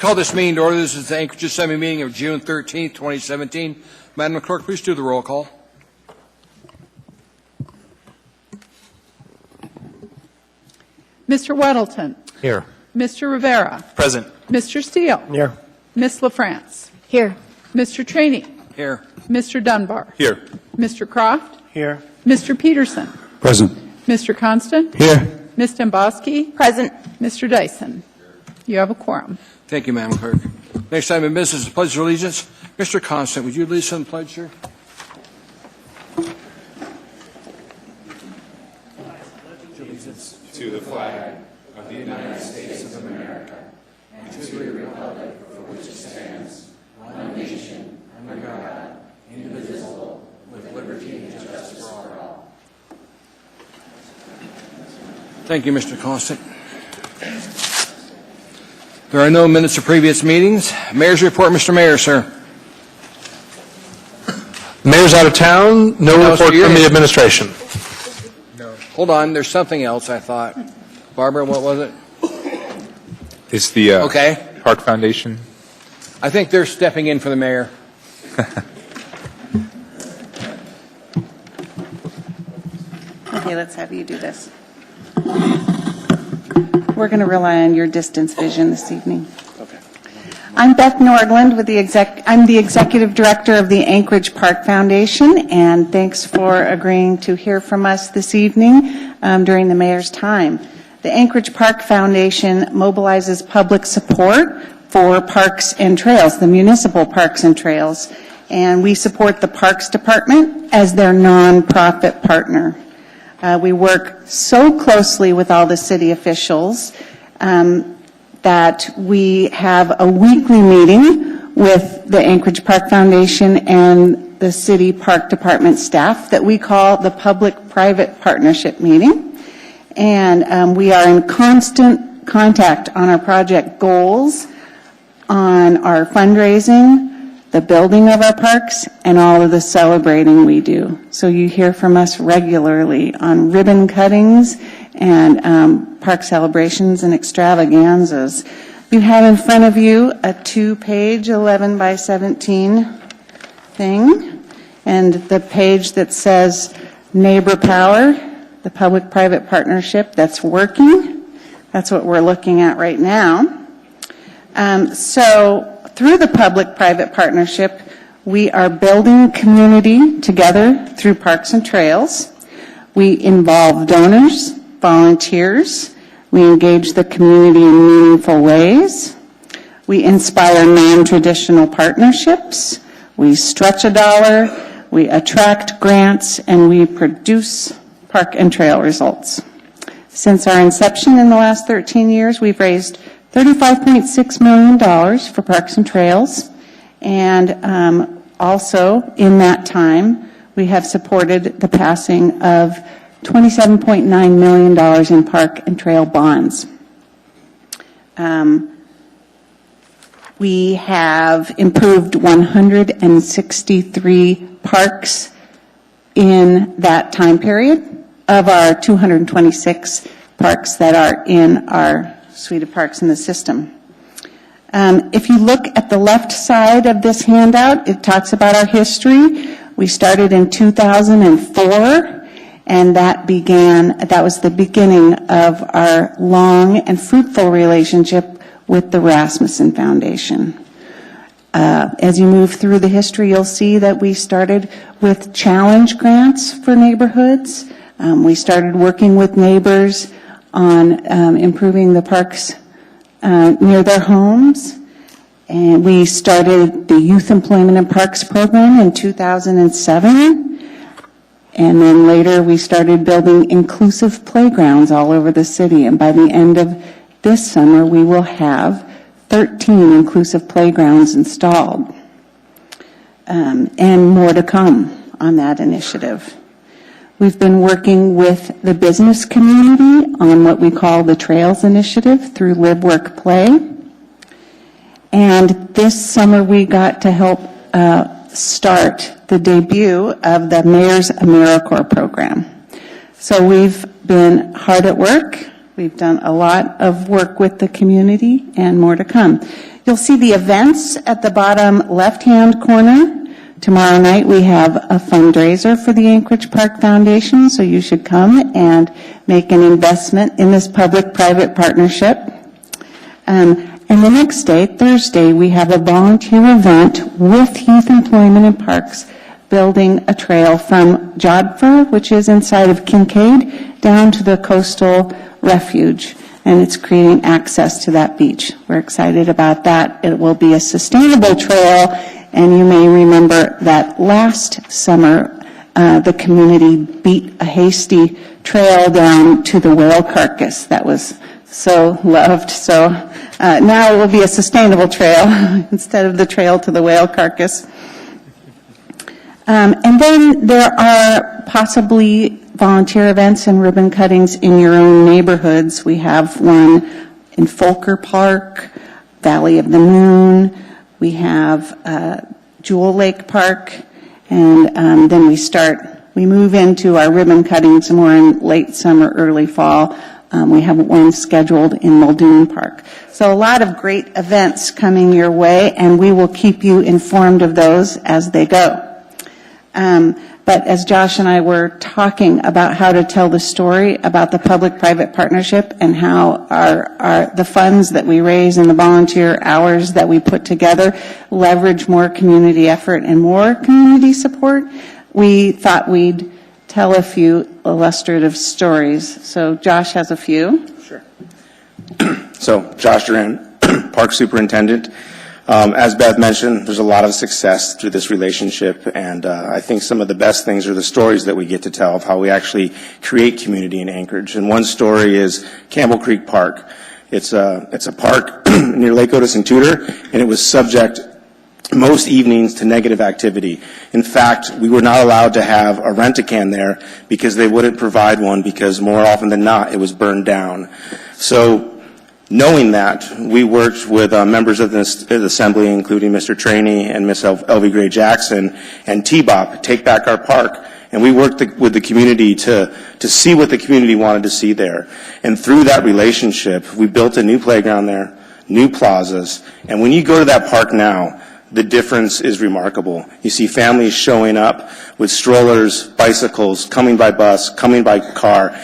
Call this meeting to order. This is the Anchorage Assembly meeting of June 13th, 2017. Madam Clerk, please do the roll call. Mr. Weddleton. Here. Mr. Rivera. Present. Mr. Steele. Here. Ms. LaFrance. Here. Mr. Cheney. Here. Mr. Dunbar. Here. Mr. Croft. Here. Mr. Peterson. Present. Mr. Constant. Here. Ms. Demboski. Present. Mr. Dyson. You have a quorum. Thank you, Madam Clerk. Next item of business is the Pledge of Allegiance. Mr. Constant, would you lead us in the pledge, sir? To the flag of the United States of America and to the republic for which it stands, one nation, under God, indivisible, with liberty and justice for all. Thank you, Mr. Constant. There are no minutes of previous meetings. Mayor's report, Mr. Mayor, sir. Mayor's out of town. No No, report sir, you're from the in. administration. Hold on, there's something else, I thought. Barbara, what was it? It's the Okay. Park Foundation. I think they're stepping in for the mayor. Okay, let's have you do this. We're going to rely on your distance vision this evening. Okay. I'm Beth Nordland with I'm the Executive Director of the Anchorage Park Foundation, and thanks for agreeing to hear from us this evening during the Mayor's time. The Anchorage Park Foundation mobilizes public support for parks and trails, the municipal parks and trails, and we support the Parks Department as their nonprofit partner. We work so closely with all the city officials that we have a weekly meeting with the Anchorage Park Foundation and the City Park Department staff that we call the Public-Private Partnership Meeting. And we are in constant contact on our project goals, on our fundraising, the building of our parks, and all of the celebrating we do. So you hear from us regularly on ribbon cuttings and park celebrations and extravaganzas. You have in front of you a 2-page 11 by 17 thing, and the page that says Neighbor Power, the public-private partnership that's working. That's what we're looking at right now. So through the public-private partnership, we are building community together through parks and trails. We involve donors, volunteers. We engage the community in meaningful ways. We inspire non-traditional partnerships. We stretch a dollar. We attract grants, and we produce park and trail results. Since our inception in the last 13 years, we've raised $35.6 million for parks and trails, and also in that time we have supported the passing of $27.9 million in park and trail bonds. We have improved 163 parks in that time period of our 226 parks that are in our suite of parks in the system. If you look at the left side of this handout, it talks about our history. We started in 2004, and that was the beginning of our long and fruitful relationship with the Rasmussen Foundation. As you move through the history, you'll see that we started with challenge grants for neighborhoods. We started working with neighbors on improving the parks near their homes. And we started the Youth Employment and Parks program in 2007. And then later we started building inclusive playgrounds all over the city. And by the end of this summer, we will have 13 inclusive playgrounds installed. And more to come on that initiative. We've been working with the business community on what we call the Trails Initiative through Live, Work, Play. And this summer we got to help start the debut of the Mayor's AmeriCorps program. So we've been hard at work. We've done a lot of work with the community and more to come. You'll see the events at the bottom left-hand corner. Tomorrow night, we have a fundraiser for the Anchorage Park Foundation, so you should come and make an investment in this public-private partnership. And the next day, Thursday, we have a volunteer event with Youth Employment and Parks, building a trail from Jodhpur, which is inside of Kincaid, down to the coastal refuge, and it's creating access to that beach. We're excited about that. It will be a sustainable trail, and you may remember that last summer, the community beat a hasty trail down to the whale carcass. That was so loved. So now it will be a sustainable trail instead of the trail to the whale carcass. And then there are possibly volunteer events and ribbon cuttings in your own neighborhoods. We have one in Folker Park, Valley of the Moon. We have Jewel Lake Park, and then we move into our ribbon cuttings more in late summer, early fall. We have one scheduled in Muldoon Park. So a lot of great events coming your way, and we will keep you informed of those as they go. But as Josh and I were talking about how to tell the story about the public-private partnership and how the funds that we raise and the volunteer hours that we put together leverage more community effort and more community support, we thought we'd tell a few illustrative stories. So Josh has a few. Sure. So Josh Duran, Park Superintendent. As Beth mentioned, there's a lot of success through this relationship, and I think some of the best things are the stories that we get to tell of how we actually create community in Anchorage. And one story is Campbell Creek Park. It's a park near Lake Otis and Tudor, and it was subject most evenings to negative activity. In fact, we were not allowed to have a rent-a-can there because they wouldn't provide one, because more often than not, it was burned down. So knowing that, we worked with members of the Assembly, including Mr. Trainey and Ms. Elvie Gray Jackson and T-Bop, Take Back Our Park. And we worked with the community to see what the community wanted to see there. And through that relationship, we built a new playground there, new plazas. And when you go to that park now, the difference is remarkable. You see families showing up with strollers, bicycles, coming by bus, coming by car.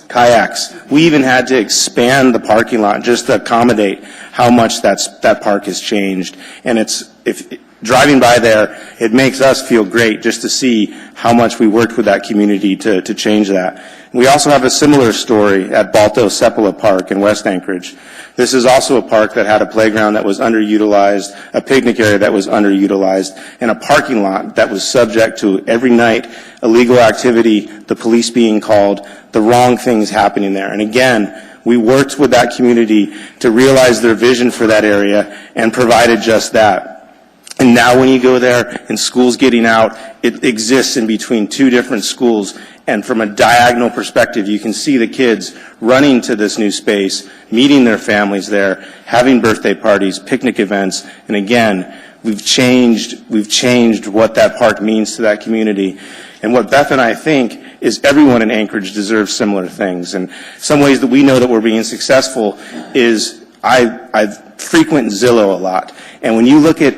Kayaks. We even had to expand the parking lot just to accommodate how much that park has changed. And if driving by there, it makes us feel great just to see how much we worked with that community to change that. We also have a similar story at Balto Sepulveda Park in West Anchorage. This is also a park that had a playground that was underutilized, a picnic area that was underutilized, and a parking lot that was subject to every night illegal activity, the police being called, the wrong things happening there. And again, we worked with that community to realize their vision for that area and provided just that. And now when you go there and school's getting out, it exists in between two different schools. And from a diagonal perspective, you can see the kids running to this new space, meeting their families there, having birthday parties, picnic events. And again, we've changed what that park means to that community. And what Beth and I think is everyone in Anchorage deserves similar things. And some ways that we know that we're being successful is I frequent Zillow a lot. And when you look at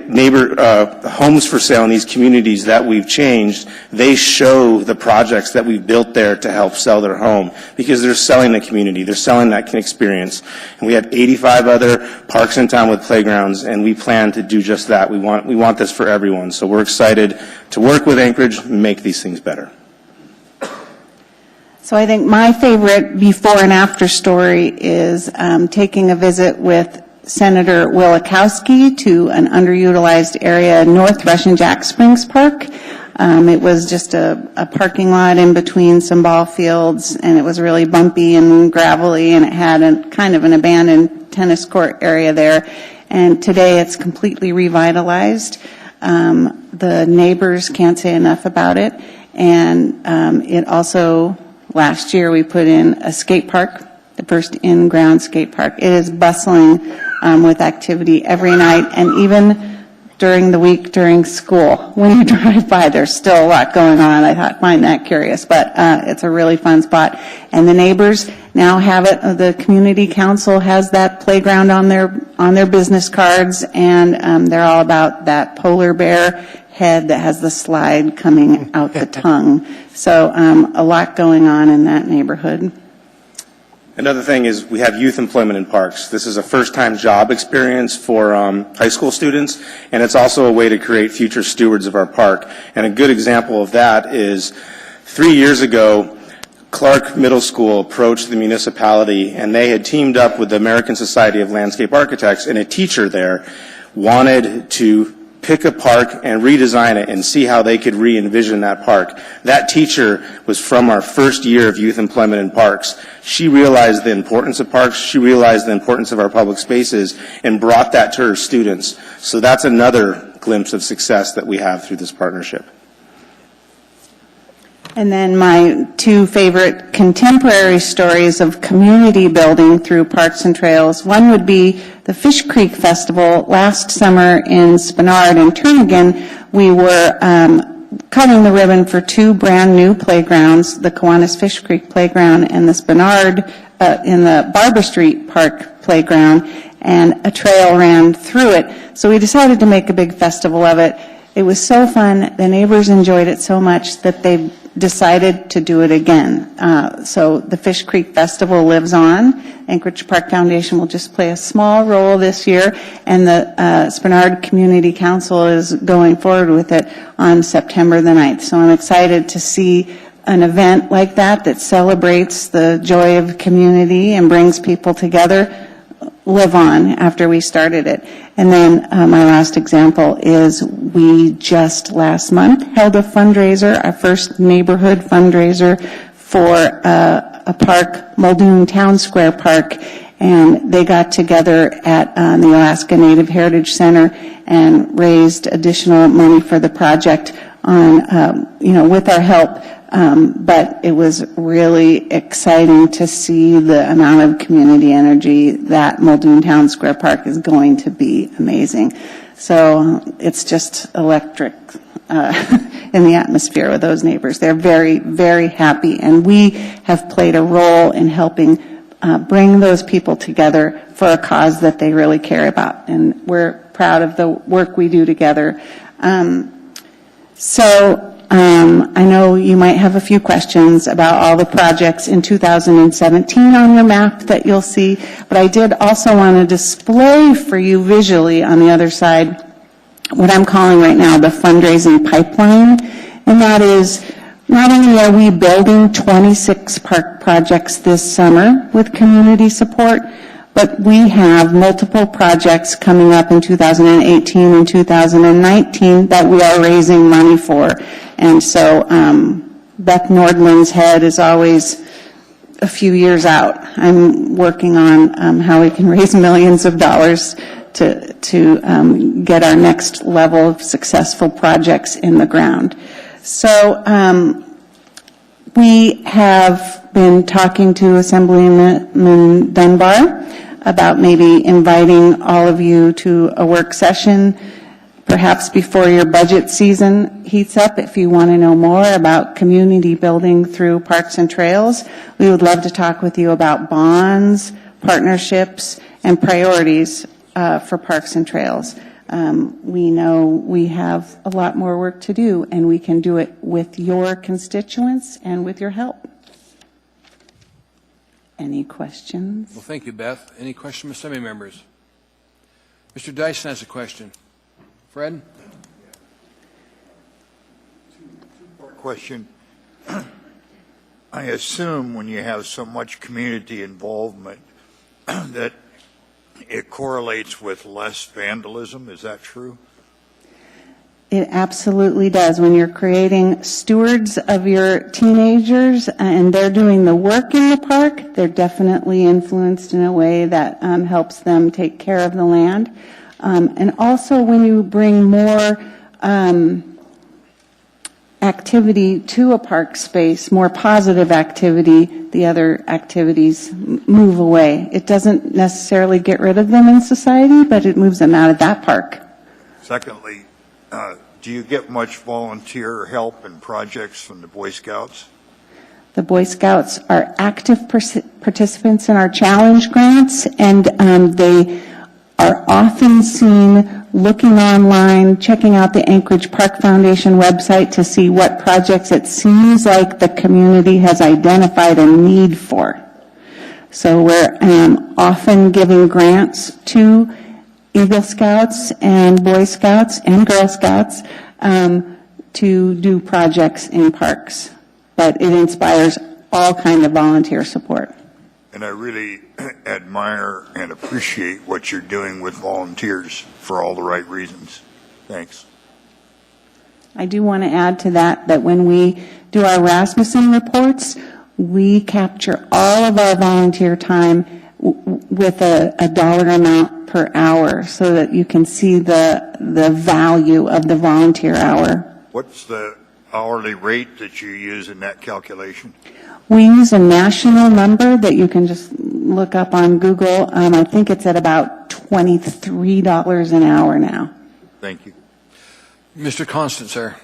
homes for sale in these communities that we've changed, they show the projects that we've built there to help sell their home, because they're selling the community, they're selling that experience. And we have 85 other parks in town with playgrounds, and we plan to do just that. We want this for everyone. So we're excited to work with Anchorage and make these things better. So I think my favorite before and after story is taking a visit with Senator Wielechowski to an underutilized area north Russian Jack Springs Park. It was just a parking lot in between some ball fields, and it was really bumpy and gravelly, and it had a kind of an abandoned tennis court area there. And today it's completely revitalized. The neighbors can't say enough about it. And it also, last year we put in a skate park, the first in-ground skate park. It is bustling with activity every night, and even during the week during school. When you drive by, there's still a lot going on. I find that curious, but it's a really fun spot. And the neighbors now have it. The community council has that playground on their business cards, and they're all about that polar bear head that has the slide coming out the tongue. So a lot going on in that neighborhood. Another thing is we have youth employment in parks. This is a first-time job experience for high school students, and it's also a way to create future stewards of our park. And a good example of that is 3 years ago, Clark Middle School approached the municipality, and they had teamed up with the American Society of Landscape Architects, and a teacher there wanted to pick a park and redesign it and see how they could re-envision that park. That teacher was from our first year of youth employment in parks. She realized the importance of parks, she realized the importance of our public spaces, and brought that to her students. So that's another glimpse of success that we have through this partnership. And then my two favorite contemporary stories of community building through Parks and Trails. One would be the Fish Creek Festival. Last summer in Spenard and Turnagain, we were cutting the ribbon for two brand new playgrounds, the Kiwanis Fish Creek Playground and the Spenard in the Barber Street Park Playground, and a trail ran through it. So we decided to make a big festival of it. It was so fun. The neighbors enjoyed it so much that they decided to do it again. So the Fish Creek Festival lives on. Anchorage Park Foundation will just play a small role this year, and the Spenard Community Council is going forward with it on September the 9th. So I'm excited to see an event like that that celebrates the joy of community and brings people together live on after we started it. And then my last example is we just last month held a fundraiser, our first neighborhood fundraiser for a park, Muldoon Town Square Park, and they got together at the Alaska Native Heritage Center and raised additional money for the project on, with our help. But it was really exciting to see the amount of community energy that Muldoon Town Square Park is going to be amazing. So it's just electric in the atmosphere with those neighbors. They're very, very happy, and we have played a role in helping bring those people together for a cause that they really care about, and we're proud of the work we do together. I know you might have a few questions about all the projects in 2017 on your map that you'll see, but I did also want to display for you visually on the other side what I'm calling right now the fundraising pipeline, and that is not only are we building 26 park projects this summer with community support, but we have multiple projects coming up in 2018 and 2019 that we are raising money for. And so Beth Nordland's head is always a few years out. I'm working on how we can raise millions of dollars to get our next level of successful projects in the ground. So we have been talking to Assemblyman Dunbar about maybe inviting all of you to a work session, perhaps before your budget season heats up. If you want to know more about community building through Parks and Trails, we would love to talk with you about bonds, partnerships, and priorities for Parks and Trails. We know we have a lot more work to do, and we can do it with your constituents and with your help. Any questions? Well, thank you, Beth. Any questions from assembly members? Mr. Dyson has a question. Fred? Two-part question. I assume when you have so much community involvement that it correlates with less vandalism. Is that true? It absolutely does. When you're creating stewards of your teenagers and they're doing the work in the park, they're definitely influenced in a way that helps them take care of the land. And also when you bring more activity to a park space, more positive activity, the other activities move away. It doesn't necessarily get rid of them in society, but it moves them out of that park. Secondly, do you get much volunteer help and projects from the Boy Scouts? The Boy Scouts are active participants in our challenge grants, and they are often seen looking online, checking out the Anchorage Park Foundation website to see what projects it seems like the community has identified a need for. So we're often giving grants to Eagle Scouts and Boy Scouts and Girl Scouts to do projects in parks. But it inspires all kind of volunteer support. And I really admire and appreciate what you're doing with volunteers for all the right reasons. Thanks. I do want to add to that when we do our Rasmussen reports, we capture all of our volunteer time with a dollar amount per hour so that you can see the value of the volunteer hour. What's the hourly rate that you use in that calculation? We use a national number that you can just look up on Google. I think it's at about $23 an hour now. Thank you. Mr. Constant, sir.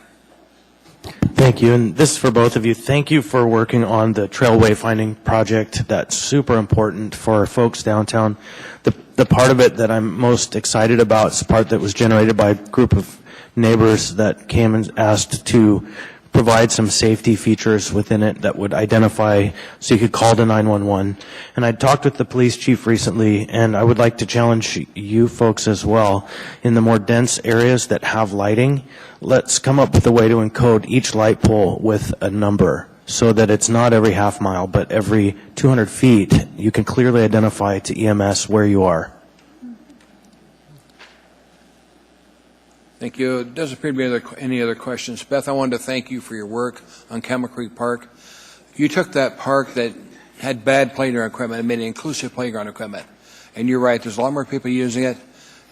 Thank you, and this is for both of you. Thank you for working on the trail wayfinding project. That's super important for our folks downtown. The part of it that I'm most excited about is the part that was generated by a group of neighbors that came and asked to provide some safety features within it that would identify so you could call to 911. And I talked with the police chief recently, and I would like to challenge you folks as well. In the more dense areas that have lighting, let's come up with a way to encode each light pole with a number so that it's not every half mile, but every 200 feet, you can clearly identify to EMS where you are. Thank you. It doesn't appear to be any other questions. Beth, I wanted to thank you for your work on Camel Creek Park. You took that park that had bad playground equipment and made it inclusive playground equipment. And you're right, there's a lot more people using it.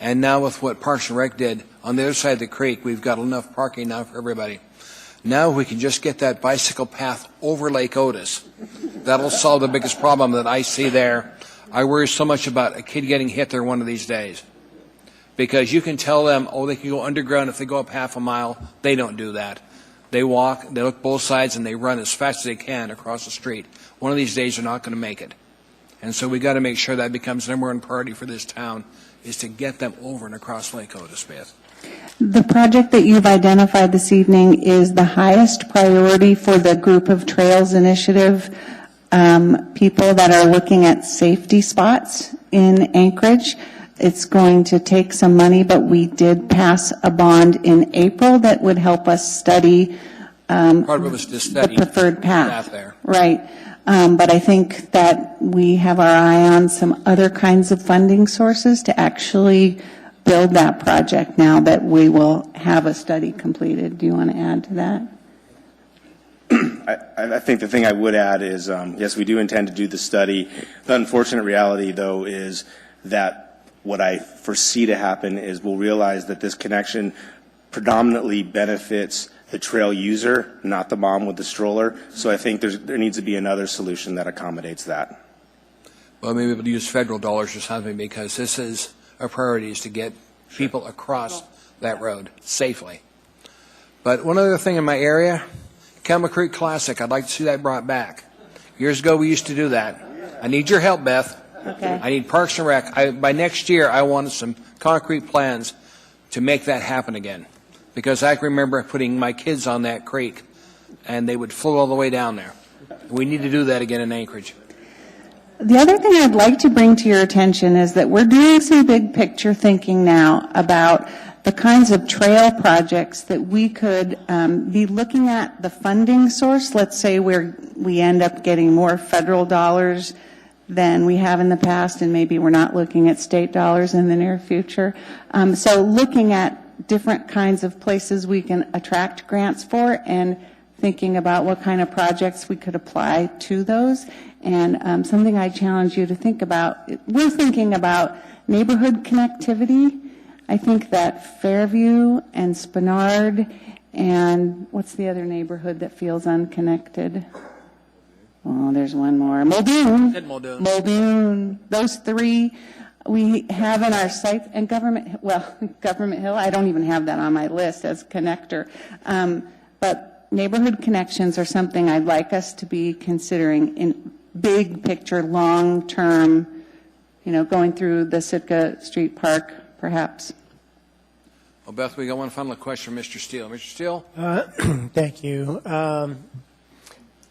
And now with what Parks and Rec did, on the other side of the creek, we've got enough parking now for everybody. Now we can just get that bicycle path over Lake Otis. That'll solve the biggest problem that I see there. I worry so much about a kid getting hit there one of these days. Because you can tell them, oh, they can go underground if they go up half a mile. They don't do that. They walk, they look both sides, and they run as fast as they can across the street. One of these days, they're not going to make it. And so we got to make sure that becomes the number one priority for this town, is to get them over and across Lake Otis, Beth. The project that you've identified this evening is the highest priority for the Group of Trails Initiative people that are looking at safety spots in Anchorage. It's going to take some money, but we did pass a bond in April that would help us study Part of it was to study the preferred path. there. Right. But I think that we have our eye on some other kinds of funding sources to actually build that project now that we will have a study completed. Do you want to add to that? I think the thing I would add is, yes, we do intend to do the study. The unfortunate reality, though, is that what I foresee to happen is we'll realize that this connection predominantly benefits the trail user, not the mom with the stroller. So I think there needs to be another solution that accommodates that. Well, maybe we'll use federal dollars or something, because this is our priority, is to get people across that road safely. But one other thing in my area, Camel Creek Classic, I'd like to see that brought back. Years ago, we used to do that. I need your help, Beth. Okay. I need Parks and Rec. By next year, I want some concrete plans to make that happen again. Because I can remember putting my kids on that creek, and they would float all the way down there. We need to do that again in Anchorage. The other thing I'd like to bring to your attention is that we're doing some big picture thinking now about the kinds of trail projects that we could be looking at the funding source. Let's say we end up getting more federal dollars than we have in the past, and maybe we're not looking at state dollars in the near future. So looking at different kinds of places we can attract grants for, and thinking about what kind of projects we could apply to those. And something I challenge you to think about, we're thinking about neighborhood connectivity. I think that Fairview and Spenard and what's the other neighborhood that feels unconnected? Oh, there's one more. Muldoon. Muldoon. Muldoon. Those three We have in our sites, and Government Hill, I don't even have that on my list as connector. But neighborhood connections are something I'd like us to be considering in big picture, long-term, going through the Sitka Street Park, perhaps. Well, Beth, we got one final question from Mr. Steele. Mr. Steele? Thank you.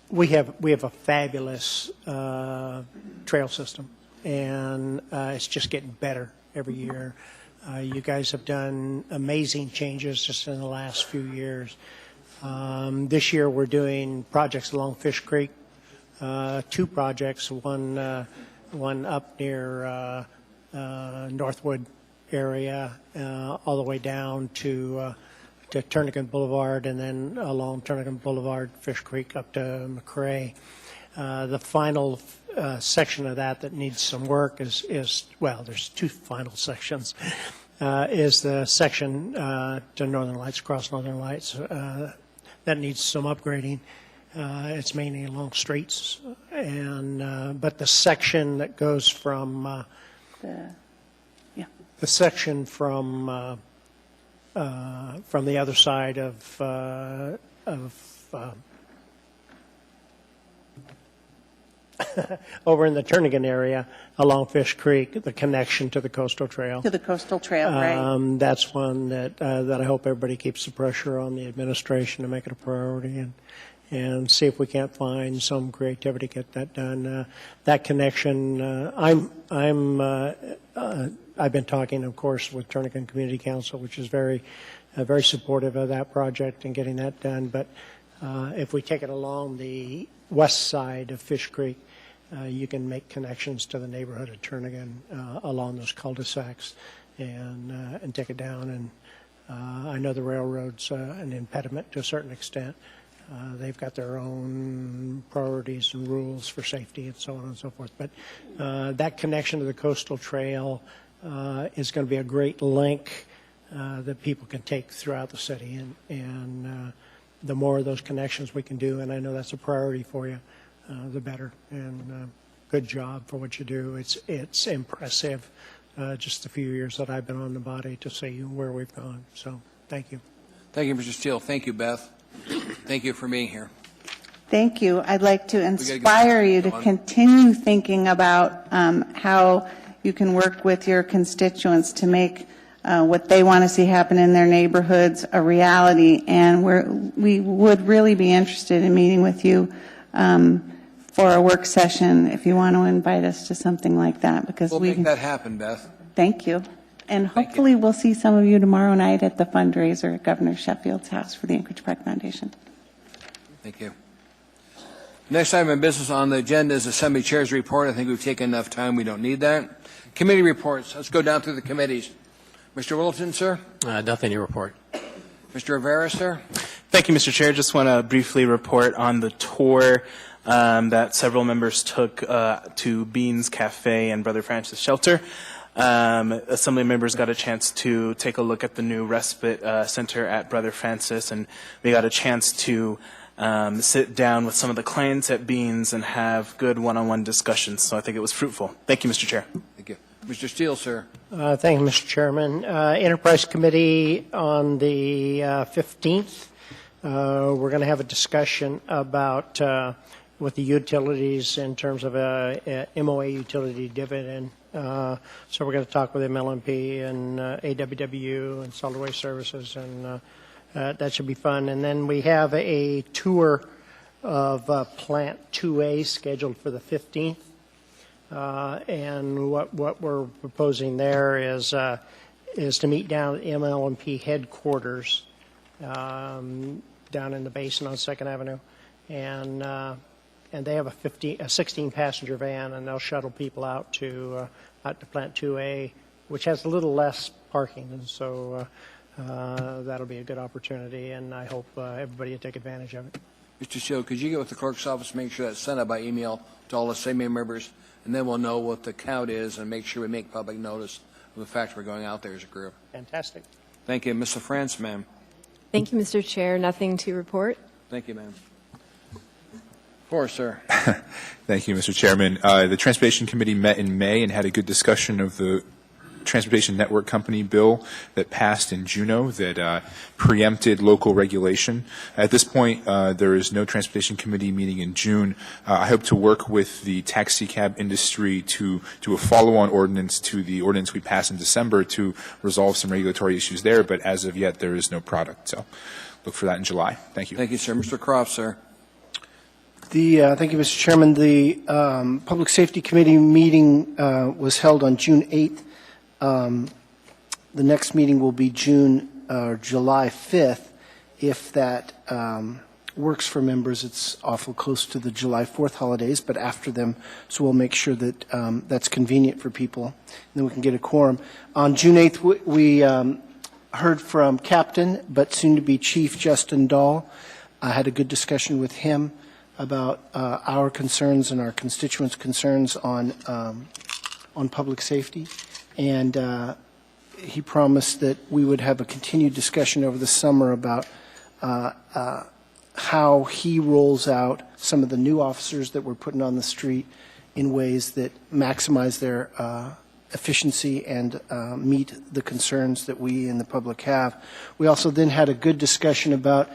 We have a fabulous trail system, and it's just getting better every year. You guys have done amazing changes just in the last few years. This year we're doing projects along Fish Creek, 2 projects, one up near Northwood area, all the way down to Turnagain Boulevard, and then along Turnagain Boulevard, Fish Creek up to McRae. The final section of that needs some work is well, there's 2 final sections. Is the section to Northern Lights, across Northern Lights, that needs some upgrading. It's mainly along streets, and but the section that goes from the section from the other side of over in the Turnagain area along Fish Creek, the connection to the Coastal Trail. To the Coastal Trail, right. That's one that I hope everybody keeps the pressure on the administration to make it a priority and see if we can't find some creativity to get that done. That connection, I've been talking, of course, with Turnagain Community Council, which is very supportive of that project and getting that done. But if we take it along the west side of Fish Creek, you can make connections to the neighborhood of Turnagain along those cul-de-sacs and take it down. And I know the railroad's an impediment to a certain extent. They've got their own priorities and rules for safety and so on and so forth. But that connection to the Coastal Trail is going to be a great link that people can take throughout the city. And the more of those connections we can do, and I know that's a priority for you, the better. And good job for what you do. It's impressive, just the few years that I've been on the body, to see where we've gone. So thank you. Thank you, Mr. Steele. Thank you, Beth. Thank you for being here. Thank you. I'd like to inspire you to continue thinking about how you can work with your constituents to make what they want to see happen in their neighborhoods a reality. And we would really be interested in meeting with you for a work session if you want to invite us to something like that. Because we'll make that happen, Beth. Thank you. And hopefully we'll see some of you tomorrow night at the fundraiser at Governor Sheffield's house for the Anchorage Park Foundation. Thank you. Next item of business on the agenda is Assembly Chair's report. I think we've taken enough time. We don't need that. Committee reports. Let's go down through the committees. Mr. Wilton, sir? Nothing to report. Mr. Rivera, sir? Thank you, Mr. Chair. Just want to briefly report on the tour that several members took to Beans Cafe and Brother Francis Shelter. Assembly members got a chance to take a look at the new respite center at Brother Francis, and we got a chance to sit down with some of the clients at Beans and have good one-on-one discussions. So I think it was fruitful. Thank you, Mr. Chair. Thank you. Mr. Steele, sir? Thank you, Mr. Chairman. Enterprise Committee on the 15th, we're going to have a discussion about with the utilities in terms of a MOA utility dividend. So we're going to talk with MLMP and AWW and Solid Waste Services, and that should be fun. And then we have a tour of Plant 2A scheduled for the 15th. And what we're proposing there is to meet down at MLMP headquarters down in the basin on 2nd Avenue, and they have a 16-passenger van, and they'll shuttle people out to Plant 2A, which has a little less parking, and so that'll be a good opportunity, and I hope everybody will take advantage of it. Mr. Steele, could you get with the clerk's office, make sure that's sent out by email to all the Assembly members, and then we'll know what the count is and make sure we make public notice of the fact we're going out there as a group. Fantastic. Thank you. Ms. LaFrance, ma'am. Thank you, Mr. Chair. Nothing to report. Thank you, ma'am. Floor, sir. Thank you, Mr. Chairman. The Transportation Committee met in May and had a good discussion of the Transportation Network Company bill that passed in Juneau that preempted local regulation. At this point, there is no Transportation Committee meeting in June. I hope to work with the taxi cab industry to do a follow-on ordinance to the ordinance we passed in December to resolve some regulatory issues there, but as of yet, there is no product. So look for that in July. Thank you. Thank you, sir. Mr. Croft, sir. Thank you, Mr. Chairman. The Public Safety Committee meeting was held on June 8th. The next meeting will be July 5th. If that works for members, it's awful close to the July 4th holidays, but after them, so we'll make sure that that's convenient for people, and then we can get a quorum. On June 8th, we heard from Captain, but soon-to-be Chief Justin Dahl. I had a good discussion with him about our concerns and our constituents' concerns on public safety. And he promised that we would have a continued discussion over the summer about how he rolls out some of the new officers that we're putting on the street in ways that maximize their efficiency and meet the concerns that we in the public have. We also then had a good discussion about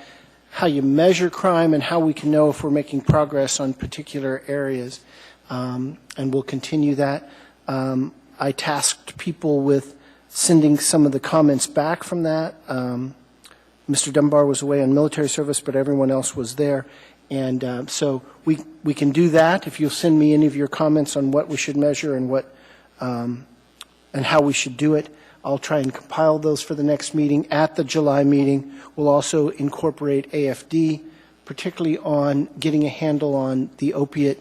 how you measure crime and how we can know if we're making progress on particular areas, and we'll continue that. I tasked people with sending some of the comments back from that. Mr. Dunbar was away on military service, but everyone else was there. And so we can do that. If you'll send me any of your comments on what we should measure and what and how we should do it, I'll try and compile those for the next meeting. At the July meeting, we'll also incorporate AFD, particularly on getting a handle on the opiate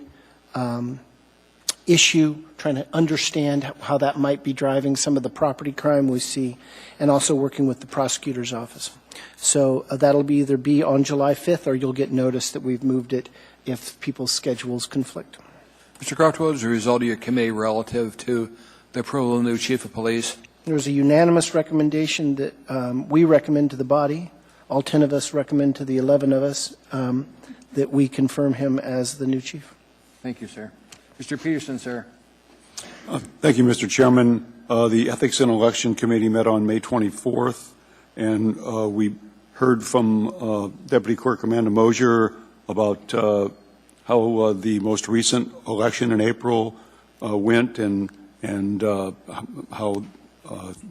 issue, trying to understand how that might be driving some of the property crime we see, and also working with the prosecutor's office. So that'll either be on July 5th, or you'll get notice that we've moved it if people's schedules conflict. Mr. Croft, what was the result of your committee relative to the approval of the new chief of police? There was a unanimous recommendation that we recommend to the body. All 10 of us recommend to the 11 of us that we confirm him as the new chief. Thank you, sir. Mr. Peterson, sir. Thank you, Mr. Chairman. The Ethics and Election Committee met on May 24th, and we heard from Deputy Clerk Amanda Mosier about how the most recent election in April went, and how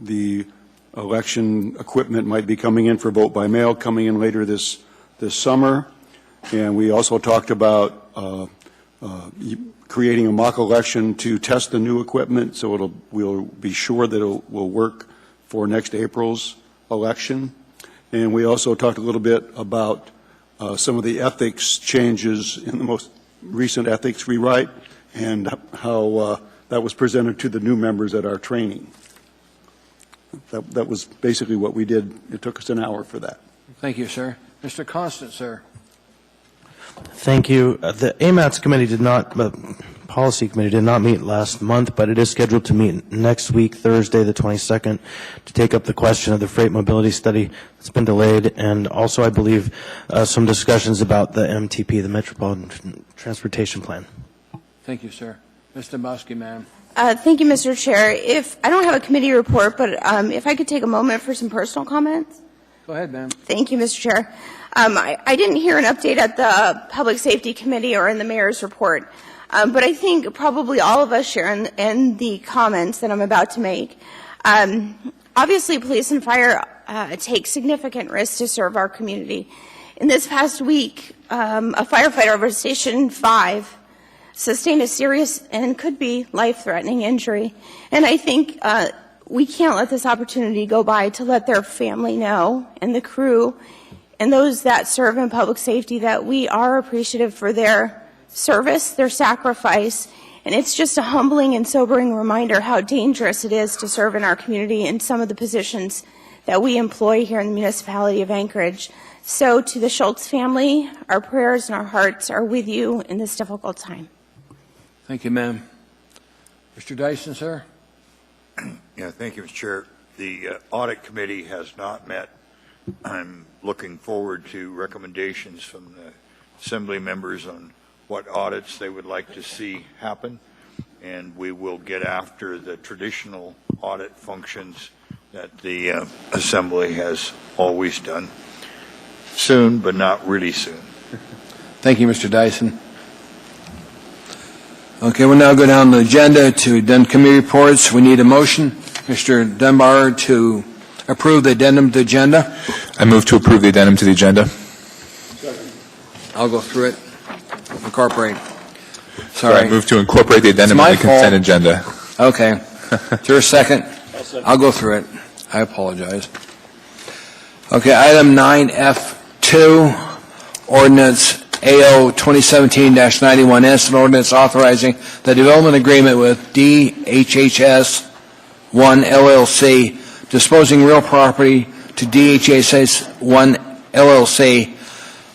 the election equipment might be coming in for vote by mail coming in later this summer. And we also talked about creating a mock election to test the new equipment, so we'll be sure that it will work for next April's election. And we also talked a little bit about some of the ethics changes in the most recent ethics rewrite, and how that was presented to the new members at our training. That was basically what we did. It took us an hour for that. Thank you, sir. Mr. Constant, sir. Thank you. The AMATS committee policy committee did not meet last month, but it is scheduled to meet next week, Thursday, the 22nd, to take up the question of the freight mobility study that's been delayed, and also, I believe, some discussions about the MTP, the Metropolitan Transportation Plan. Thank you, sir. Mr. Bosky, ma'am. Thank you, Mr. Chair. I don't have a committee report, but if I could take a moment for some personal comments. Go ahead, ma'am. Thank you, Mr. Chair. I didn't hear an update at the Public Safety Committee or in the Mayor's report, but I think probably all of us share in the comments that I'm about to make. Obviously, police and fire take significant risks to serve our community. In this past week, a firefighter over Station 5 sustained a serious and could be life-threatening injury. And I think we can't let this opportunity go by to let their family know, and the crew and those that serve in public safety, that we are appreciative for their service, their sacrifice. And it's just a humbling and sobering reminder how dangerous it is to serve in our community in some of the positions that we employ here in the municipality of Anchorage. So to the Schultz family, our prayers and our hearts are with you in this difficult time. Thank you, ma'am. Mr. Dyson, sir. Yeah, thank you, Mr. Chair. The Audit Committee has not met. I'm looking forward to recommendations from the Assembly members on what audits they would like to see happen, and we will get after the traditional audit functions that the Assembly has always done. Soon, but not really soon. Thank you, Mr. Dyson. Okay, we'll now go down the agenda to done committee reports. We need a motion. Mr. Dunbar, to approve the addendum to the agenda. I move to approve the addendum to the agenda. I'll go through it. Incorporate. So I Sorry. move to incorporate the addendum It's to my the consent fault. agenda. Okay. Is there a second? I'll go through it. I apologize. Okay, item 9F2, ordinance AO 2017-91S, an ordinance authorizing the development agreement with DHHS 1 LLC, disposing real property to DHHS 1 LLC,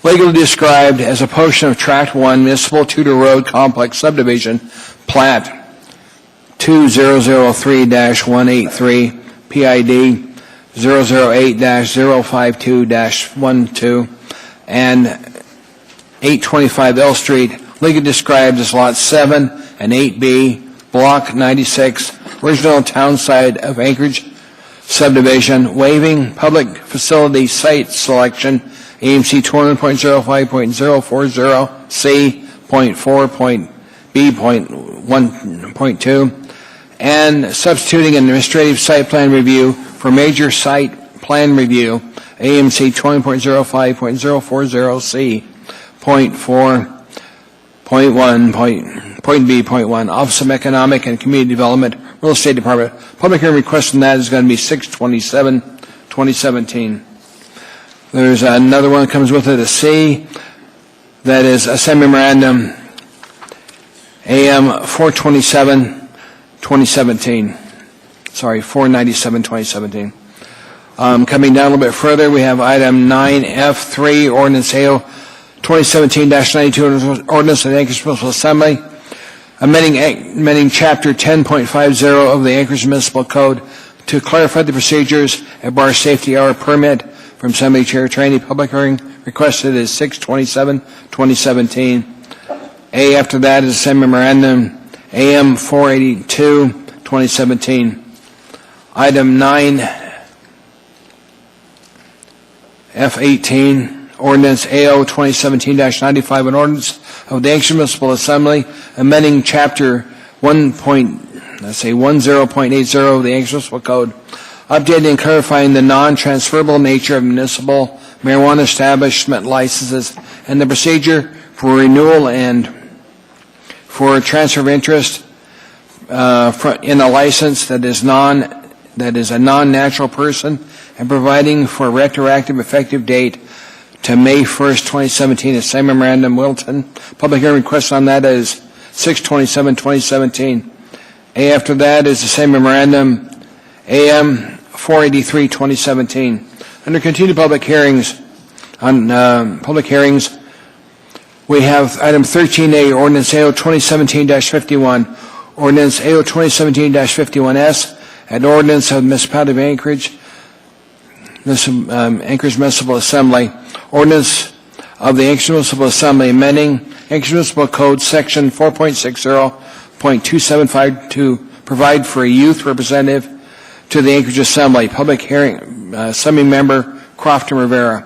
legally described as a portion of Tract 1 Municipal Tudor Road Complex Subdivision, Plat 2003-183, PID 008-052-12, and 825 L Street, legally described as Lot 7 and 8B, Block 96, original town site of Anchorage subdivision, waiving public facility site selection, AMC 21.05.040C.4.B.1.2, and substituting an administrative site plan review for major site plan review, AMC 20.05.040C.4.1.B.1, Office of Economic and Community Development, Real Estate Department. Public hearing request on that is going to be 6/27/2017. There's another one that comes with it, a C, that is Assembly Memorandum AM 427/2017. Sorry, 497/2017. Coming down a little bit further, we have item 9F3, ordinance AO 2017-92, ordinance of the Anchorage Municipal Assembly, amending chapter 10.50 of the Anchorage Municipal Code to clarify the procedures at bar safety hour permit from Assembly Chair Trainee. Public hearing requested is 6/27/2017. A after that is Assembly Memorandum AM 482/2017. Item 9F18, ordinance AO 2017-95, an ordinance of the Anchorage Municipal Assembly amending chapter 10.80 of the Anchorage Municipal Code, updating and clarifying the non-transferable nature of municipal marijuana establishment licenses and the procedure for renewal and for transfer of interest in a license that is a non-natural person, and providing for a retroactive effective date to May 1st, 2017, Assembly Memorandum Wilton. Public hearing request on that is 6/27/2017. A after that is the same memorandum, AM 483/2017. Under continued public hearings, we have item 13A, ordinance AO 2017-51, ordinance AO 2017-51S, an ordinance of the Municipality of Anchorage, Anchorage Municipal Assembly, ordinance of the Anchorage Municipal Assembly amending Anchorage Municipal Code section 4.60.275 to provide for a youth representative to the Anchorage Assembly. Public hearing, Assembly Member Crofton Rivera.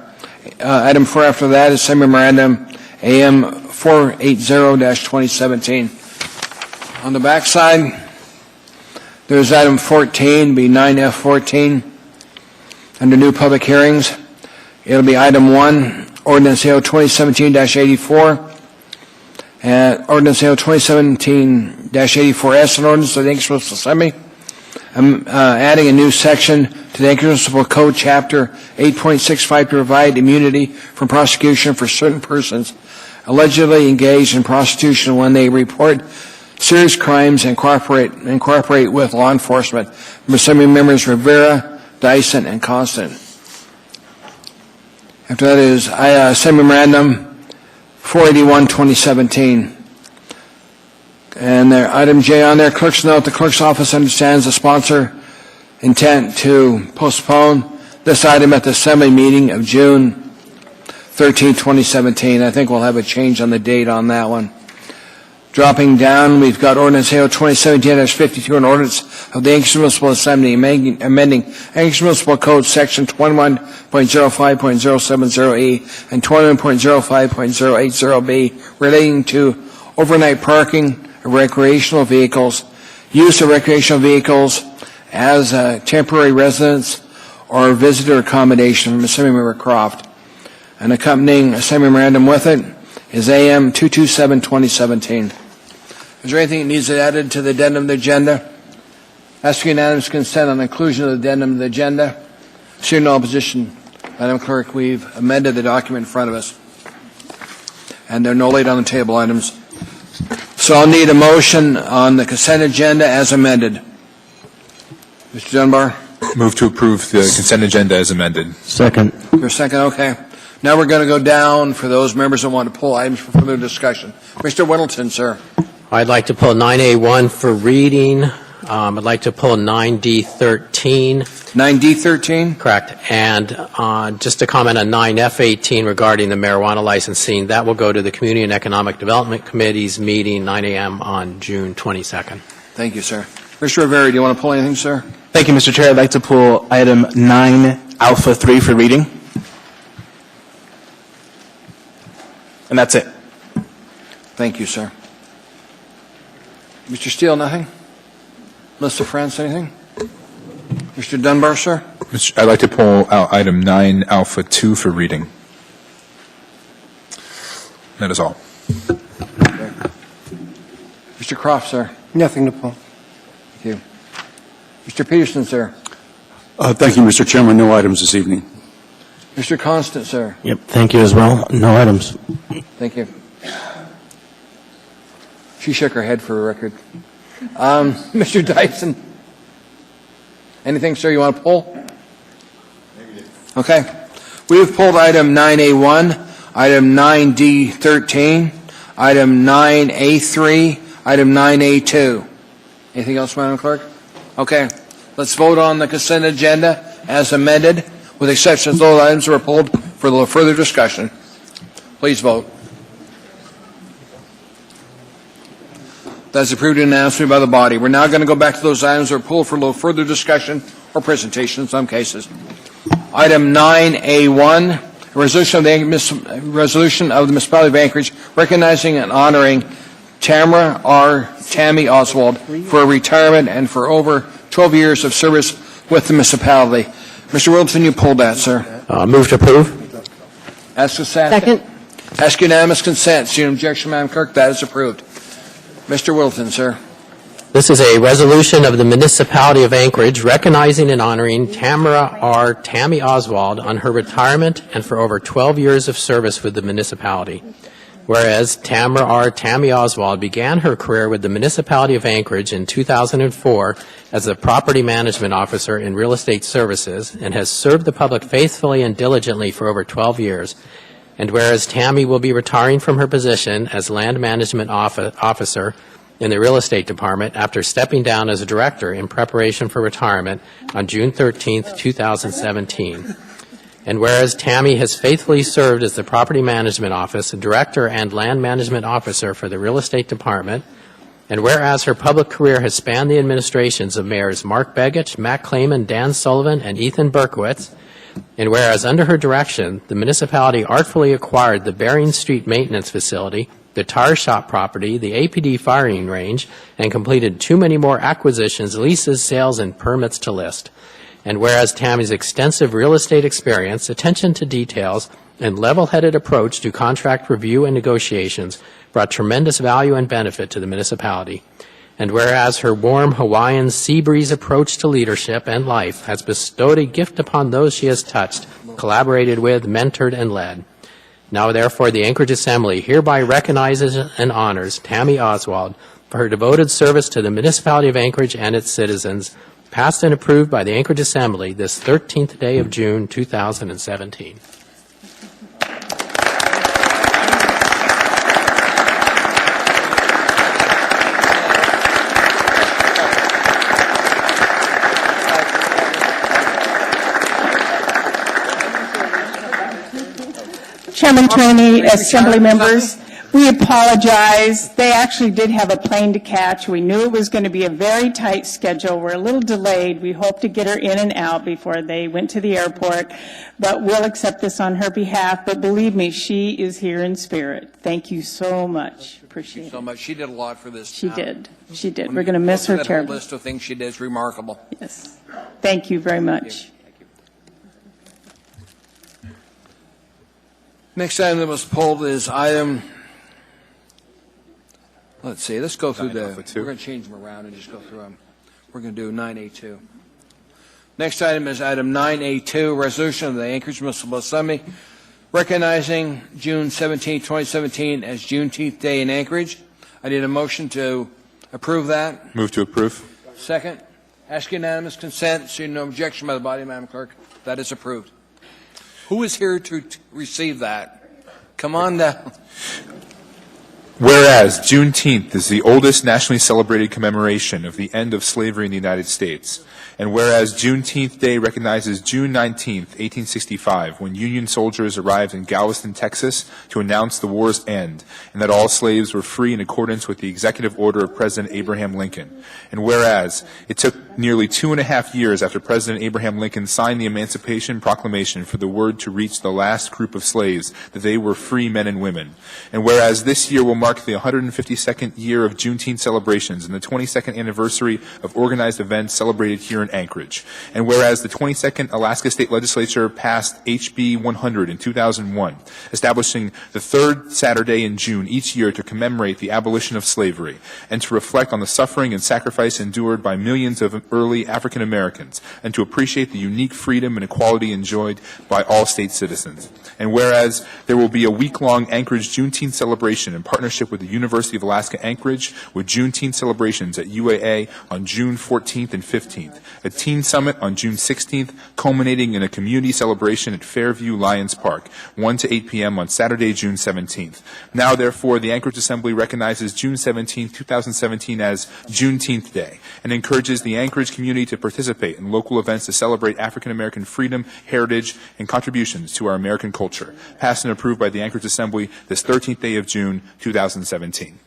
Item 4 after that is Assembly Memorandum AM 480-2017. On the back side, there's item 14, be 9F14. Under new public hearings, it'll be item 1, ordinance AO 2017-84, and ordinance AO 2017-84S, an ordinance of the Anchorage Municipal Assembly, adding a new section to the Anchorage Municipal Code, Chapter 8.65, to provide immunity from prosecution for certain persons allegedly engaged in prostitution when they report serious crimes and cooperate with law enforcement. Assembly members Rivera, Dyson, and Constant. After that is Assembly Memorandum 481/2017. And there, item J on there, clerk's note, the clerk's office understands the sponsor intent to postpone this item at the Assembly meeting of June 13, 2017. I think we'll have a change on the date on that one. Dropping down, we've got ordinance AO 2017-52, an ordinance of the Anchorage Municipal Assembly amending Anchorage Municipal Code Section 21.05.070E and 21.05.080B relating to overnight parking of recreational vehicles, use of recreational vehicles as temporary residence or visitor accommodation from Assemblymember Croft. And accompanying Assembly memorandum with it is AM 227-2017. Is there anything that needs added to the addendum of the agenda? Ask for unanimous consent on the inclusion of the addendum of the agenda. Seeing no opposition, Madam Clerk, we've amended the document in front of us. And there are no laid on the table items. So I'll need a motion on the consent agenda as amended. Mr. Dunbar? Move to approve the consent agenda as amended. Second. For a second, okay. Now we're going to go down for those members that want to pull items for further discussion. Mr. Whittleton, sir. I'd like to pull 9A1 for reading. I'd like to pull 9D13. 9D13? Correct. And just to comment on 9F18 regarding the marijuana licensing, that will go to the Community and Economic Development Committee's meeting 9 a.m. on June 22nd. Thank you, sir. Mr. Rivera, do you want to pull anything, sir? Thank you, Mr. Chair. I'd like to pull item 9 Alpha 3 for reading. And that's it. Thank you, sir. Mr. Steele, nothing? Mr. France, anything? Mr. Dunbar, sir? I'd like to pull out item 9 Alpha 2 for reading. That is all. Okay. Mr. Croft, sir? Nothing to pull. Thank you. Mr. Peterson, sir? Thank you, Mr. Chairman. No items this evening. Mr. Constant, sir? Yep, thank you as well. No items. Thank you. She shook her head for a record. Mr. Dyson? Anything, sir, you want to pull? Okay. We have pulled item 9A1, item 9D13, item 9A3, item 9A2. Anything else, Madam Clerk? Okay. Let's vote on the consent agenda as amended, with exception of those items that were pulled for a little further discussion. Please vote. That's approved unanimously by the body. We're now going to go back to those items that are pulled for a little further discussion or presentation in some cases. Item 9A1, resolution of the Municipality of Anchorage recognizing and honoring Tamara R. Tammy Oswald for retirement and for over 12 years of service with the municipality. Mr. Wilson, you pulled that, sir. Move to approve. Ask Second. Ask unanimous consent. See no objection, Madam Clerk. That is approved. Mr. Wilton, sir. This is a resolution of the Municipality of Anchorage recognizing and honoring Tamara R. Tammy Oswald on her retirement and for over 12 years of service with the municipality. Whereas Tamara R. Tammy Oswald began her career with the Municipality of Anchorage in 2004 as a property management officer in real estate services and has served the public faithfully and diligently for over 12 years. And whereas Tammy will be retiring from her position as land management officer in the real estate department after stepping down as a director in preparation for retirement on June 13, 2017. And whereas Tammy has faithfully served as the property management office, director, and land management officer for the real estate department, and whereas her public career has spanned the administrations of mayors Mark Begich, Matt Clayman, Dan Sullivan, and Ethan Berkowitz, and whereas under her direction, the municipality artfully acquired the Bering Street Maintenance Facility, the tire shop property, the APD firing range, and completed too many more acquisitions, leases, sales, and permits to list. And whereas Tammy's extensive real estate experience, attention to details, and level-headed approach to contract review and negotiations brought tremendous value and benefit to the municipality. And whereas her warm Hawaiian sea breeze approach to leadership and life has bestowed a gift upon those she has touched, collaborated with, mentored, and led. Now, therefore, the Anchorage Assembly hereby recognizes and honors Tammy Oswald for her devoted service to the municipality of Anchorage and its citizens, passed and approved by the Anchorage Assembly this 13th day of June, 2017. Chairman Cheney, Assembly members, We apologize. They actually did have a plane to catch. We knew it was going to be a very tight schedule. We're a little delayed. We hope to get her in and out before they went to the airport, but we'll accept this on her behalf. But believe me, she is here in spirit. Thank you so much. Appreciate it. So much. She did a lot for this She town. did. She did. We're going to miss her That whole terribly. list of things she did is remarkable. Yes. Thank you very much. Next item that was pulled is item, let's see, let's go through we're going to change them around and just go through them. We're going to do 9A2. Next item is item 9A2, resolution of the Anchorage Municipal Assembly recognizing June 17, 2017 as Juneteenth Day in Anchorage. I need a motion to approve that. Move to approve. Second, ask unanimous consent, seeing no objection by the body, Madam Clerk. That is approved. Who is here to receive that? Come on down. Whereas Juneteenth is the oldest nationally celebrated commemoration of the end of slavery in the United States, and whereas Juneteenth Day recognizes June 19, 1865, when Union soldiers arrived in Galveston, Texas, to announce the war's end, and that all slaves were free in accordance with the executive order of President Abraham Lincoln. And whereas it took nearly 2.5 years after President Abraham Lincoln signed the Emancipation Proclamation for the word to reach the last group of slaves that they were free men and women. And whereas this year will mark the 152nd year of Juneteenth celebrations and the 22nd anniversary of organized events celebrated here in Anchorage. And whereas the 22nd Alaska State Legislature passed HB 100 in 2001, establishing the third Saturday in June each year to commemorate the abolition of slavery and to reflect on the suffering and sacrifice endured by millions of early African Americans and to appreciate the unique freedom and equality enjoyed by all state citizens. And whereas there will be a week-long Anchorage Juneteenth celebration in partnership with the University of Alaska Anchorage with Juneteenth celebrations at UAA on June 14th and 15th, a teen summit on June 16th, culminating in a community celebration at Fairview Lions Park, 1 to 8 p.m. on Saturday, June 17th. Now, therefore, the Anchorage Assembly recognizes June 17, 2017 as Juneteenth Day and encourages the Anchorage community to participate in local events to celebrate African American freedom, heritage, and contributions to our American culture. Passed and approved by the Anchorage Assembly this 13th day of June, 2017.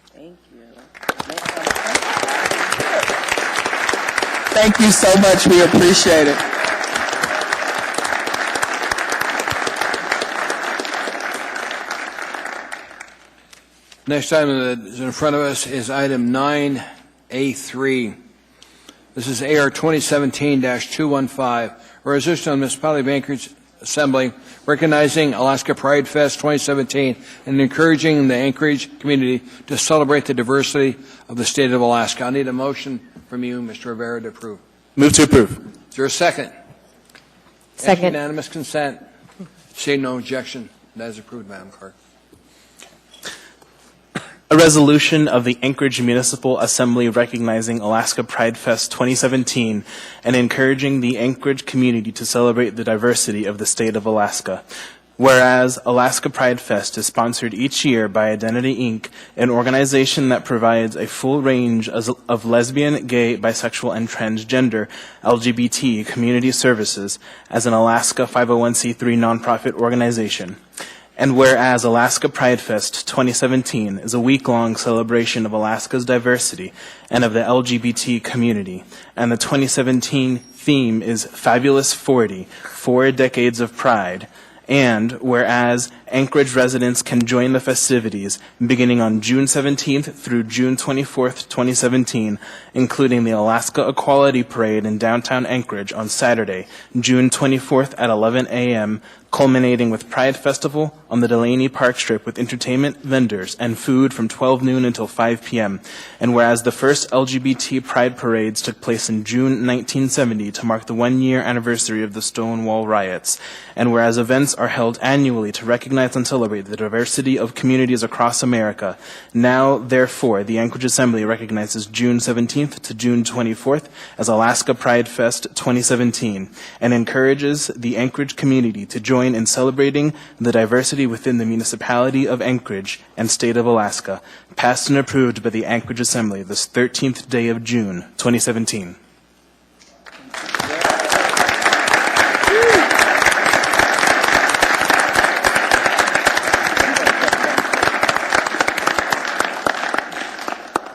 Thank you so much. We appreciate it. Next item that is in front of us is item 9A3. This is AR 2017-215, a resolution on the Municipality of Anchorage Assembly recognizing Alaska Pride Fest 2017 and encouraging the Anchorage community to celebrate the diversity of the state of Alaska. I need a motion from you, Mr. Rivera, to approve. Move to approve. Is there a second? Second. Unanimous consent. Seeing no objection, that is approved, Madam Clerk. A resolution of the Anchorage Municipal Assembly recognizing Alaska Pride Fest 2017 and encouraging the Anchorage community to celebrate the diversity of the state of Alaska. Whereas Alaska Pride Fest is sponsored each year by Identity Inc., an organization that provides a full range of lesbian, gay, bisexual, and transgender LGBT community services as an Alaska 501c3 nonprofit organization. And whereas Alaska Pride Fest 2017 is a week-long celebration of Alaska's diversity and of the LGBT community, and the 2017 theme is Fabulous 40, 4 Decades of Pride, and whereas Anchorage residents can join the festivities beginning on June 17th through June 24th, 2017, including the Alaska Equality Parade in downtown Anchorage on Saturday, June 24th at 11 a.m., culminating with Pride Festival on the Delaney Park Strip with entertainment, vendors, and food from 12 noon until 5 p.m. And whereas the first LGBT Pride parades took place in June 1970 to mark the one-year anniversary of the Stonewall riots, and whereas events are held annually to recognize and celebrate the diversity of communities across America, now, therefore, the Anchorage Assembly recognizes June 17th to June 24th as Alaska Pride Fest 2017 and encourages the Anchorage community to join in celebrating the diversity within the municipality of Anchorage and state of Alaska, passed and approved by the Anchorage Assembly this 13th day of June, 2017.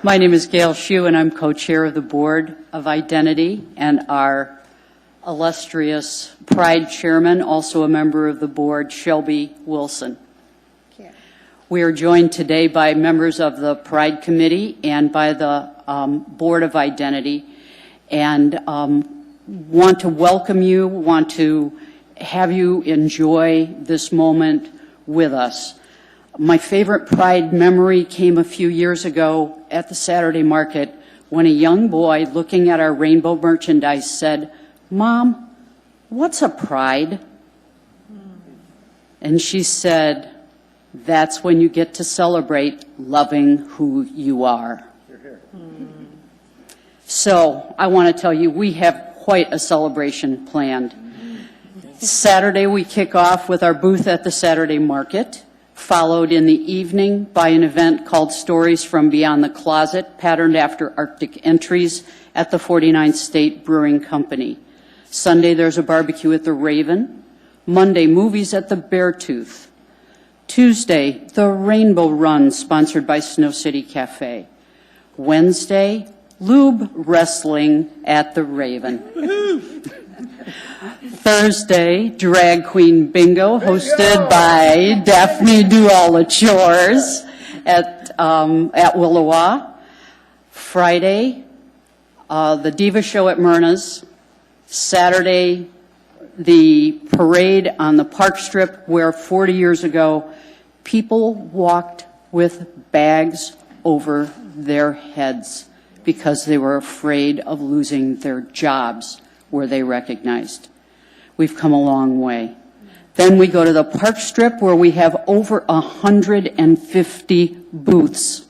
My name is Gail Shue, and I'm co-chair of the Board of Identity, and our illustrious Pride Chairman, also a member of the board, Shelby Wilson. We are joined today by members of the Pride Committee and by the Board of Identity, and want to welcome you, want to have you enjoy this moment with us. My favorite Pride memory came a few years ago at the Saturday market when a young boy looking at our rainbow merchandise said, "Mom, what's a pride?" And she said, "That's when you get to celebrate loving who you are." So I want to tell you, we have quite a celebration planned. Saturday, we kick off with our booth at the Saturday market, followed in the evening by an event called Stories from Beyond the Closet, patterned after Arctic entries at the 49th State Brewing Company. Sunday, there's a barbecue at the Raven. Monday, movies at the Beartooth. Tuesday, the Rainbow Run, sponsored by Snow City Cafe. Wednesday, lube wrestling at the Raven. Thursday, Drag Queen Bingo, hosted by Daphne Do All the Chores at Willowa. Friday, the Diva Show at Myrna's. Saturday, the parade on the Park Strip, where 40 years ago, people walked with bags over their heads because they were afraid of losing their jobs, were they recognized. We've come a long way. Then we go to the Park Strip, where we have over 150 booths.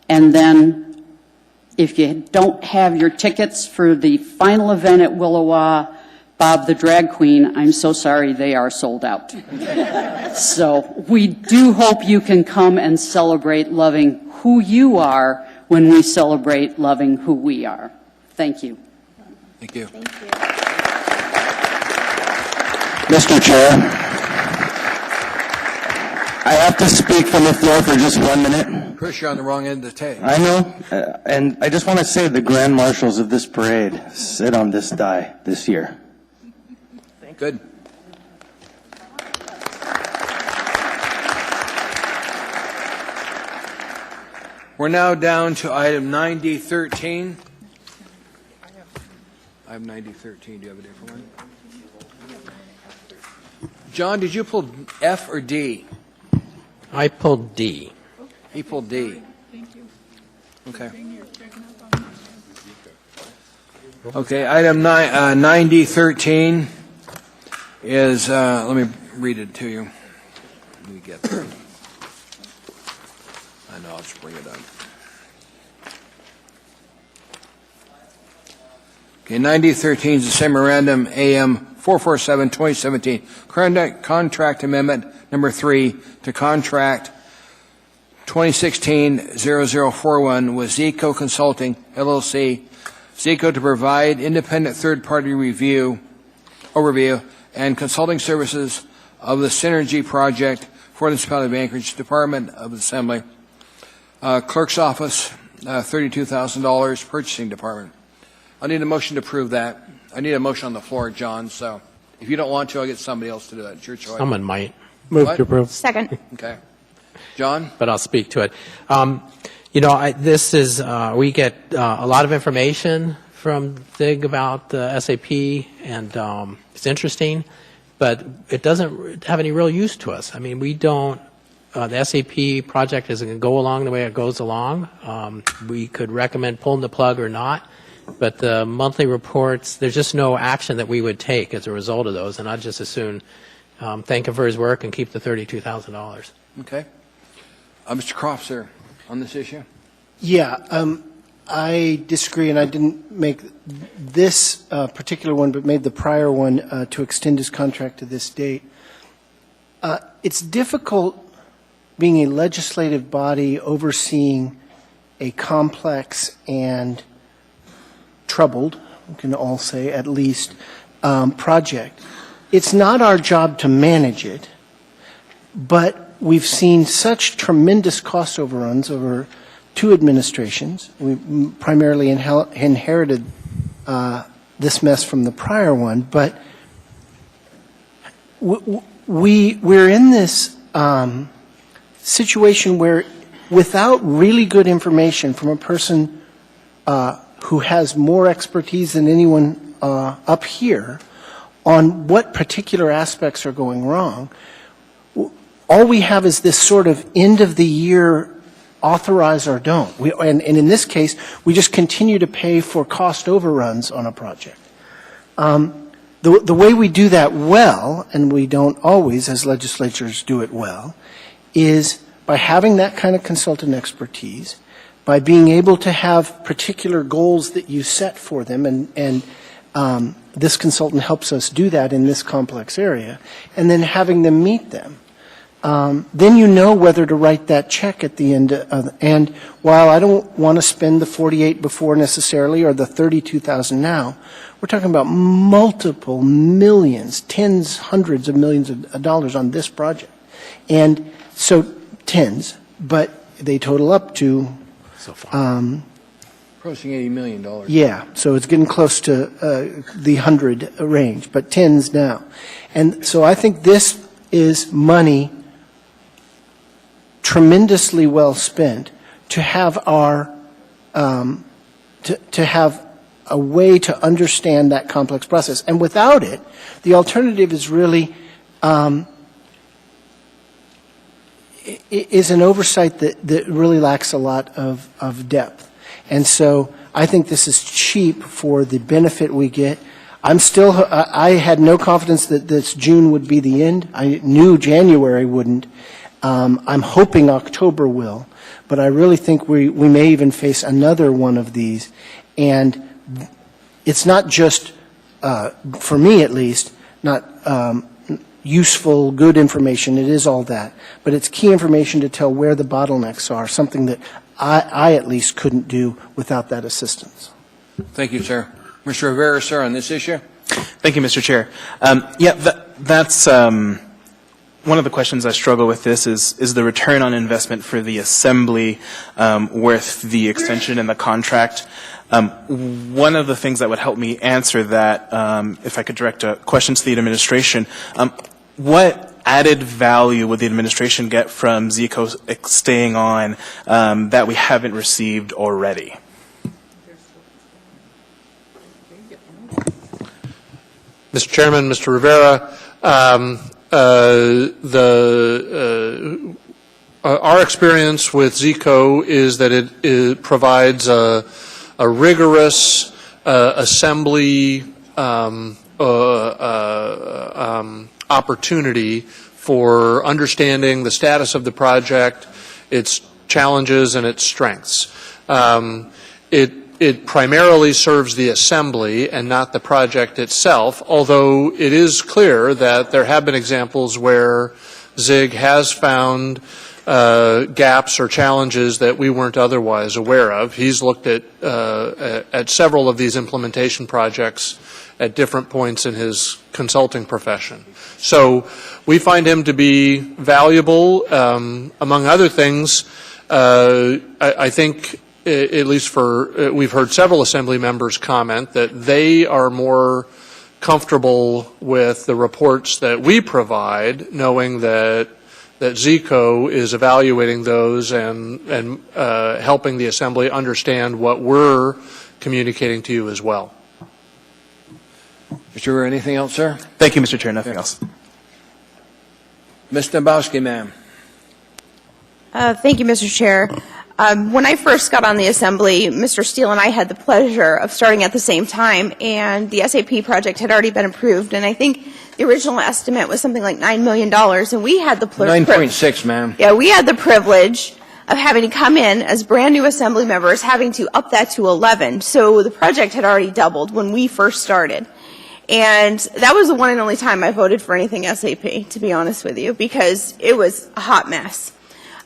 And then, if you don't have your tickets for the final event at Willowa, Bob the Drag Queen, I'm so sorry, they are sold out. So we do hope you can come and celebrate loving who you are when we celebrate loving who we are. Thank you. Thank you. Thank you. Mr. Chair, I have to speak from the floor for just 1 minute. Chris, you're on the wrong end of the table. I know, and I just want to say the grand marshals of this parade sit on this die this year. Good. We're now down to item 9D13. Item 9D13, do you have a different one? John, did you pull F or D? I pulled D. He pulled D. Okay. Okay, item 9D13 is, let me read it to you. Let me get there. I know, I'll just bring it up. Okay, 9D13 is the memorandum AM 447-2017, contract amendment number 3 to contract 2016-0041 with Zico Consulting, LLC, Zico to provide independent third-party overview and consulting services of the Synergy Project for the Municipality of Anchorage, Department of Assembly, Clerk's Office, $32,000, Purchasing Department. I need a motion to approve that. I need a motion on the floor, John, so if you don't want to, I'll get somebody else to do that. It's your choice. Someone might. Move What? to approve. Second. Okay. John? But I'll speak to it. This is, we get a lot of information from THIG about the SAP, and it's interesting, but it doesn't have any real use to us. I mean, we don't, the SAP project isn't going to go along the way it goes along. We could recommend pulling the plug or not, but the monthly reports, there's just no action that we would take as a result of those, and I'd just as soon thank him for his work and keep the $32,000. Okay. Mr. Croft, sir, on this issue? Yeah, I disagree, and I didn't make this particular one, but made the prior one to extend his contract to this date. It's difficult being a legislative body overseeing a complex and troubled, we can all say at least, project. It's not our job to manage it, but we've seen such tremendous cost overruns over two administrations. We primarily inherited this mess from the prior one, but we're in this situation where, without really good information from a person who has more expertise than anyone up here on what particular aspects are going wrong, all we have is this sort of end-of-the-year authorize or don't. And in this case, we just continue to pay for cost overruns on a project. The way we do that well, and we don't always, as legislatures, do it well, is by having that kind of consultant expertise, by being able to have particular goals that you set for them, and this consultant helps us do that in this complex area, and then having them meet them. Then you know whether to write that check at the end. And while I don't want to spend the 48 before necessarily, or the 32,000 now, we're talking about multiple millions, tens, hundreds of millions of dollars on this project. And so tens, but they total up to Approaching $80 million. yeah, so it's getting close to the 100 range, but tens now. And so I think this is money tremendously well spent to have our to have a way to understand that complex process. And without it, the alternative is really is an oversight that really lacks a lot of depth. And so I think this is cheap for the benefit we get. I had no confidence that this June would be the end. I knew January wouldn't. I'm hoping October will. But I really think we may even face another one of these. And it's not just, for me at least, not useful, good information. It is all that. But it's key information to tell where the bottlenecks are, something that I at least couldn't do without that assistance. Thank you, sir. Mr. Rivera, sir, on this issue? Thank you, Mr. Chair. That's one of the questions I struggle with. This is the return on investment for the assembly worth the extension in the contract. One of the things that would help me answer that, if I could direct a question to the administration, what added value would the administration get from Zeco staying on that we haven't received already? Mr. Chairman, Mr. Rivera, our experience with Zeco is that it provides a rigorous assembly opportunity for understanding the status of the project, its challenges, and its strengths. It primarily serves the assembly and not the project itself, although it is clear that there have been examples where ZIG has found gaps or challenges that we weren't otherwise aware of. He's looked at several of these implementation projects at different points in his consulting profession. So we find him to be valuable. Among other things, I think, at least we've heard several assembly members comment that they are more comfortable with the reports that we provide, knowing that Zeco is evaluating those and helping the assembly understand what we're communicating to you as well. Mr. Rivera, anything else, sir? Thank you, Mr. Chair. Nothing else. Ms. Dombrowski, ma'am. Thank you, Mr. Chair. When I first got on the Assembly, Mr. Steele and I had the pleasure of starting at the same time, and the SAP project had already been approved, and I think the original estimate was something like $9 million, and we had the 9.6, ma'am. Yeah, we had the privilege of having to come in as brand new Assembly members, having to up that to 11. So the project had already doubled when we first started. And that was the one and only time I voted for anything SAP, to be honest with you, because it was a hot mess.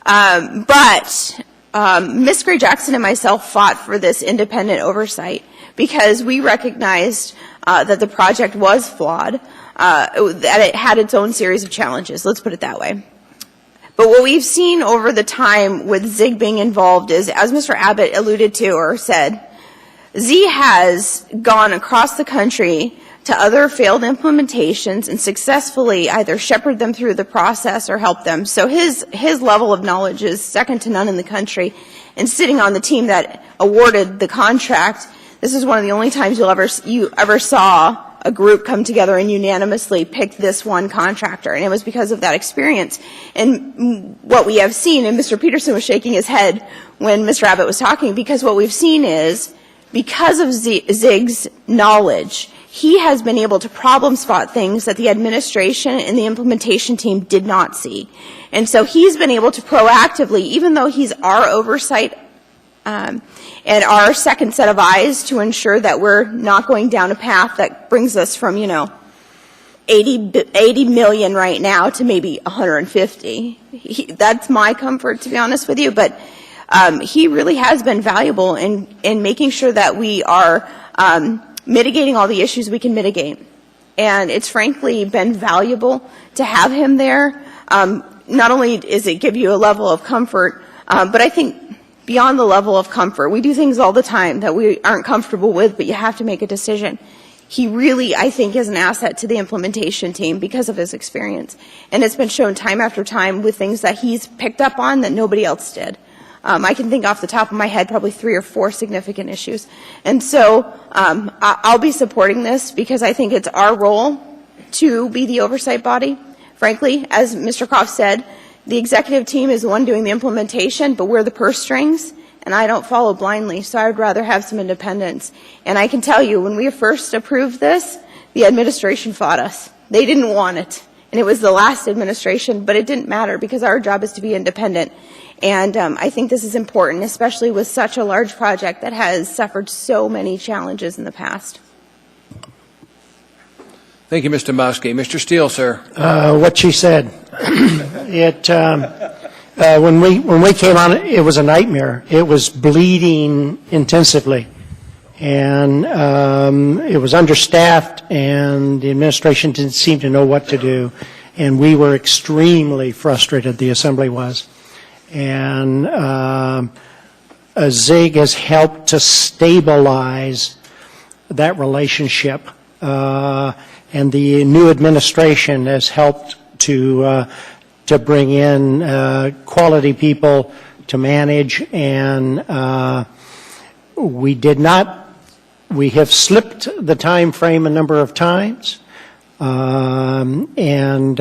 But Ms. Gray Jackson and myself fought for this independent oversight because we recognized that the project was flawed, that it had its own series of challenges. Let's put it that way. But what we've seen over the time with ZIG being involved is, as Mr. Abbott alluded to or said, Z has gone across the country to other failed implementations and successfully either shepherded them through the process or helped them. So his level of knowledge is second to none in the country. And sitting on the team that awarded the contract, this is one of the only times you ever saw a group come together and unanimously pick this one contractor, and it was because of that experience. And what we have seen, and Mr. Peterson was shaking his head when Mr. Abbott was talking, because what we've seen is, because of ZIG's knowledge, he has been able to problem spot things that the administration and the implementation team did not see. And so he's been able to proactively, even though he's our oversight and our second set of eyes to ensure that we're not going down a path that brings us from, 80 million right now to maybe 150. That's my comfort, to be honest with you. But he really has been valuable in making sure that we are mitigating all the issues we can mitigate. And it's frankly been valuable to have him there. Not only does it give you a level of comfort, but I think beyond the level of comfort, we do things all the time that we aren't comfortable with, but you have to make a decision. He really, I think, is an asset to the implementation team because of his experience. And it's been shown time after time with things that he's picked up on that nobody else did. I can think off the top of my head probably 3 or 4 significant issues. And so I'll be supporting this because I think it's our role to be the oversight body. Frankly, as Mr. Koff said, the executive team is the one doing the implementation, but we're the purse strings, and I don't follow blindly, so I would rather have some independence. And I can tell you, when we first approved this, the administration fought us. They didn't want it, and it was the last administration, but it didn't matter because our job is to be independent. And I think this is important, especially with such a large project that has suffered so many challenges in the past. Thank you, Mr. Muskie. Mr. Steele, sir. What she said. When we came on, it was a nightmare. It was bleeding intensively, and it was understaffed, and the administration didn't seem to know what to do, and we were extremely frustrated. The assembly was, and ZIG has helped to stabilize that relationship. And the new administration has helped to bring in quality people to manage, and we have slipped the time frame a number of times, and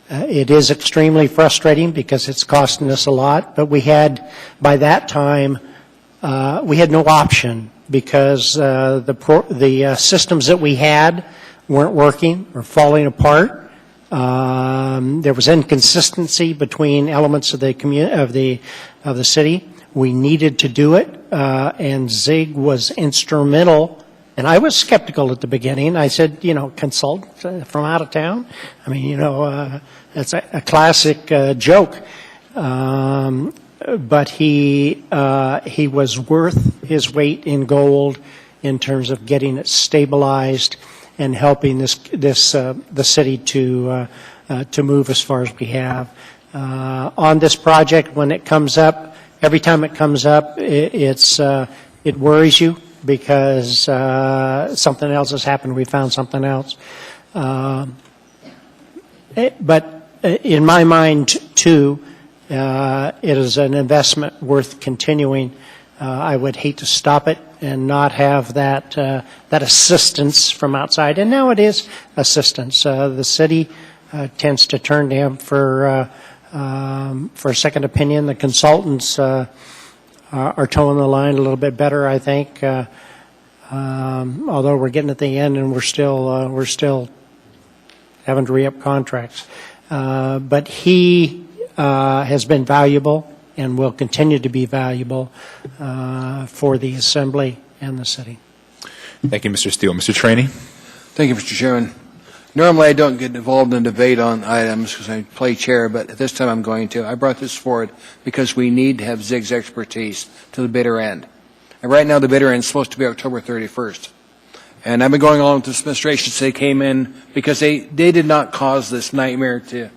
it is extremely frustrating because it's costing us a lot, but we had, by that time, we had no option because the systems that we had weren't working or falling apart. There was inconsistency between elements of the city. We needed to do it, and ZIG was instrumental. And I was skeptical at the beginning. I said, consult from out of town. I mean, that's a classic joke. But he was worth his weight in gold in terms of getting it stabilized and helping the city to move as far as we have. On this project, when it comes up, every time it comes up, it worries you because something else has happened. We found something else. But in my mind, too, it is an investment worth continuing. I would hate to stop it and not have that assistance from outside. And now it is assistance. The city tends to turn to him for a second opinion. The consultants are towing the line a little bit better, I think. Although we're getting at the end and we're still having to re-up contracts. But he has been valuable and will continue to be valuable for the Assembly and the city. Thank you, Mr. Steele. Mr. Trainee? Thank you, Mr. Chairman. Normally, I don't get involved in debate on items because I play chair, but at this time I'm going to. I brought this forward because we need to have ZIG's expertise to the bitter end. And right now, the bitter end is supposed to be October 31st. And I've been going along with this administration since they came in because they did not cause this nightmare to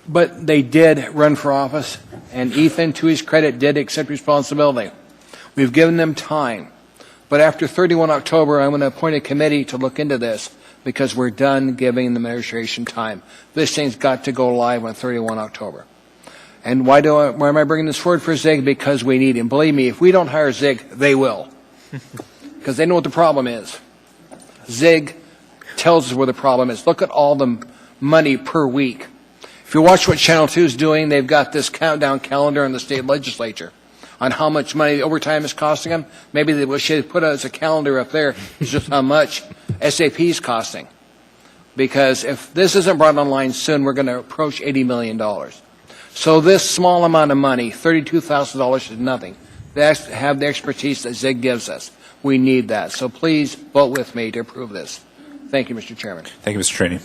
But they did run for office, and Ethan, to his credit, did accept responsibility. We've given them time. But after 31 October, I'm going to appoint a committee to look into this because we're done giving the administration time. This thing's got to go live on 31 October. And why am I bringing this forward for Zig? Because we need him. Believe me, if we don't hire Zig, they will. Because they know what the problem is. Zig tells us where the problem is. Look at all the money per week. If you watch what Channel 2 is doing, they've got this countdown calendar in the state legislature on how much money overtime is costing them. Maybe they should put as a calendar up there just how much SAP is costing. Because if this isn't brought online soon, we're going to approach $80 million. So this small amount of money, $32,000, is nothing. They have the expertise that Zig gives us. We need that. So please vote with me to approve this. Thank you, Mr. Chairman. Thank you, Mr. Trainee.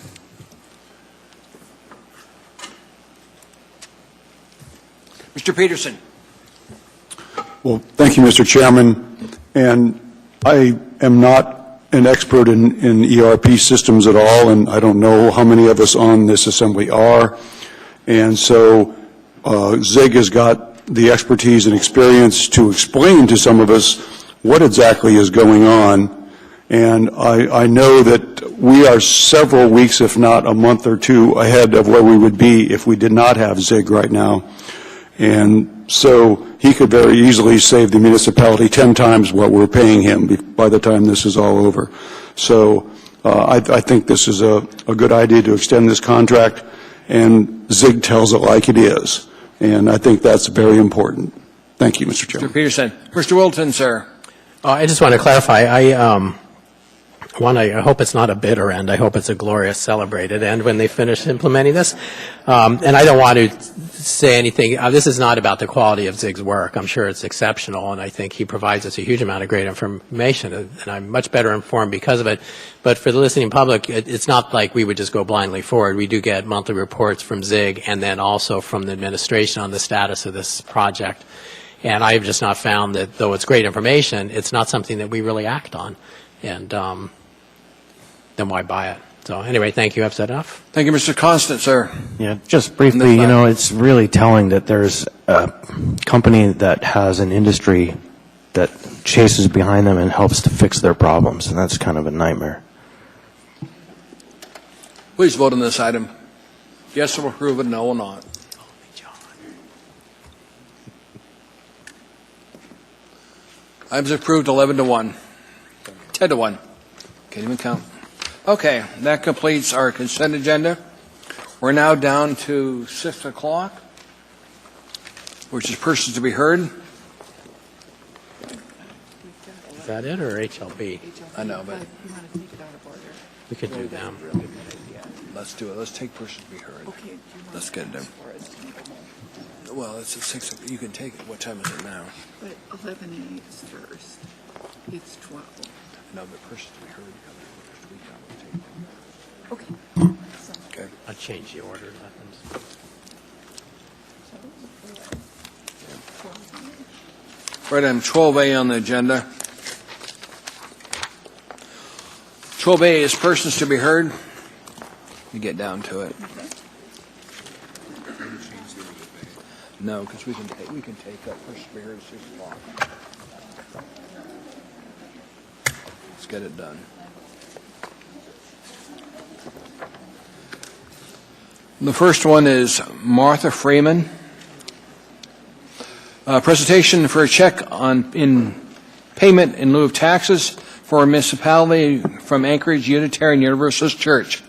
Mr. Peterson. Well, thank you, Mr. Chairman. And I am not an expert in ERP systems at all, and I don't know how many of us on this assembly are. And so Zig has got the expertise and experience to explain to some of us what exactly is going on. And I know that we are several weeks, if not a month or two, ahead of where we would be if we did not have Zig right now. And so he could very easily save the municipality 10 times what we're paying him by the time this is all over. So I think this is a good idea to extend this contract, and Zig tells it like it is. And I think that's very important. Thank you, Mr. Chairman. Mr. Peterson. Mr. Wilton, sir. I just want to clarify. I hope it's not a bitter end. I hope it's a glorious, celebrated end when they finish implementing this. And I don't want to say anything. This is not about the quality of Zig's work. I'm sure it's exceptional, and I think he provides us a huge amount of great information, and I'm much better informed because of it. But for the listening public, it's not like we would just go blindly forward. We do get monthly reports from Zig and then also from the administration on the status of this project. And I've just not found that, though it's great information, it's not something that we really act on. And then why buy it? So anyway, thank you. I've said enough. Thank you, Mr. Constant, sir. Yeah, just briefly, it's really telling that there's a company that has an industry that chases behind them and helps to fix their problems, and that's kind of a nightmare. Please vote on this item. Yes, we'll approve it. No, we'll not. Items approved 11-1. 10-1. Can't even count. Okay, that completes our consent agenda. We're now down to 6 o'clock, which is persons to be heard. Is that it or HLB? I know, but We could do them. let's do it. Let's take persons to be heard. Let's get it done. Well, it's at 6. You can take it. What time is it now? But 11A is first. It's 12. No, but persons to be heard. Okay. Okay. I'll change the order. Right, item 12A on the agenda. 12A is persons to be heard. Let me get down to it. No, because we can take up persons to be heard at 6 o'clock. Let's get it done. The first one is Martha Freeman. Presentation for a check in payment in lieu of taxes for a municipality from Anchorage Unitarian Universalist Church.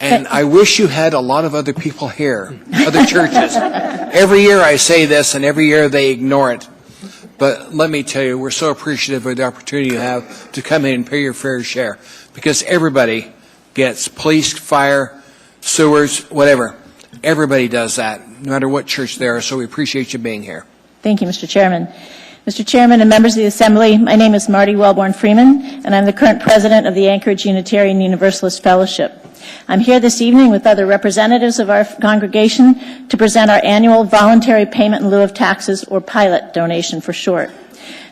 And I wish you had a lot of other people here, other churches. Every year I say this, and every year they ignore it. But let me tell you, we're so appreciative of the opportunity you have to come in and pay your fair share, because everybody gets police, fire, sewers, whatever. Everybody does that, no matter what church they are, so we appreciate you being here. Thank you, Mr. Chairman. Mr. Chairman and members of the Assembly, my name is Marty Wellborn Freeman, and I'm the current president of the Anchorage Unitarian Universalist Fellowship. I'm here this evening with other representatives of our congregation to present our annual voluntary payment in lieu of taxes, or pilot donation for short.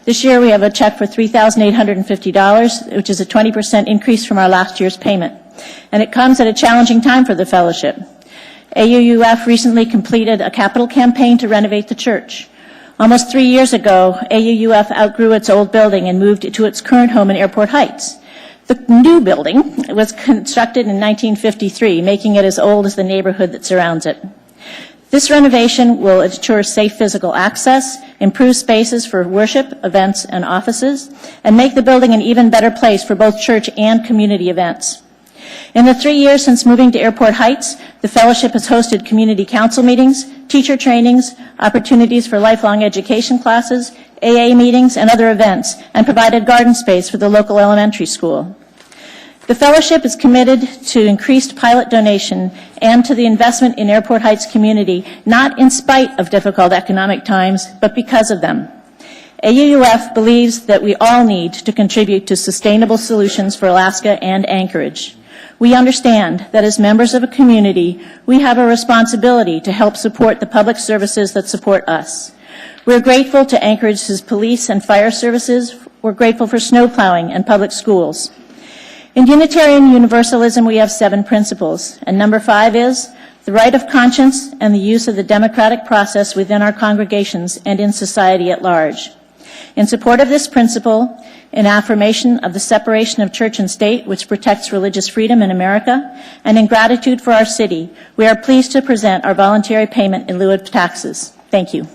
This year we have a check for $3,850, which is a 20% increase from our last year's payment. And it comes at a challenging time for the fellowship. AUUF recently completed a capital campaign to renovate the church. Almost 3 years ago, AUUF outgrew its old building and moved to its current home in Airport Heights. The new building was constructed in 1953, making it as old as the neighborhood that surrounds it. This renovation will ensure safe physical access, improve spaces for worship, events, and offices, and make the building an even better place for both church and community events. In the 3 years since moving to Airport Heights, the fellowship has hosted community council meetings, teacher trainings, opportunities for lifelong education classes, AA meetings, and other events, and provided garden space for the local elementary school. The fellowship is committed to increased pilot donation and to the investment in Airport Heights community, not in spite of difficult economic times, but because of them. AUUF believes that we all need to contribute to sustainable solutions for Alaska and Anchorage. We understand that as members of a community, we have a responsibility to help support the public services that support us. We're grateful to Anchorage's police and fire services. We're grateful for snow plowing and public schools. In Unitarian Universalism, we have 7 principles, and number 5 is the right of conscience and the use of the democratic process within our congregations and in society at large. In support of this principle, in affirmation of the separation of church and state, which protects religious freedom in America, and in gratitude for our city, we are pleased to present our voluntary payment in lieu of taxes. Thank you.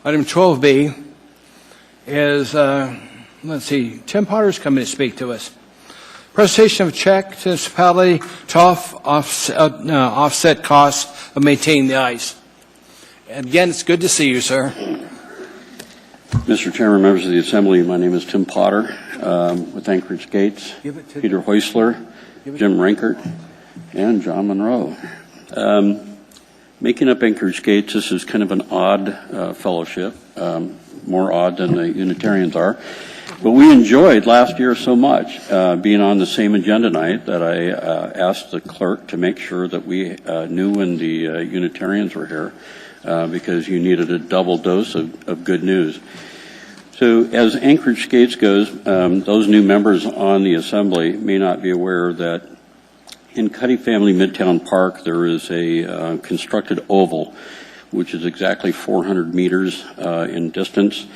Item 12B is, let's see, Tim Potter's coming to speak to us. Presentation of check to municipality to offset costs of maintaining the ice. And again, it's good to see you, sir. Mr. Chairman, members of the Assembly, my name is Tim Potter with Anchorage Gates, Peter Heusler, Jim Rinkert, and John Monroe. Making up Anchorage Gates, this is kind of an odd fellowship, more odd than the Unitarians are. But we enjoyed last year so much being on the same agenda night that I asked the clerk to make sure that we knew when the Unitarians were here because you needed a double dose of good news. So as Anchorage Gates goes, those new members on the Assembly may not be aware that in Cuddy Family Midtown Park, there is a constructed oval, which is exactly 400 meters in distance,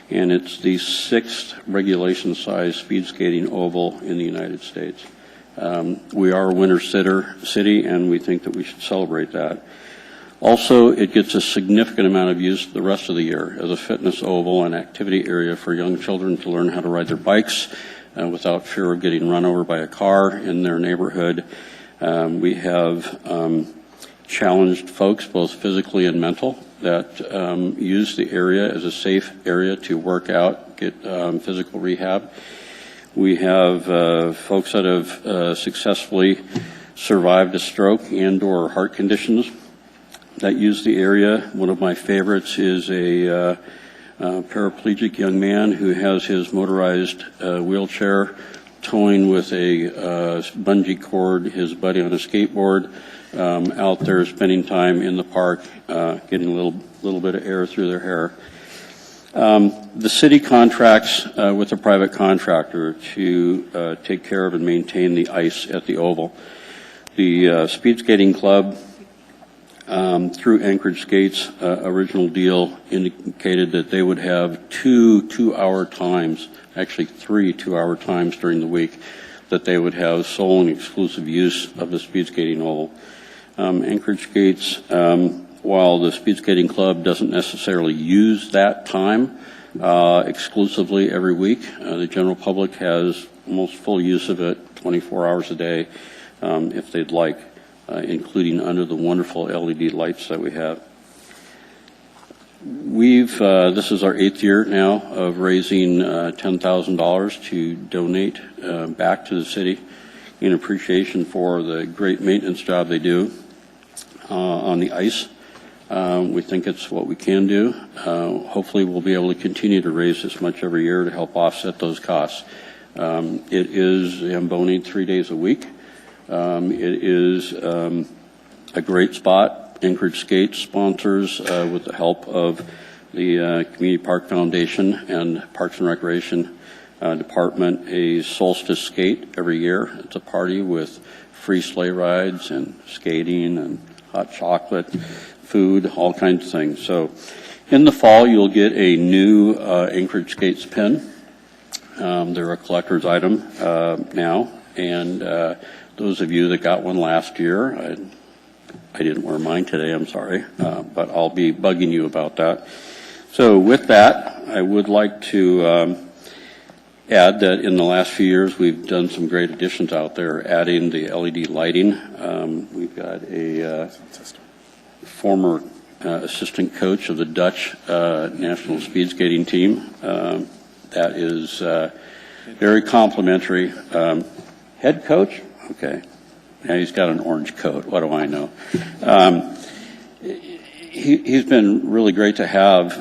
and it's the 6th regulation-size speed skating oval in the United States. We are a winter city, and we think that we should celebrate that. Also, it gets a significant amount of use the rest of the year as a fitness oval and activity area for young children to learn how to ride their bikes without fear of getting run over by a car in their neighborhood. We have challenged folks, both physically and mental, that use the area as a safe area to work out, get physical rehab. We have folks that have successfully survived a stroke and/or heart conditions that use the area. One of my favorites is a paraplegic young man who has his motorized wheelchair towing with a bungee cord his buddy on a skateboard out there spending time in the park getting a little bit of air through their hair. The city contracts with a private contractor to take care of and maintain the ice at the oval. The Speed Skating Club through Anchorage Skates original deal indicated that they would have two-hour times, actually 3 2-hour times during the week, that they would have sole and exclusive use of the speed skating oval. Anchorage Gates, while the Speed Skating Club doesn't necessarily use that time exclusively every week, the general public has almost full use of it 24 hours a day if they'd like, including under the wonderful LED lights that we have. This is our 8th year now of raising $10,000 to donate back to the city in appreciation for the great maintenance job they do on the ice. We think it's what we can do. Hopefully we'll be able to continue to raise this much every year to help offset those costs. It is Zamboni 3 days a week. It is a great spot. Anchorage Skate sponsors, with the help of the Community Park Foundation and Parks and Recreation Department, a solstice skate every year. It's a party with free sleigh rides and skating and hot chocolate, food, all kinds of things. So in the fall, you'll get a new Anchorage Skates pin. They're a collector's item now, and those of you that got one last year, I didn't wear mine today, I'm sorry, but I'll be bugging you about that. So with that, I would like to add that in the last few years, we've done some great additions out there, adding the LED lighting. We've got a former assistant coach of the Dutch national speed skating team. That is very complimentary. Head coach? Okay. Now he's got an orange coat. What do I know? He's been really great to have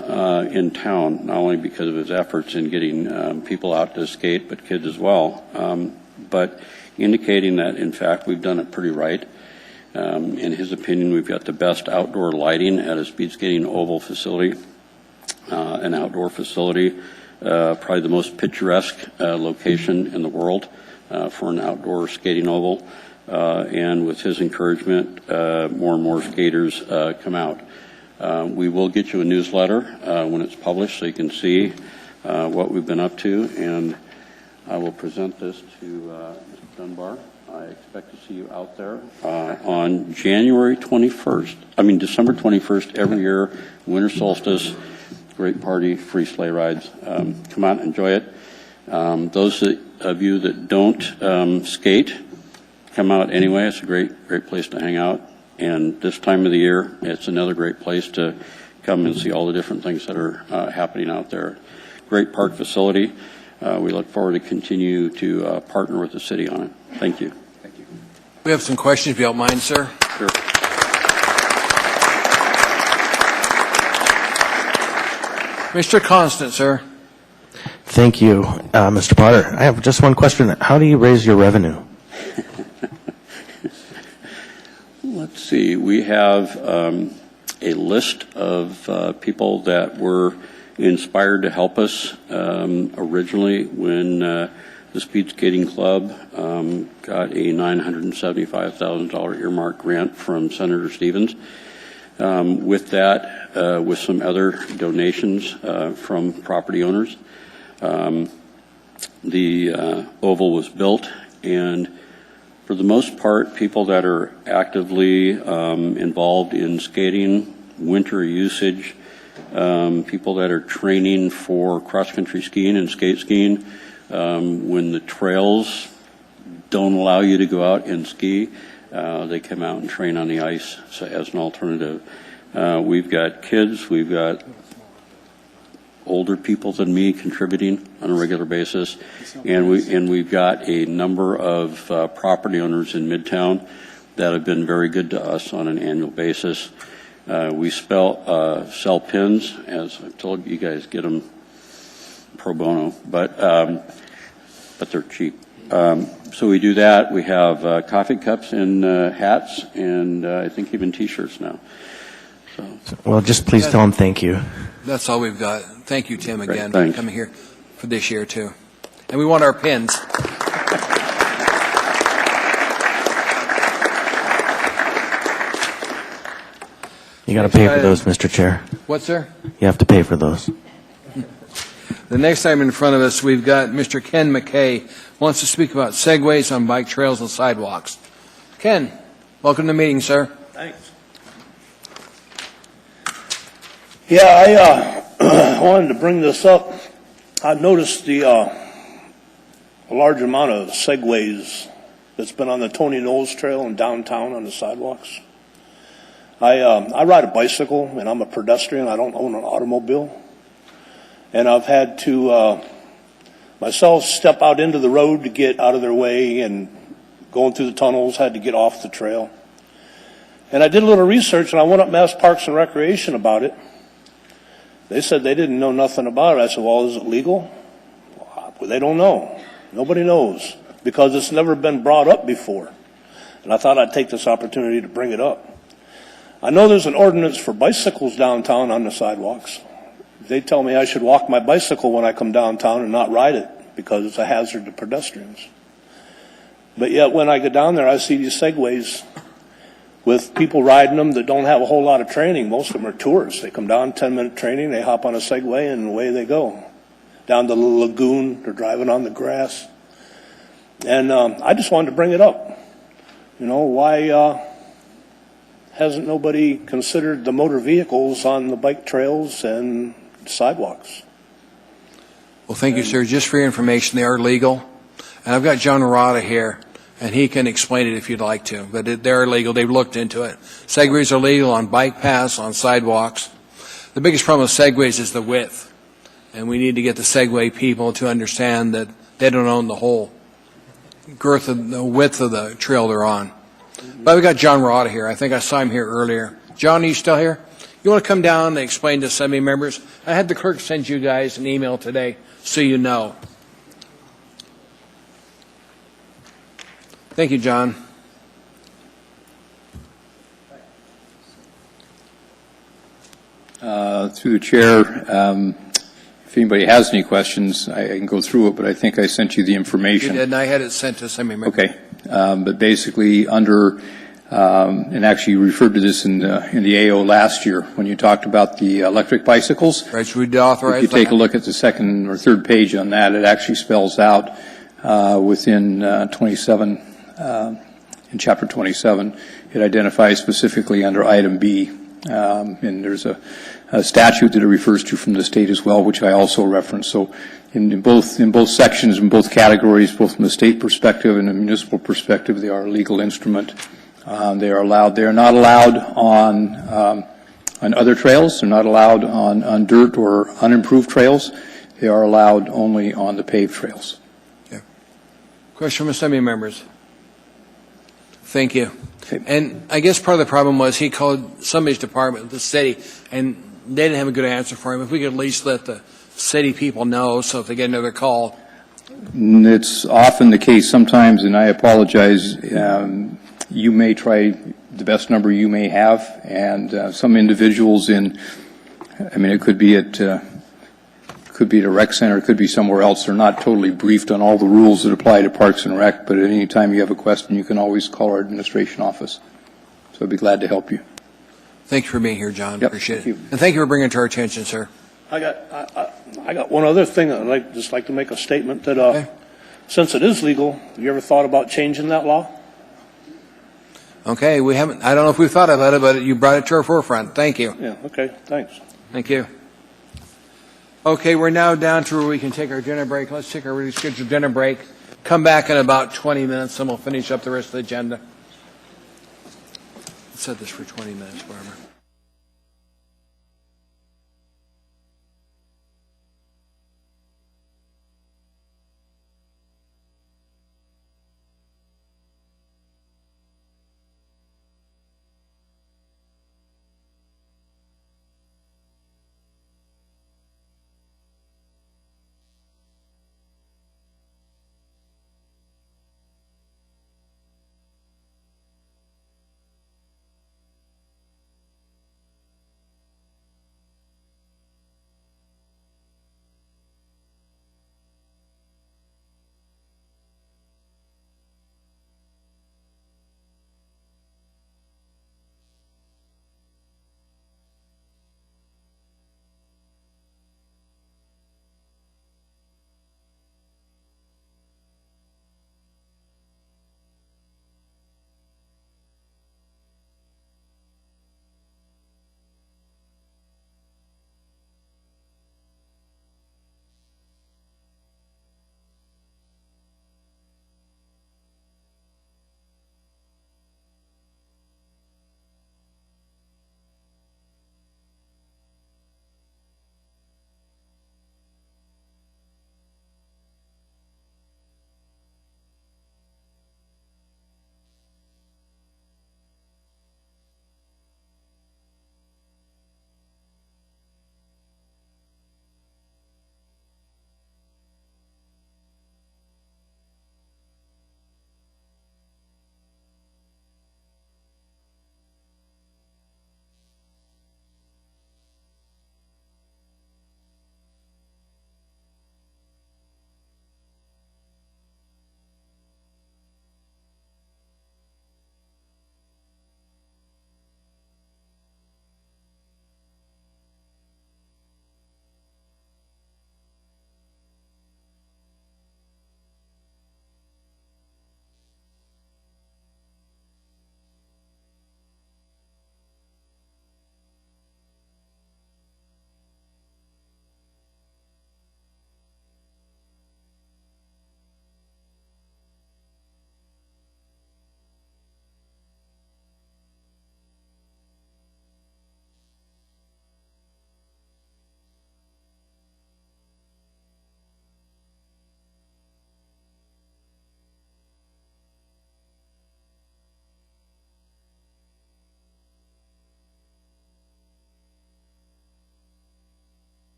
in town, not only because of his efforts in getting people out to skate, but kids as well. But indicating that, in fact, we've done it pretty right. In his opinion, we've got the best outdoor lighting at a speed skating oval facility, an outdoor facility, probably the most picturesque location in the world for an outdoor skating oval. And with his encouragement, more and more skaters come out. We will get you a newsletter when it's published so you can see what we've been up to, and I will present this to Mr. Dunbar. I expect to see you out there on December 21st every year, winter solstice, great party, free sleigh rides. Come out, enjoy it. Those of you that don't skate, come out anyway. It's a great place to hang out. And this time of the year, it's another great place to come and see all the different things that are happening out there. Great park facility. We look forward to continue to partner with the city on it. Thank you. Thank you. We have some questions, if you don't mind, sir. Sure. Mr. Constant, sir. Thank you, Mr. Potter. I have just one question. How do you raise your revenue? Let's see. We have a list of people that were inspired to help us originally when the Speed Skating Club got a $975,000 earmark grant from Senator Stevens. With that, with some other donations from property owners, the oval was built, and for the most part, people that are actively involved in skating, winter usage, people that are training for cross-country skiing and skate skiing, when the trails don't allow you to go out and ski, they come out and train on the ice as an alternative. We've got kids, we've got older people than me contributing on a regular basis, and we've got a number of property owners in Midtown that have been very good to us on an annual basis. We sell pins, as I've told you guys, get them pro bono, but they're cheap. So we do that. We have coffee cups and hats, and I think even T-shirts now. Well, just please tell them thank you. That's all we've got. Thank you, Tim, again, for thanks. coming here for this year, too. And we want our pins. You got to pay for those, Mr. Chair. What, sir? You have to pay for those. The next item in front of us, we've got Mr. Ken McKay, wants to speak about segways on bike trails and sidewalks. Ken, welcome to the meeting, sir. Thanks. Yeah, I wanted to bring this up. I noticed the a large amount of segways that's been on the Tony Knowles Trail in downtown on the sidewalks. I ride a bicycle, and I'm a pedestrian. I don't own an automobile. And I've had to myself step out into the road to get out of their way, and going through the tunnels, had to get off the trail. And I did a little research, and I went up and asked Parks and Recreation about it. They said they didn't know nothing about it. I said, well, is it legal? Well, they don't know. Nobody knows, because it's never been brought up before. And I thought I'd take this opportunity to bring it up. I know there's an ordinance for bicycles downtown on the sidewalks. They tell me I should walk my bicycle when I come downtown and not ride it because it's a hazard to pedestrians. But yet when I go down there, I see these Segways with people riding them that don't have a whole lot of training. Most of them are tourists. They come down, 10-minute training, they hop on a Segway, and away they go. Down to the lagoon, they're driving on the grass. And I just wanted to bring it up. You know, why hasn't nobody considered the motor vehicles on the bike trails and sidewalks? Well, thank you, sir. Just for your information, they are legal. And I've got John Arata here, and he can explain it if you'd like to. But they're legal. They've looked into it. Segways are legal on bike paths, on sidewalks. The biggest problem with segways is the width. And we need to get the Segway people to understand that they don't own the whole girth of the width of the trail they're on. But we've got John Arata here. I think I saw him here earlier. John, are you still here? You want to come down and explain to Assembly members? I had the clerk send you guys an email today so you know. Thank you, John. Through the chair, if anybody has any questions, I can go through it, but I think I sent you the information. You did, and I had it sent to Assembly members. Okay. But basically under, and actually you referred to this in the AO last year when you talked about the electric bicycles. Right, should we authorize If you take a look at the second or third page on that, it actually spells out within 27, in chapter 27, it identifies specifically under item B. And there's a statute that it refers to from the state as well, which I also referenced. So in both sections, in both categories, both from the state perspective and the municipal perspective, they are a legal instrument. They are allowed. They are not allowed on other trails. They're not allowed on dirt or unimproved trails. They are allowed only on the paved trails. Yeah. Question from Assembly members. Thank you. And I guess part of the problem was he called somebody's department, the city, and they didn't have a good answer for him. If we could at least let the city people know so if they get another call. It's often the case sometimes, and I apologize, you may try the best number you may have, and some individuals it could be at a rec center, it could be somewhere else. They're not totally briefed on all the rules that apply to Parks and Rec, but at any time you have a question, you can always call our administration office. So I'd be glad to help you. Thank you for being here, John. Yep, Appreciate it. thank you. And thank you for bringing it to our attention, sir. I got one other thing. I'd just like to make a statement that since it is legal, have you ever thought about changing that law? Okay, we haven't. I don't know if we've thought about it, but you brought it to our forefront. Thank you. Yeah, okay, thanks. Thank you. Okay, we're now down to where we can take our dinner break. Let's take our rescheduled dinner break. Come back in about 20 minutes, and we'll finish up the rest of the agenda. Let's set this for 20 minutes, Barbara.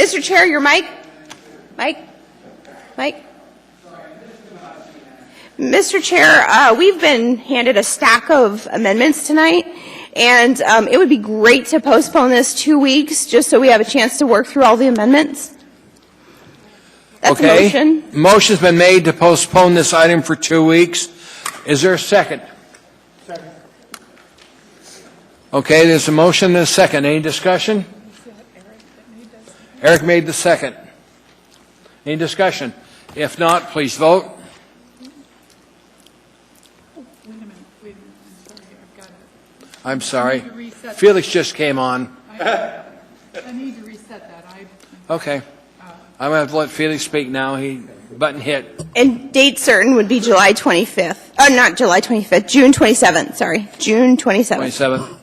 Mr. Chair, your mic? Mike? Mr. Chair, we've been handed a stack of amendments tonight, and it would be great to postpone this 2 weeks just so we have a chance to work through all the amendments. That's a motion. Motion's been made to postpone this item for 2 weeks. Is there a second? Second. Okay, there's a motion and a second. Any discussion? Eric made the second. Any discussion? If not, please vote. I'm sorry. Felix just came on. I need to reset that. Okay. I'm going to have to let Felix speak now. Button hit. And date certain would be July 25th. Not July 25th, June 27th, sorry. June 27th. 27th.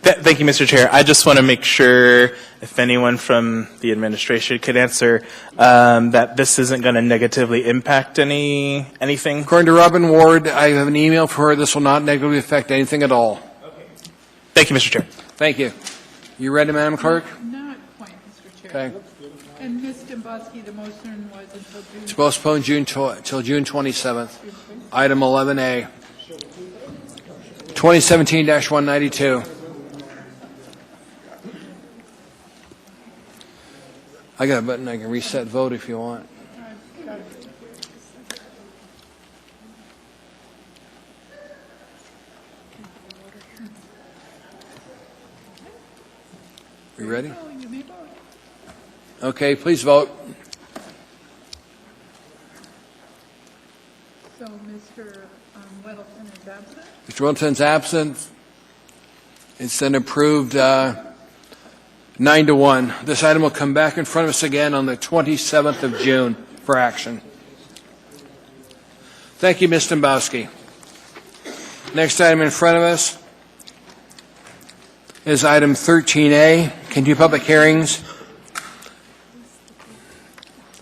Thank you, Mr. Chair. I just want to make sure if anyone from the administration could answer that this isn't going to negatively impact anything. According to Robin Ward, I have an email for her. This will not negatively affect anything at all. Okay. Thank you, Mr. Chair. Thank you. You ready, Madam Clerk? Not quite, Mr. Chair. Okay. And Ms. Dombrowski, the motion was until June. It's postponed till June 27th. Item 11A. 2017-192. I got a button I can reset vote if you want. You ready? Okay, please vote. So Mr. Weddleton is absent? Mr. Wilton's absent. It's then approved 9-1. This item will come back in front of us again on the 27th of June for action. Thank you, Ms. Dombrowski. Next item in front of us is item 13A, continue public hearings.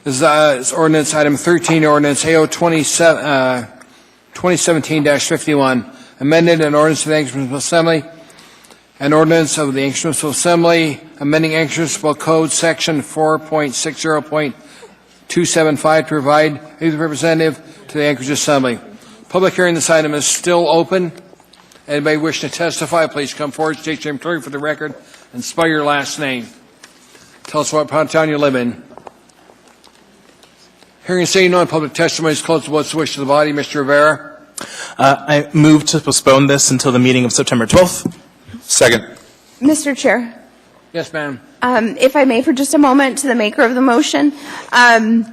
This is ordinance item 13, ordinance AO 2017-51, amended an ordinance of the Anchorage Municipal Assembly, an ordinance of the Anchorage Municipal Assembly, amending Anchorage Municipal Code section 4.60.275 to provide a representative to the Anchorage Assembly. Public hearing this item is still open. Anybody wishing to testify, please come forward, state your name clearly for the record, and spell your last name. Tell us what part of town you live in. Hearing and seeing none, public testimony is closed. What's the wish of the body? Mr. Rivera? I move to postpone this until the meeting of September 12th. Second. Mr. Chair. Yes, ma'am. If I may, for just a moment, to the maker of the motion. In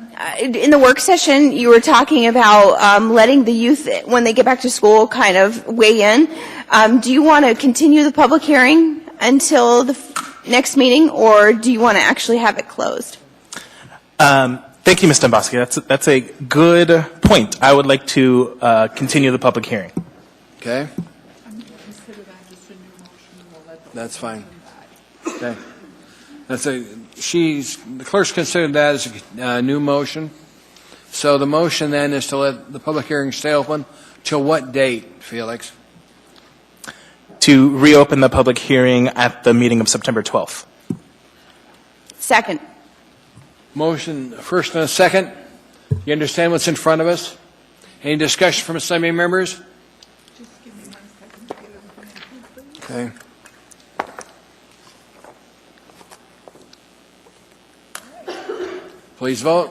the work session, you were talking about letting the youth, when they get back to school, kind of weigh in. Do you want to continue the public hearing until the next meeting, or do you want to actually have it closed? Thank you, Ms. Dombrowski. That's a good point. I would like to continue the public hearing. Okay. That's fine. Okay. The clerk's considered that as a new motion. So the motion then is to let the public hearing stay open till what date, Felix? To reopen the public hearing at the meeting of September 12th. Second. Motion first and a second. You understand what's in front of us? Any discussion from Assembly members? Just give me 1 second to get everything in, please. Okay. Please vote.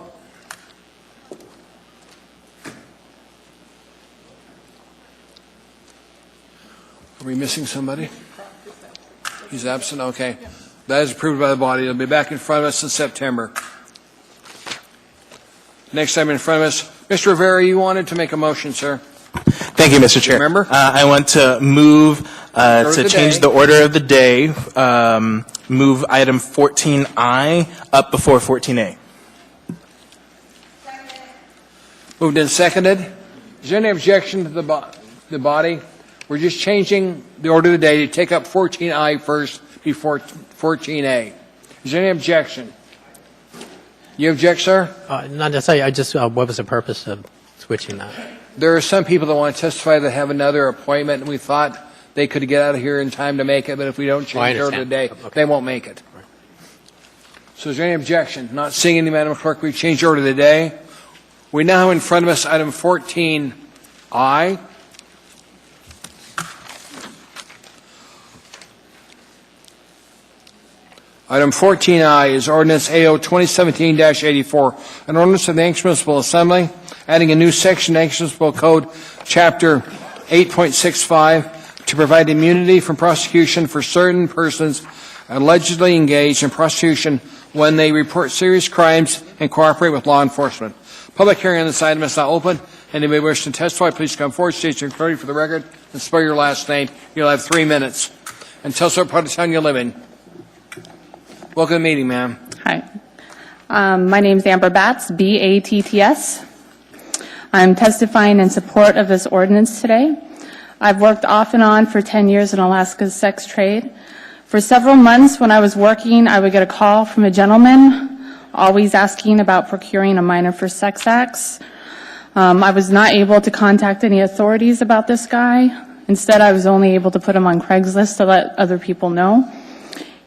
Are we missing somebody? He's absent? Okay. That is approved by the body. It'll be back in front of us in September. Next item in front of us. Mr. Rivera, you wanted to make a motion, sir. Thank you, Mr. Chair. Remember? I want to move to change the order of the day, move item 14I up before 14A. Moved and seconded. Is there any objection to the body? We're just changing the order of the day to take up 14I first before 14A. Is there any objection? You object, sir? Not necessarily. I just, what was the purpose of switching that? There are some people that want to testify that have another appointment, and we thought they could get out of here in time to make it, but if we don't Oh, I change the order understand. today, Okay. they won't make it. So is there any objection? Not seeing any, Madam Clerk, we change the order today. We now have in front of us item 14I. Item 14I is ordinance AO 2017-84, an ordinance of the Anchorage Municipal Assembly, adding a new section to Anchorage Municipal Code, Chapter 8.65, to provide immunity from prosecution for certain persons allegedly engaged in prostitution when they report serious crimes and cooperate with law enforcement. Public hearing on this item is now open. Anybody wish to testify, please come forward, state your authority for the record, and spell your last name. You'll have 3 minutes. And tell us what part of town you live in. Welcome to the meeting, ma'am. Hi. My name is Amber Batts, B-A-T-T-S. I'm testifying in support of this ordinance today. I've worked off and on for 10 years in Alaska's sex trade. For several months when I was working, I would get a call from a gentleman, always asking about procuring a minor for sex acts. I was not able to contact any authorities about this guy. Instead, I was only able to put him on Craigslist to let other people know.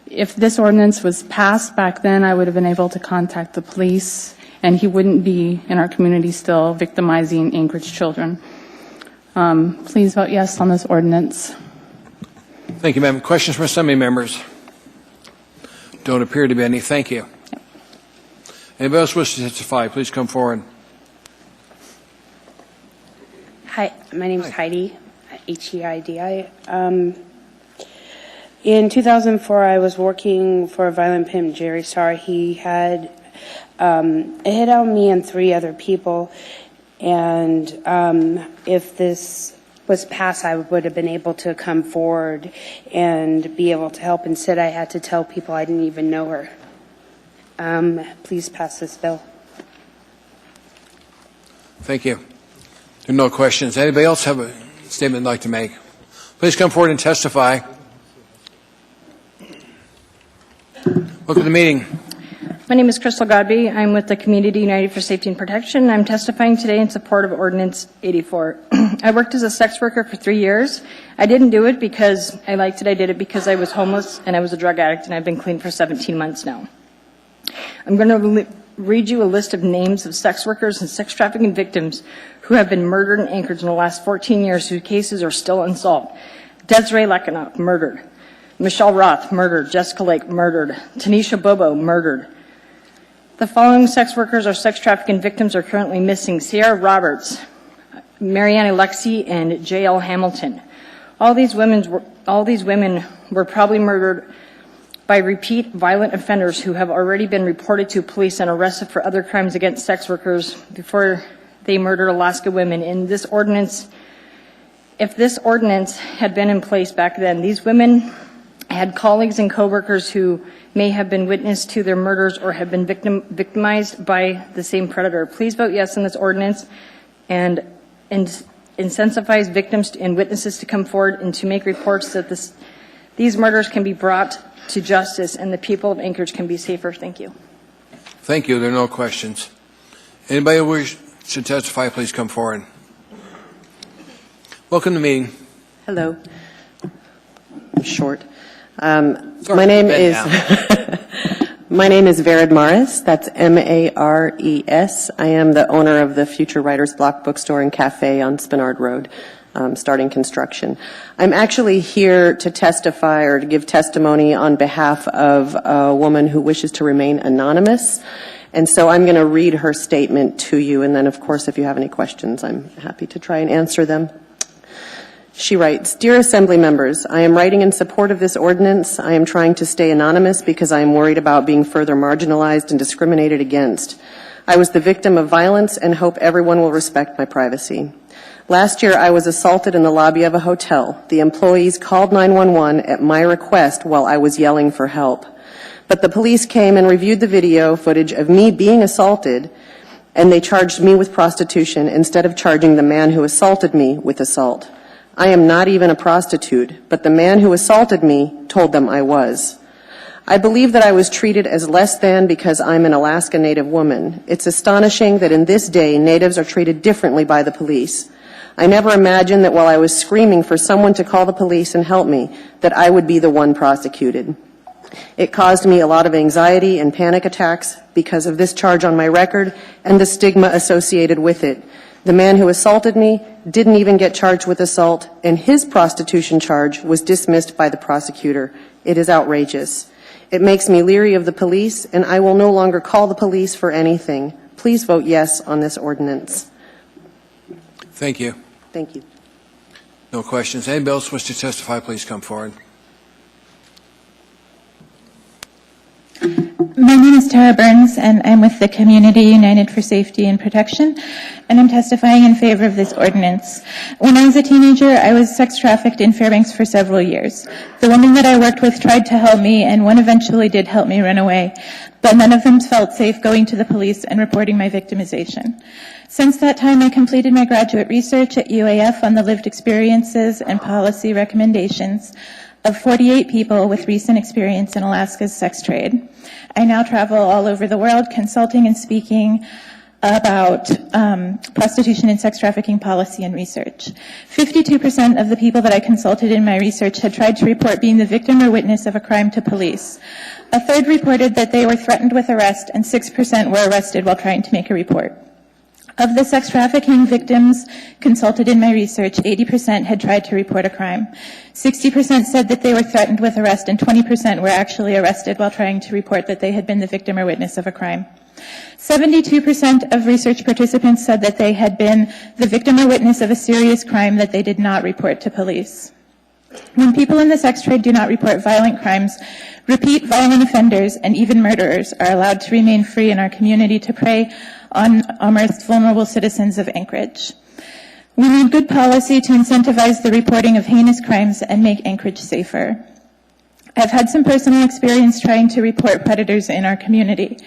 If this ordinance was passed back then, I would have been able to contact the police, and he wouldn't be in our community still victimizing Anchorage children. Please vote yes on this ordinance. Thank you, ma'am. Questions from Assembly members? Don't appear to be any. Thank you. Anybody else wish to testify, please come forward. Hi, my name is Heidi, H-E-I-D-I. In 2004, I was working for a violent pimp, Jerry Starr. He had a hit on me and 3 other people, and if this was passed, I would have been able to come forward and be able to help. Instead, I had to tell people I didn't even know her. Please pass this bill. Thank you. There are no questions. Anybody else have a statement they'd like to make? Please come forward and testify. Welcome to the meeting. My name is Crystal Godby. I'm with the Community United for Safety and Protection. I'm testifying today in support of Ordinance 84. I worked as a sex worker for 3 years. I didn't do it because I liked it. I did it because I was homeless and I was a drug addict, and I've been clean for 17 months now. I'm going to read you a list of names of sex workers and sex trafficking victims who have been murdered in Anchorage in the last 14 years, whose cases are still unsolved. Desiree Lekanoff, murdered. Michelle Roth, murdered. Jessica Lake, murdered. Tanisha Bobo, murdered. The following sex workers or sex trafficking victims are currently missing: Sierra Roberts, Marianne Alexi, and J.L. Hamilton. All these women were probably murdered by repeat violent offenders who have already been reported to police and arrested for other crimes against sex workers before they murdered Alaska women. In this ordinance, if this ordinance had been in place back then, these women had colleagues and coworkers who may have been witness to their murders or have been victimized by the same predator. Please vote yes on this ordinance and incentivize victims and witnesses to come forward and to make reports that these murders can be brought to justice and the people of Anchorage can be safer. Thank you. Thank you. There are no questions. Anybody who wishes to testify, please come forward. Welcome to the meeting. Hello. I'm short. My name is my name is Vered Maris. That's M-A-R-E-S. I am the owner of the Future Writers Block Bookstore and Cafe on Spenard Road, starting construction. I'm actually here to testify or to give testimony on behalf of a woman who wishes to remain anonymous. And so I'm going to read her statement to you, and then, of course, if you have any questions, I'm happy to try and answer them. She writes, "Dear Assembly members, I am writing in support of this ordinance. I am trying to stay anonymous because I am worried about being further marginalized and discriminated against. I was the victim of violence and hope everyone will respect my privacy. Last year, I was assaulted in the lobby of a hotel. The employees called 911 at my request while I was yelling for help. But the police came and reviewed the video footage of me being assaulted, and they charged me with prostitution instead of charging the man who assaulted me with assault. I am not even a prostitute, but the man who assaulted me told them I was. I believe that I was treated as less than because I'm an Alaska Native woman. It's astonishing that in this day, Natives are treated differently by the police. I never imagined that while I was screaming for someone to call the police and help me, that I would be the one prosecuted. It caused me a lot of anxiety and panic attacks because of this charge on my record and the stigma associated with it. The man who assaulted me didn't even get charged with assault, and his prostitution charge was dismissed by the prosecutor. It is outrageous. It makes me leery of the police, and I will no longer call the police for anything. Please vote yes on this ordinance. Thank you. Thank you. No questions. Anybody else wish to testify, please come forward. My name is Tara Burns, and I'm with the Community United for Safety and Protection, and I'm testifying in favor of this ordinance. When I was a teenager, I was sex trafficked in Fairbanks for several years. The woman that I worked with tried to help me, and one eventually did help me run away, but none of them felt safe going to the police and reporting my victimization. Since that time, I completed my graduate research at UAF on the lived experiences and policy recommendations of 48 people with recent experience in Alaska's sex trade. I now travel all over the world consulting and speaking about prostitution and sex trafficking policy and research. 52% of the people that I consulted in my research had tried to report being the victim or witness of a crime to police. A third reported that they were threatened with arrest, and 6% were arrested while trying to make a report. Of the sex trafficking victims consulted in my research, 80% had tried to report a crime. 60% said that they were threatened with arrest, and 20% were actually arrested while trying to report that they had been the victim or witness of a crime. 72% of research participants said that they had been the victim or witness of a serious crime that they did not report to police. When people in the sex trade do not report violent crimes, repeat violent offenders and even murderers are allowed to remain free in our community to prey on our most vulnerable citizens of Anchorage. We need good policy to incentivize the reporting of heinous crimes and make Anchorage safer. I've had some personal experience trying to report predators in our community.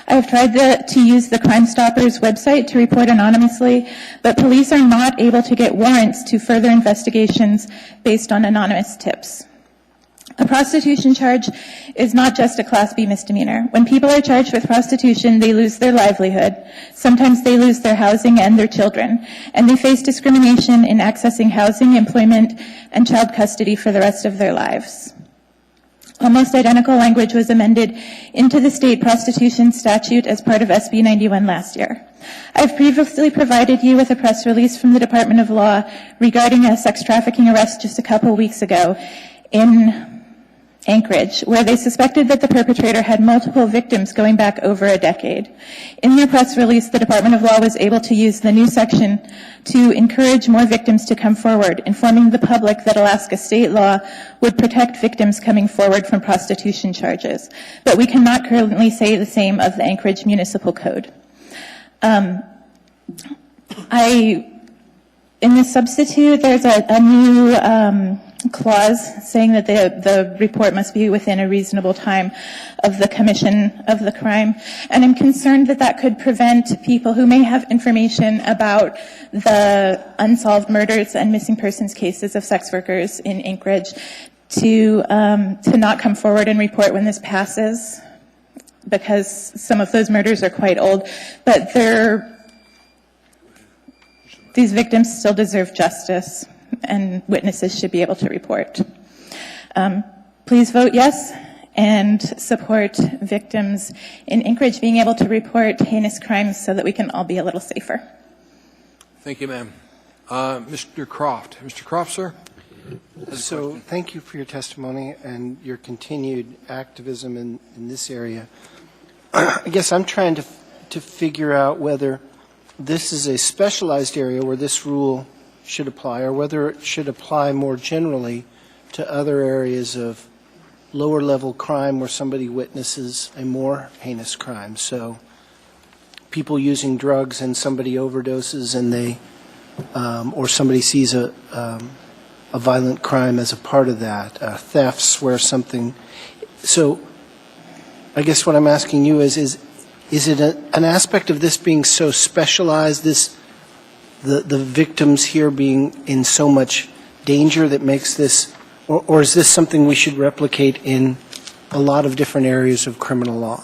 I've tried to use the Crime Stoppers website to report anonymously, but police are not able to get warrants to further investigations based on anonymous tips. A prostitution charge is not just a Class B misdemeanor. When people are charged with prostitution, they lose their livelihood. Sometimes they lose their housing and their children, and they face discrimination in accessing housing, employment, and child custody for the rest of their lives. Almost identical language was amended into the state prostitution statute as part of SB 91 last year. I've previously provided you with a press release from the Department of Law regarding a sex trafficking arrest just a couple weeks ago in Anchorage, where they suspected that the perpetrator had multiple victims going back over a decade. In their press release, the Department of Law was able to use the new section to encourage more victims to come forward, informing the public that Alaska state law would protect victims coming forward from prostitution charges. But we cannot currently say the same of the Anchorage Municipal Code. In the substitute, there's a new clause saying that the report must be within a reasonable time of the commission of the crime. And I'm concerned that that could prevent people who may have information about the unsolved murders and missing persons cases of sex workers in Anchorage to not come forward and report when this passes, because some of those murders are quite old, but these victims still deserve justice, and witnesses should be able to report. Please vote yes and support victims in Anchorage being able to report heinous crimes so that we can all be a little safer. Thank you, ma'am. Mr. Croft. Mr. Croft, sir? So thank you for your testimony and your continued activism in this area. I guess I'm trying to figure out whether this is a specialized area where this rule should apply, or whether it should apply more generally to other areas of lower level crime where somebody witnesses a more heinous crime. So people using drugs and somebody overdoses and they, or somebody sees a violent crime as a part of that, thefts where something. So I guess what I'm asking you is it an aspect of this being so specialized, the victims here being in so much danger that makes this, or is this something we should replicate in a lot of different areas of criminal law?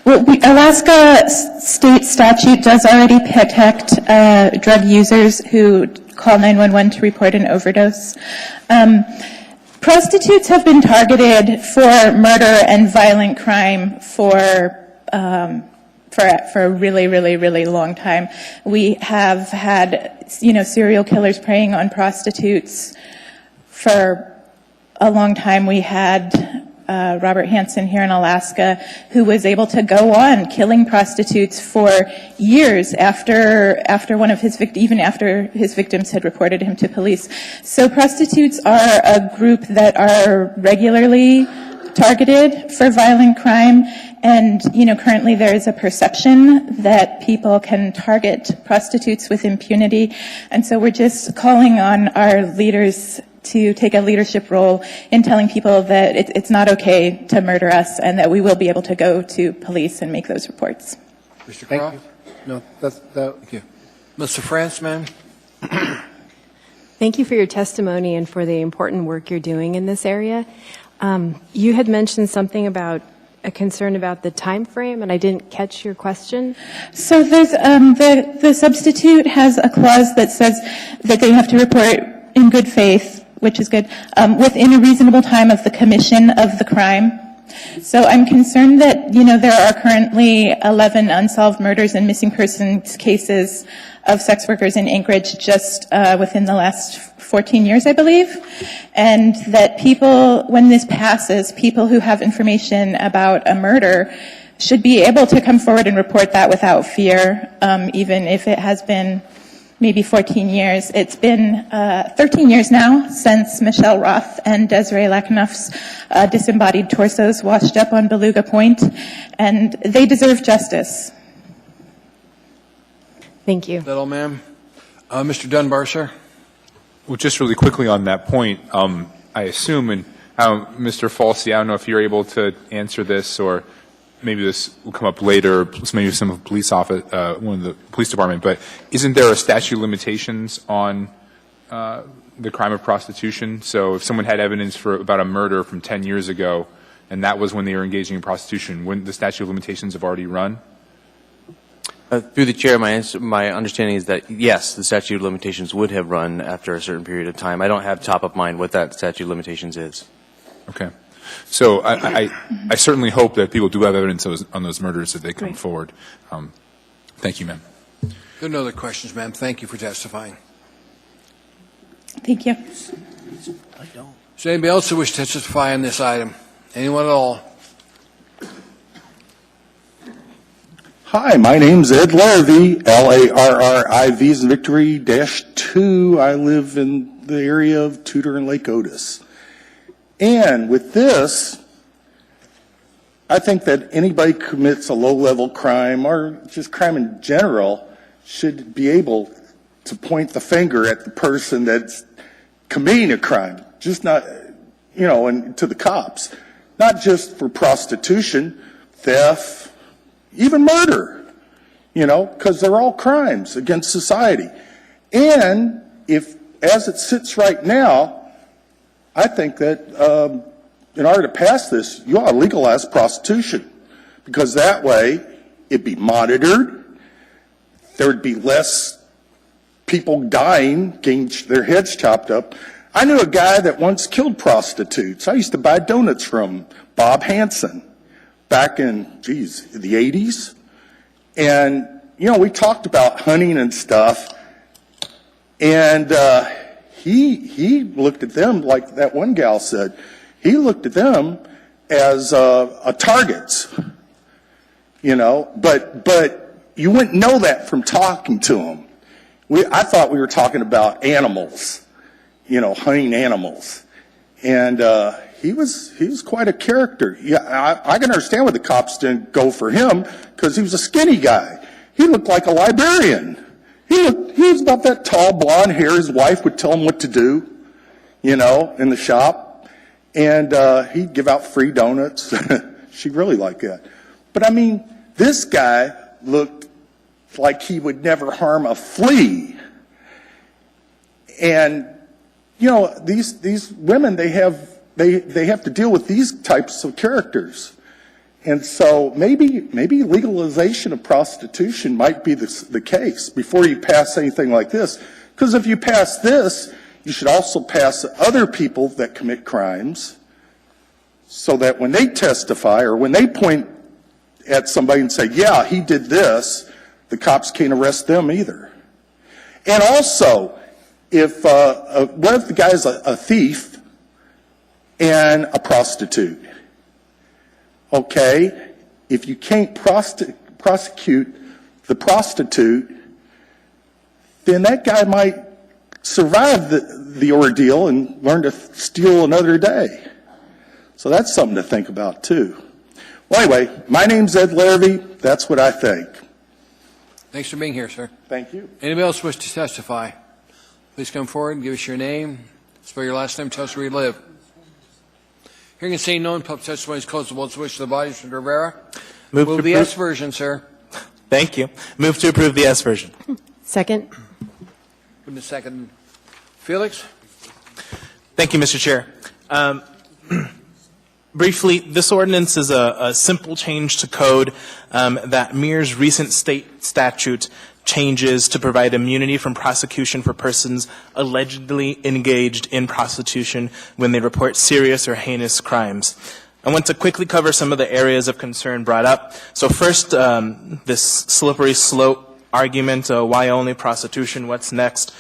Well, Alaska state statute does already protect drug users who call 911 to report an overdose. Prostitutes have been targeted for murder and violent crime for a really, really, really long time. We have had, serial killers preying on prostitutes for a long time. We had Robert Hansen here in Alaska, who was able to go on killing prostitutes for years after even after his victims had reported him to police. So prostitutes are a group that are regularly targeted for violent crime, and currently there is a perception that people can target prostitutes with impunity, and so we're just calling on our leaders to take a leadership role in telling people that it's not okay to murder us, and that we will be able to go to police and make those reports. Mr. Croft? No, Thank you. Mr. France, ma'am? Thank you for your testimony and for the important work you're doing in this area. You had mentioned something about a concern about the time frame, and I didn't catch your question. So there's the substitute has a clause that says that they have to report in good faith, which is good, within a reasonable time of the commission of the crime. So I'm concerned that, there are currently 11 unsolved murders and missing persons cases of sex workers in Anchorage just within the last 14 years, I believe, and that people, when this passes, people who have information about a murder should be able to come forward and report that without fear, even if it has been maybe 14 years. It's been 13 years now since Michelle Roth and Desiree Lackenoff's disembodied torsos washed up on Beluga Point, and they deserve justice. Thank you. Is that all, ma'am? Mr. Dunbar, sir? Well, just really quickly on that point, I assume, and Mr. Falsey, I don't know if you're able to answer this, or maybe this will come up later, maybe some of the police office, one of the police department, but isn't there a statute of limitations on the crime of prostitution? So if someone had evidence about a murder from 10 years ago, and that was when they were engaging in prostitution, wouldn't the statute of limitations have already run? Through the chair, my understanding is that, yes, the statute of limitations would have run after a certain period of time. I don't have top of mind what that statute of limitations is. Okay. So I certainly hope that people do have evidence on those murders if they come forward. Thank you, ma'am. There are no other questions, ma'am. Thank you for testifying. Thank you. Is there anybody else who wishes to testify on this item? Anyone at all? Hi, my name's Ed Larrivee, L-A-R-R-I-V's Victory-2. I live in the area of Tudor and Lake Otis. And with this, I think that anybody commits a low-level crime or just crime in general should be able to point the finger at the person that's committing a crime, just not, and to the cops, not just for prostitution, theft, even murder, because they're all crimes against society. And if, as it sits right now, I think that in order to pass this, you ought to legalize prostitution, because that way it'd be monitored, there would be less people dying, getting their heads chopped up. I knew a guy that once killed prostitutes. I used to buy donuts from Bob Hansen back in, the 80s. And, we talked about hunting and stuff. And he looked at them like that one gal said. He looked at them as targets, But you wouldn't know that from talking to them. I thought we were talking about animals, hunting animals. And he was quite a character. Yeah, I can understand why the cops didn't go for him, because he was a skinny guy. He looked like a librarian. He was about that tall, blonde hair. His wife would tell him what to do, in the shop. And he'd give out free donuts. She really liked that. But this guy looked like he would never harm a flea. And, these women, they have to deal with these types of characters. And so maybe legalization of prostitution might be the case before you pass anything like this, Because if you pass this, you should also pass other people that commit crimes so that when they testify or when they point at somebody and say, yeah, he did this, the cops can't arrest them either. And also, if what if the guy's a thief and a prostitute? Okay, if you can't prosecute the prostitute, then that guy might survive the ordeal and learn to steal another day. So that's something to think about too. Well, anyway, my name's Ed Larrabee. That's what I think. Thanks for being here, sir. Thank you. Anybody else wish to testify? Please come forward and give us your name, spell your last name, tell us where you live. Hearing and seeing no one, public testimony is closed. The votes wish to the body, Mr. Rivera. Move the S version, sir. Thank you. Move to approve the S version. Second. Move to second. Felix? Thank you, Mr. Chair. Briefly, this ordinance is a simple change to code that mirrors recent state statute changes to provide immunity from prosecution for persons allegedly engaged in prostitution when they report serious or heinous crimes. I want to quickly cover some of the areas of concern brought up. So first, this slippery slope argument, why only prostitution, what's next?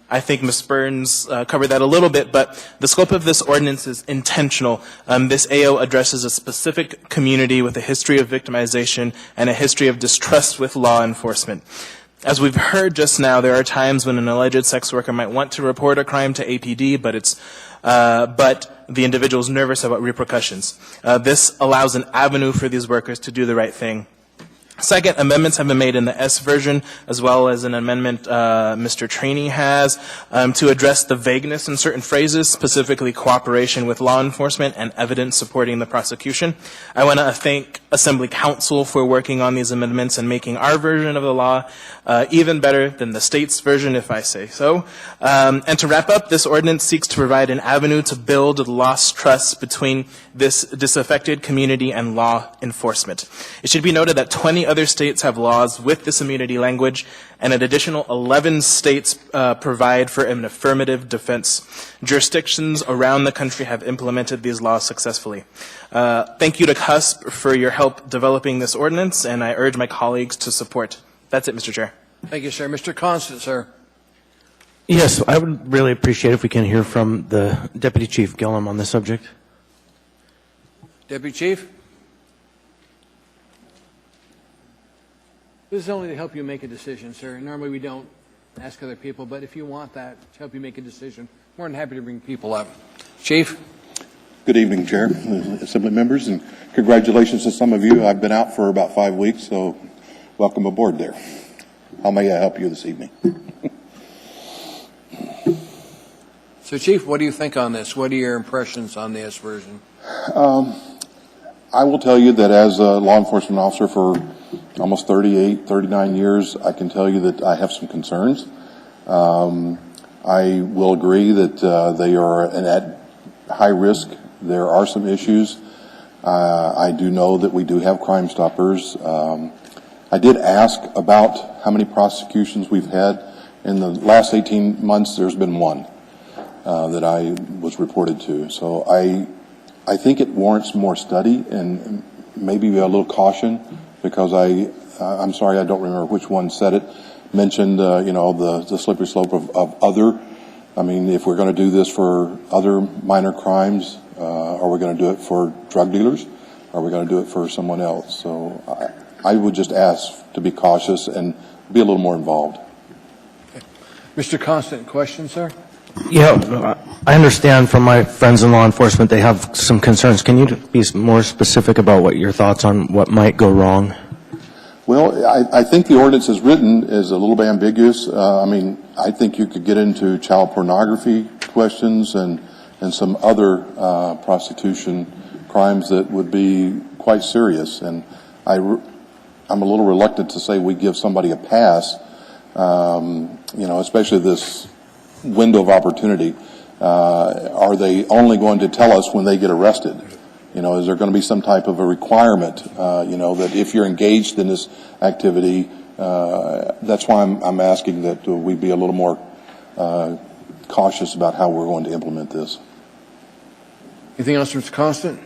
I think Ms. Burns covered that a little bit, but the scope of this ordinance is intentional. This AO addresses a specific community with a history of victimization and a history of distrust with law enforcement. As we've heard just now, there are times when an alleged sex worker might want to report a crime to APD, but the individual is nervous about repercussions. This allows an avenue for these workers to do the right thing. Second, amendments have been made in the S version, as well as an amendment Mr. Traney has, to address the vagueness in certain phrases, specifically cooperation with law enforcement and evidence supporting the prosecution. I want to thank Assembly Council for working on these amendments and making our version of the law even better than the state's version, if I say so. And to wrap up, this ordinance seeks to provide an avenue to build lost trust between this disaffected community and law enforcement. It should be noted that 20 other states have laws with this immunity language, and an additional 11 states provide for an affirmative defense. Jurisdictions around the country have implemented these laws successfully. Thank you to CUSP for your help developing this ordinance, and I urge my colleagues to support. That's it, Mr. Chair. Thank you, sir. Mr. Constant, sir. Yes, I would really appreciate if we can hear from the Deputy Chief Gillum on this subject. Deputy Chief? This is only to help you make a decision, sir. Normally we don't ask other people, but if you want that to help you make a decision, more than happy to bring people up. Chief? Good evening, Chair, Assembly members, and congratulations to some of you. I've been out for about 5 weeks, so welcome aboard there. How may I help you this evening? So, Chief, what do you think on this? What are your impressions on the S version? I will tell you that as a law enforcement officer for almost 38, 39 years, I can tell you that I have some concerns. I will agree that they are at high risk. There are some issues. I do know that we do have Crime Stoppers. I did ask about how many prosecutions we've had. In the last 18 months, there's been one that I was reported to. So I think it warrants more study and maybe a little caution, because I'm sorry, I don't remember which one said it, mentioned, the slippery slope of other. I mean, if we're going to do this for other minor crimes, are we going to do it for drug dealers? Are we going to do it for someone else? So I would just ask to be cautious and be a little more involved. Okay. Mr. Constant, question, sir? Yeah, I understand from my friends in law enforcement they have some concerns. Can you be more specific about what your thoughts on what might go wrong? Well, I think the ordinance as written is a little bit ambiguous. I think you could get into child pornography questions and some other prostitution crimes that would be quite serious. And I'm a little reluctant to say we give somebody a pass, especially this window of opportunity. Are they only going to tell us when they get arrested? Is there going to be some type of a requirement, that if you're engaged in this activity, That's why I'm asking that we be a little more cautious about how we're going to implement this. Anything else, Mr. Constant?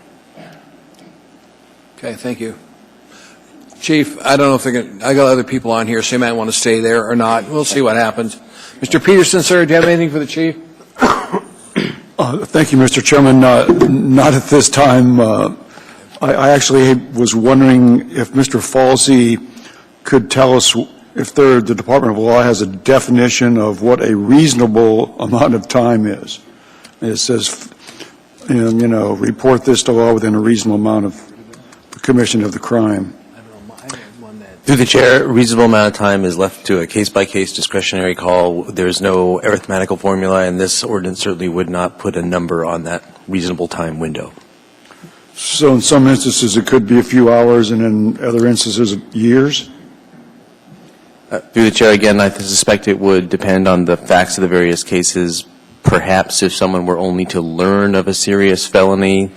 Okay, thank you. Chief, I don't know if they're going to, I got other people on here, so they might want to stay there or not. We'll see what happens. Mr. Peterson, sir, do you have anything for the chief? Thank you, Mr. Chairman. Not at this time. I actually was wondering if Mr. Falsey could tell us if the Department of Law has a definition of what a reasonable amount of time is. It says, report this to law within a reasonable amount of the commission of the crime. Through the chair, a reasonable amount of time is left to a case-by-case discretionary call. There's no arithmetical formula, and this ordinance certainly would not put a number on that reasonable time window. So in some instances, it could be a few hours, and in other instances, years? Through the chair, again, I suspect it would depend on the facts of the various cases. Perhaps if someone were only to learn of a serious felony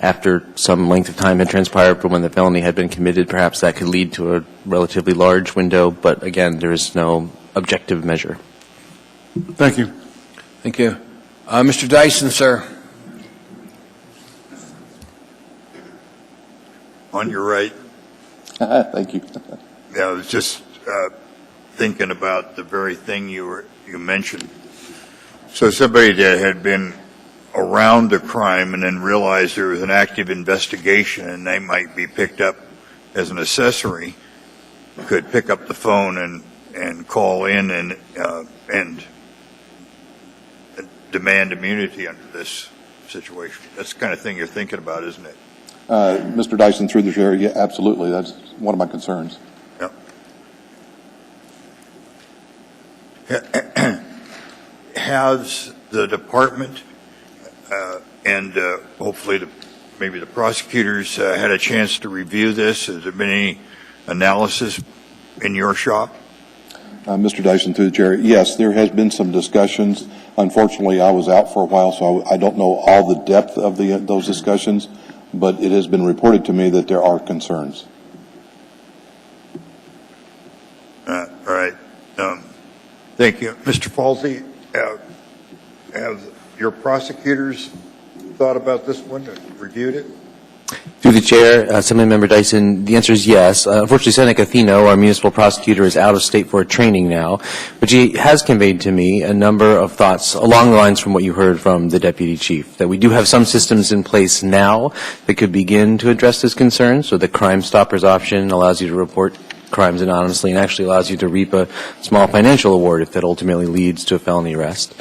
after some length of time had transpired from when the felony had been committed, perhaps that could lead to a relatively large window. But again, there is no objective measure. Thank you. Thank you. Mr. Dyson, sir. On your right. Thank you. Yeah, I was just thinking about the very thing you mentioned. So somebody that had been around a crime and then realized there was an active investigation and they might be picked up as an accessory could pick up the phone and call in and demand immunity under this situation. That's the kind of thing you're thinking about, isn't it? Mr. Dyson, through the chair, yeah, absolutely. That's one of my concerns. Yeah. Has the department and hopefully maybe the prosecutors had a chance to review this? Has there been any analysis in your shop? Mr. Dyson, through the chair, yes, there has been some discussions. Unfortunately, I was out for a while, so I don't know all the depth of those discussions, but it has been reported to me that there are concerns. All right. Thank you. Mr. Falsey, have your prosecutors thought about this one and reviewed it? Through the chair, Assemblymember Dyson, the answer is yes. Unfortunately, Seneca Atheno, our municipal prosecutor, is out of state for a training now, but she has conveyed to me a number of thoughts along the lines from what you heard from the deputy chief, that we do have some systems in place now that could begin to address this concern. So the Crime Stoppers option allows you to report crimes anonymously and actually allows you to reap a small financial award if that ultimately leads to a felony arrest.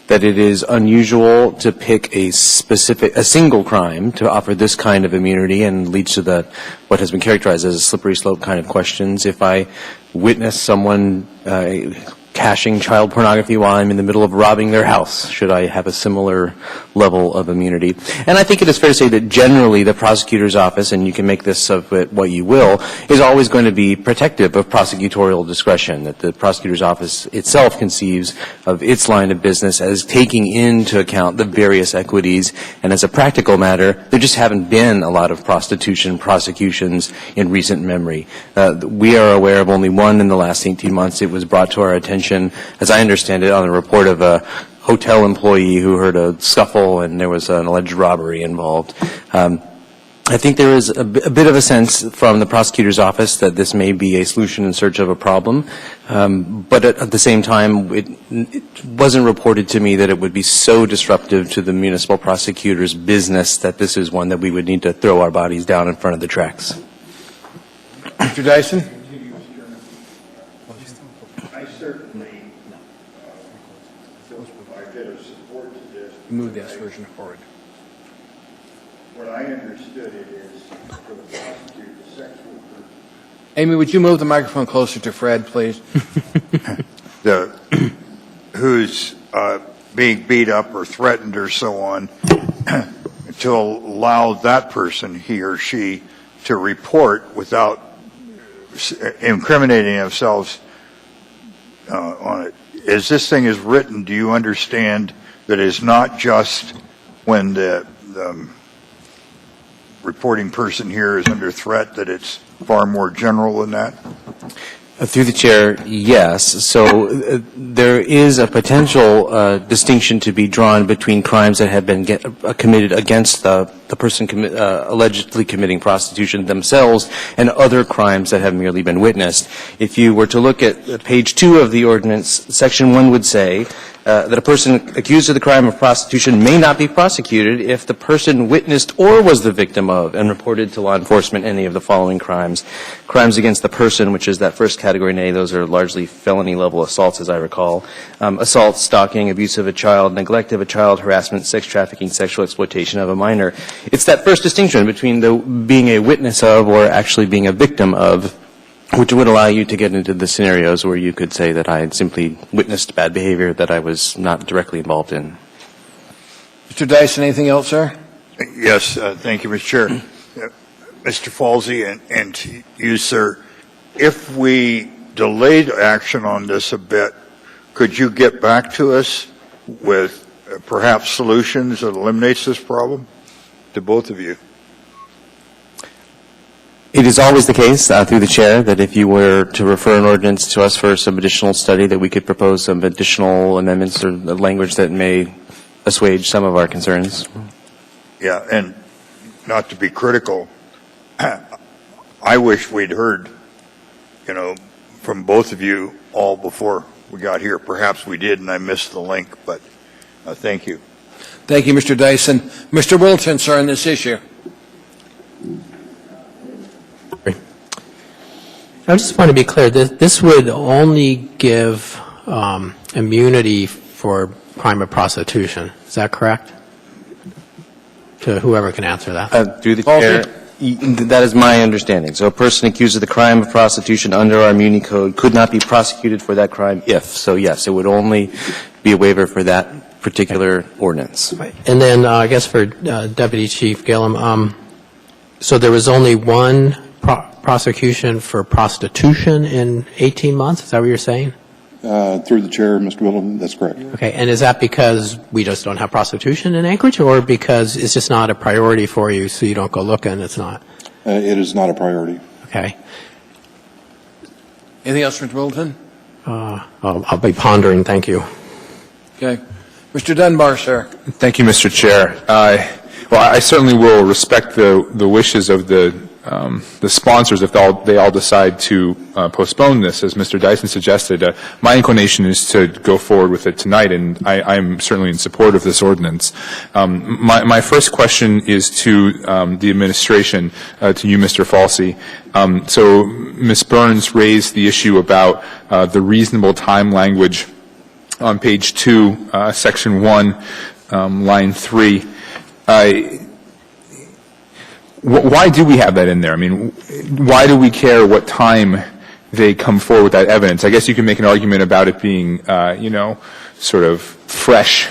That it is unusual to pick a single crime to offer this kind of immunity and leads to what has been characterized as a slippery slope kind of questions. If I witness someone caching child pornography while I'm in the middle of robbing their house, should I have a similar level of immunity? And I think it is fair to say that generally the prosecutor's office, and you can make this of it what you will, is always going to be protective of prosecutorial discretion, that the prosecutor's office itself conceives of its line of business as taking into account the various equities, and as a practical matter, there just haven't been a lot of prostitution prosecutions in recent memory. We are aware of only one in the last 18 months. It was brought to our attention, as I understand it, on a report of a hotel employee who heard a scuffle and there was an alleged robbery involved. I think there is a bit of a sense from the prosecutor's office that this may be a solution in search of a problem, but at the same time, it wasn't reported to me that it would be so disruptive to the municipal prosecutor's business that this is one that we would need to throw our bodies down in front of the tracks. Mr. Dyson? I certainly will provide a bit of support to this. Move this version forward. What I understood it is for the prosecutor, the sex worker. Amy, would you move the microphone closer to Fred, please? Who's being beat up or threatened or so on, to allow that person, he or she, to report without incriminating themselves on it. As this thing is written, do you understand that it's not just when the reporting person here is under threat, that it's far more general than that? Through the chair, yes. So there is a potential distinction to be drawn between crimes that have been committed against the person allegedly committing prostitution themselves and other crimes that have merely been witnessed. If you were to look at page 2 of the ordinance, section 1 would say that a person accused of the crime of prostitution may not be prosecuted if the person witnessed or was the victim of and reported to law enforcement any of the following crimes. Crimes against the person, which is that first category A, those are largely felony-level assaults, as I recall. Assault, stalking, abuse of a child, neglect of a child, harassment, sex trafficking, sexual exploitation of a minor. It's that first distinction between being a witness of or actually being a victim of, which would allow you to get into the scenarios where you could say that I had simply witnessed bad behavior that I was not directly involved in. Mr. Dyson, anything else, sir? Yes, thank you, Mr. Chair. Mr. Falsey and you, sir, if we delayed action on this a bit, could you get back to us with perhaps solutions that eliminates this problem to both of you? It is always the case, through the chair, that if you were to refer an ordinance to us for some additional study, that we could propose some additional amendments or language that may assuage some of our concerns. Yeah, and not to be critical, I wish we'd heard, from both of you all before we got here. Perhaps we did and I missed the link, but thank you. Thank you, Mr. Dyson. Mr. Wilton, sir, on this issue. I just want to be clear, this would only give immunity for crime of prostitution. Is that correct? To whoever can answer that. Through the chair, that is my understanding. So a person accused of the crime of prostitution under our immunity code could not be prosecuted for that crime if. So yes, it would only be a waiver for that particular ordinance. And then I guess for Deputy Chief Gillum, so there was only one prosecution for prostitution in 18 months? Is that what you're saying? Through the chair, Mr. Wilton, that's correct. Okay, and is that because we just don't have prostitution in Anchorage, or because it's just not a priority for you, so you don't go looking? It's not. It is not a priority. Okay. Anything else, Mr. Wilton? I'll be pondering. Thank you. Okay. Mr. Dunbar, sir. Thank you, Mr. Chair. Well, I certainly will respect the wishes of the sponsors if they all decide to postpone this, as Mr. Dyson suggested. My inclination is to go forward with it tonight, and I'm certainly in support of this ordinance. My first question is to the administration, to you, Mr. Falsey. So Ms. Burns raised the issue about the reasonable time language on page 2, section 1, line 3. Why do we have that in there? I mean, why do we care what time they come forward with that evidence? I guess you can make an argument about it being, sort of fresh,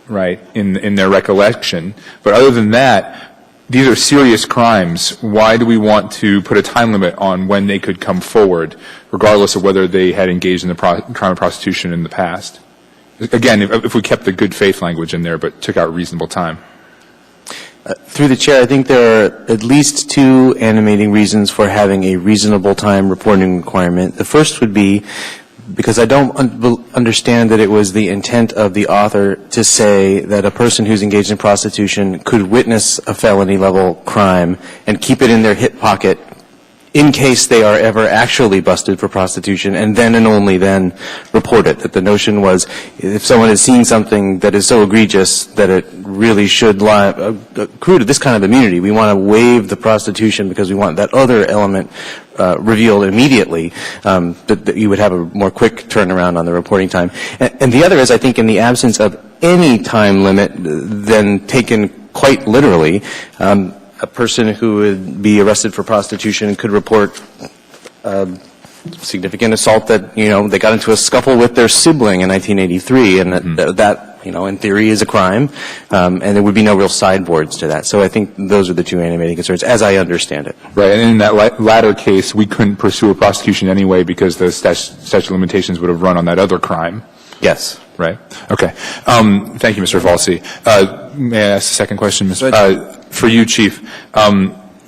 right, in their recollection. But other than that, these are serious crimes. Why do we want to put a time limit on when they could come forward, regardless of whether they had engaged in the crime of prostitution in the past? Again, if we kept the good faith language in there but took out reasonable time. Through the chair, I think there are at least two animating reasons for having a reasonable time reporting requirement. The first would be because I don't understand that it was the intent of the author to say that a person who's engaged in prostitution could witness a felony-level crime and keep it in their hip pocket in case they are ever actually busted for prostitution, and then and only then report it. That the notion was, if someone has seen something that is so egregious that it really should accrue to this kind of immunity, we want to waive the prostitution because we want that other element revealed immediately, that you would have a more quick turnaround on the reporting time. And the other is, I think, in the absence of any time limit, then taken quite literally, a person who would be arrested for prostitution could report significant assault that, they got into a scuffle with their sibling in 1983, and that in theory is a crime, and there would be no real sideboards to that. So I think those are the two animating concerns, as I understand it. Right, and in that latter case, we couldn't pursue a prosecution anyway because the statute of limitations would have run on that other crime. Yes. Right. Okay. Thank you, Mr. Falsey. May I ask a second question, For you, Chief?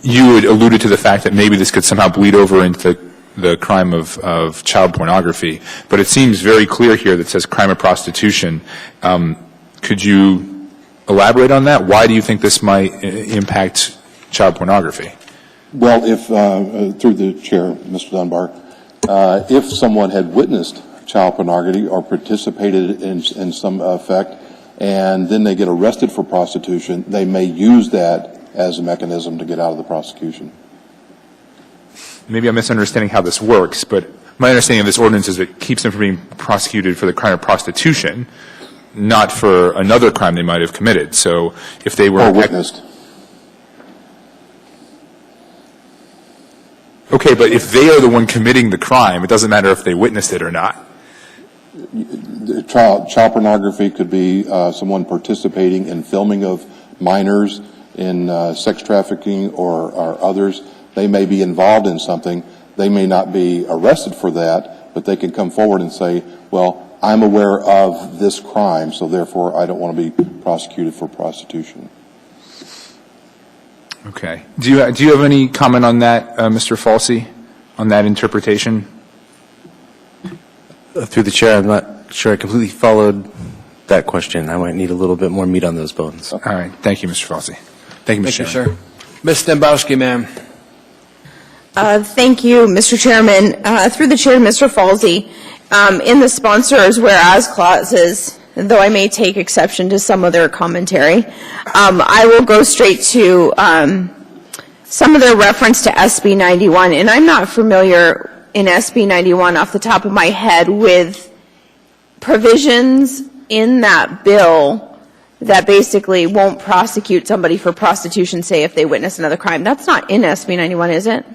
You had alluded to the fact that maybe this could somehow bleed over into the crime of child pornography, but it seems very clear here that says crime of prostitution. Could you elaborate on that? Why do you think this might impact child pornography? Well, if, through the chair, Mr. Dunbar, if someone had witnessed child pornography or participated in some effect, and then they get arrested for prostitution, they may use that as a mechanism to get out of the prosecution. Maybe I'm misunderstanding how this works, but my understanding of this ordinance is it keeps them from being prosecuted for the crime of prostitution, not for another crime they might have committed. So if they were... Or witnessed. Okay, but if they are the one committing the crime, it doesn't matter if they witnessed it or not. Child pornography could be someone participating in filming of minors in sex trafficking or others. They may be involved in something. They may not be arrested for that, but they can come forward and say, well, I'm aware of this crime, so therefore I don't want to be prosecuted for prostitution. Okay. Do you have any comment on that, Mr. Falsey, on that interpretation? Through the chair, I'm not sure I completely followed that question. I might need a little bit more meat on those bones. All right. Thank you, Mr. Falsey. Thank you, Mr. Thank you, sir. Ms. Dembowski, ma'am. Thank you, Mr. Chairman. Through the chair, Mr. Falsey, in the sponsors whereas clauses, though I may take exception to some of their commentary, I will go straight to some of their reference to SB 91, and I'm not familiar in SB 91 off the top of my head with provisions in that bill that basically won't prosecute somebody for prostitution, say, if they witness another crime. That's not in SB 91, is it?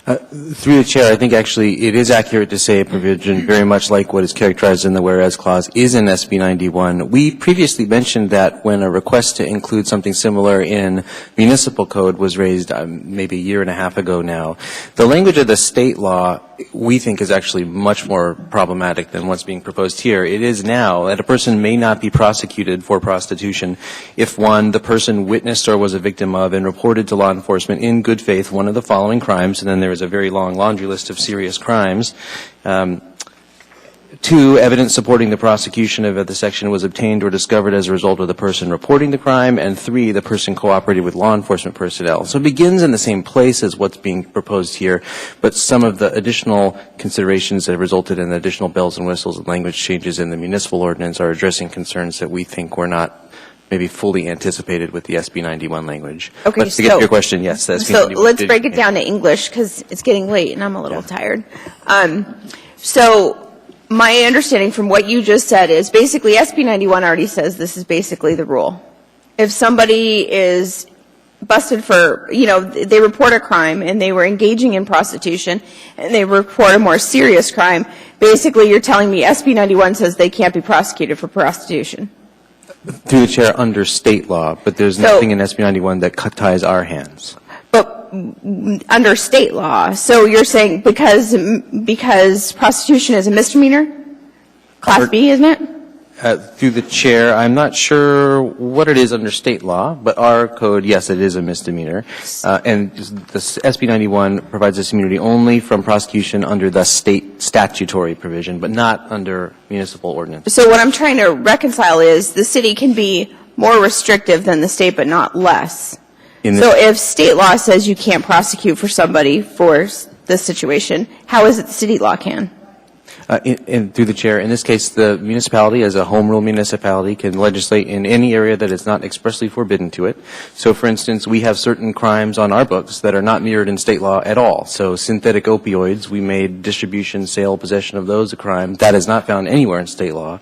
Through the chair, I think actually it is accurate to say a provision very much like what is characterized in the whereas clause is in SB 91. We previously mentioned that when a request to include something similar in municipal code was raised maybe a year and a half ago now. The language of the state law we think is actually much more problematic than what's being proposed here. It is now that a person may not be prosecuted for prostitution if, one, the person witnessed or was a victim of and reported to law enforcement in good faith one of the following crimes, and then there is a very long laundry list of serious crimes. Two, evidence supporting the prosecution of the section was obtained or discovered as a result of the person reporting the crime. And three, the person cooperated with law enforcement personnel. So it begins in the same place as what's being proposed here, but some of the additional considerations that have resulted in additional bells and whistles and language changes in the municipal ordinance are addressing concerns that we think were not maybe fully anticipated with the SB 91 language. Okay, but to get to your question, yes. The SB So 91 let's break it down to English because it's getting late and I'm a little tired. So my understanding from what you just said is basically SB 91 already says this is basically the rule. If somebody is busted for, they report a crime and they were engaging in prostitution and they report a more serious crime, basically you're telling me SB 91 says they can't be prosecuted for prostitution. Through the chair, under state law, but there's nothing in SB 91 that ties our hands. But under state law, so you're saying because prostitution is a misdemeanor, Class B, isn't it? Through the chair, I'm not sure what it is under state law, but our code, yes, it is a misdemeanor. And the SB 91 provides this immunity only from prosecution under the state statutory provision, but not under municipal ordinance. So what I'm trying to reconcile is the city can be more restrictive than the state, but not less. So if state law says you can't prosecute for somebody for this situation, how is it the city law can? Through the chair, in this case, the municipality, as a home rule municipality, can legislate in any area that is not expressly forbidden to it. So, for instance, we have certain crimes on our books that are not mirrored in state law at all. So, synthetic opioids, we made distribution, sale, possession of those a crime. That is not found anywhere in state law.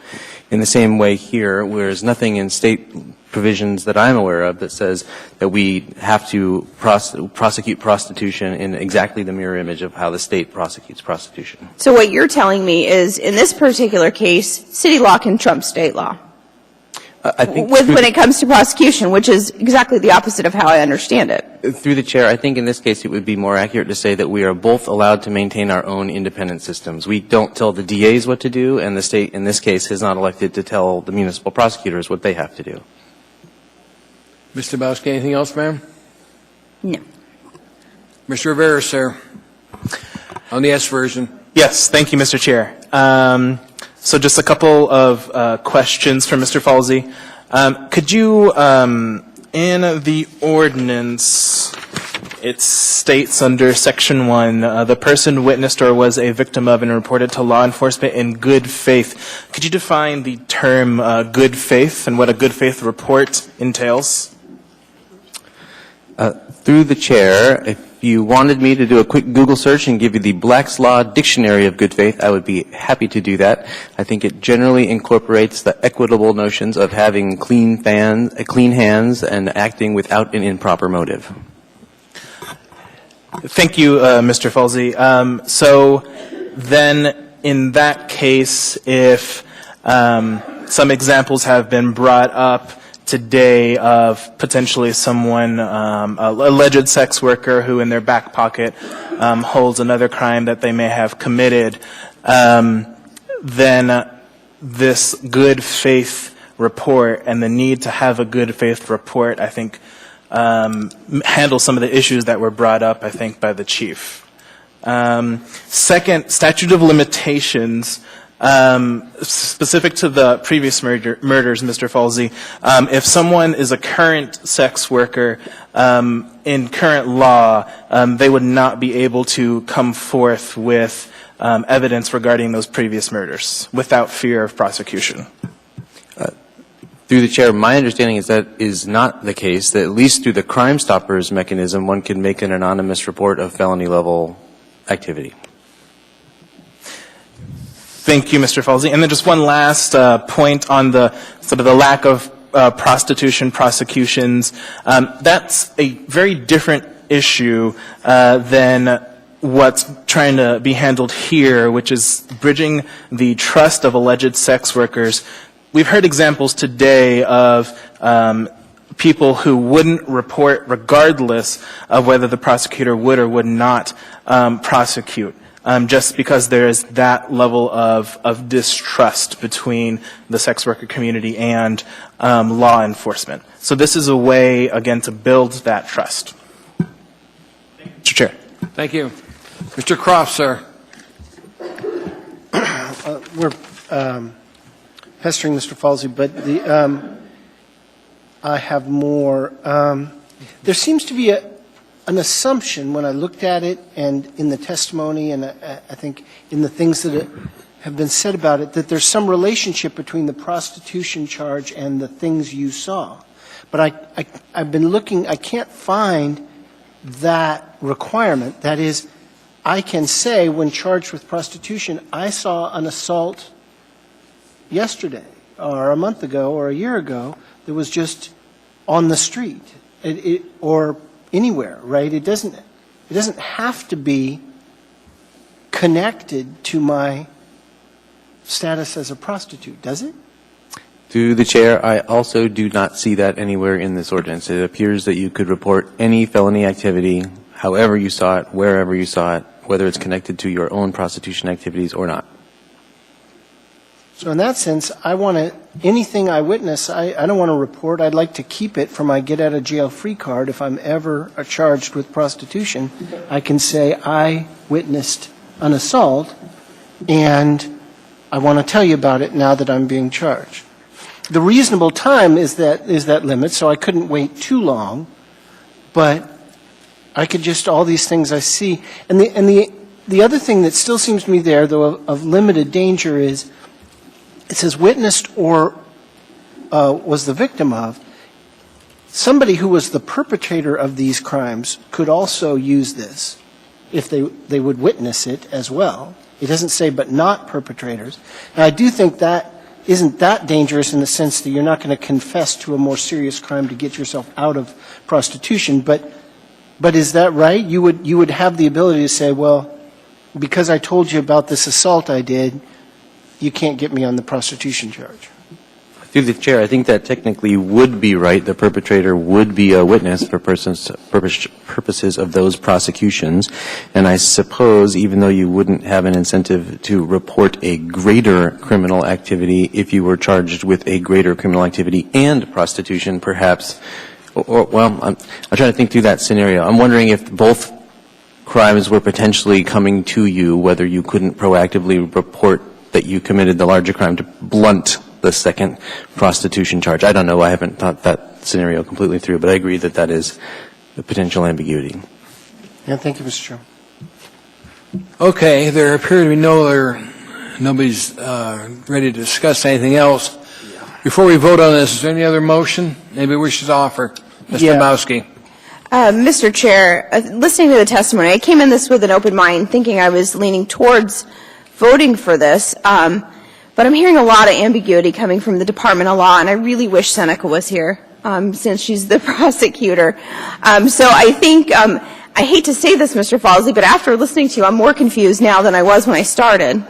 In the same way here, there's nothing in state provisions that I'm aware of that says that we have to prosecute prostitution in exactly the mirror image of how the state prosecutes prostitution. So what you're telling me is, in this particular case, city law can trump state law. I think when it comes to prosecution, which is exactly the opposite of how I understand it. Through the chair, I think in this case it would be more accurate to say that we are both allowed to maintain our own independent systems. We don't tell the DAs what to do, and the state, in this case, is not elected to tell the municipal prosecutors what they have to do. Mr. Bowski, anything else, ma'am? No. Mr. Rivera, sir. On the S version. Yes, thank you, Mr. Chair. So just a couple of questions for Mr. Falsey. Could you, in the ordinance, it states under Section 1, the person witnessed or was a victim of and reported to law enforcement in good faith. Could you define the term good faith and what a good faith report entails? Through the chair, if you wanted me to do a quick Google search and give you the Black's Law Dictionary of Good Faith, I would be happy to do that. I think it generally incorporates the equitable notions of having clean hands and acting without an improper motive. Thank you, Mr. Falsey. So then, in that case, if some examples have been brought up today of potentially someone, alleged sex worker who in their back pocket holds another crime that they may have committed, then this good faith report and the need to have a good faith report, I think, handle some of the issues that were brought up, I think, by the chief. Second, statute of limitations. Specific to the previous murders, Mr. Falsey, if someone is a current sex worker in current law, they would not be able to come forth with evidence regarding those previous murders without fear of prosecution. Through the chair, my understanding is that is not the case, that at least through the Crime Stoppers mechanism, one can make an anonymous report of felony level activity. Thank you, Mr. Falsey. And then just one last point on the sort of the lack of prostitution prosecutions. That's a very different issue than what's trying to be handled here, which is bridging the trust of alleged sex workers. We've heard examples today of people who wouldn't report regardless of whether the prosecutor would or would not prosecute. Just because there is that level of distrust between the sex worker community and law enforcement. So this is a way, again, to build that trust. Mr. Chair. Thank you. Mr. Croft, sir. We're pestering Mr. Falsey, but I have more. There seems to be an assumption when I looked at it and in the testimony and I think in the things that have been said about it, that there's some relationship between the prostitution charge and the things you saw. But I've been looking, I can't find that requirement. That is, I can say when charged with prostitution, I saw an assault yesterday or a month ago or a year ago that was just on the street or anywhere, right? It doesn't have to be connected to my status as a prostitute, does it? Through the chair, I also do not see that anywhere in this ordinance. It appears that you could report any felony activity, however you saw it, wherever you saw it, whether it's connected to your own prostitution activities or not. So in that sense, I want to, anything I witness, I don't want to report. I'd like to keep it for my get-out-of-jail-free card. If I'm ever charged with prostitution, I can say I witnessed an assault, and I want to tell you about it now that I'm being charged. The reasonable time is that limit, so I couldn't wait too long, but I could just, all these things I see. And the other thing that still seems to me there, though, of limited danger is, it says witnessed or was the victim of. Somebody who was the perpetrator of these crimes could also use this if they would witness it as well. It doesn't say but not perpetrators. And I do think that isn't that dangerous in the sense that you're not going to confess to a more serious crime to get yourself out of prostitution. But is that right? You would have the ability to say, well, because I told you about this assault I did, you can't get me on the prostitution charge. Through the chair, I think that technically would be right. The perpetrator would be a witness for purposes of those prosecutions. And I suppose even though you wouldn't have an incentive to report a greater criminal activity if you were charged with a greater criminal activity and prostitution, perhaps, I'm trying to think through that scenario. I'm wondering if both crimes were potentially coming to you, whether you couldn't proactively report that you committed the larger crime to blunt the second prostitution charge. I don't know. I haven't thought that scenario completely through, but I agree that that is a potential ambiguity. Yeah, thank you, Mr. Chairman. Okay, there appear to be nobody's ready to discuss anything else. Before we vote on this, is there any other motion anybody wishes to offer? Mr. Yeah. Domowski. Mr. Chair, listening to the testimony, I came in this with an open mind, thinking I was leaning towards voting for this, but I'm hearing a lot of ambiguity coming from the Department of Law, and I really wish Seneca was here, since she's the prosecutor. So I think, I hate to say this, Mr. Falsey, but after listening to you, I'm more confused now than I was when I started.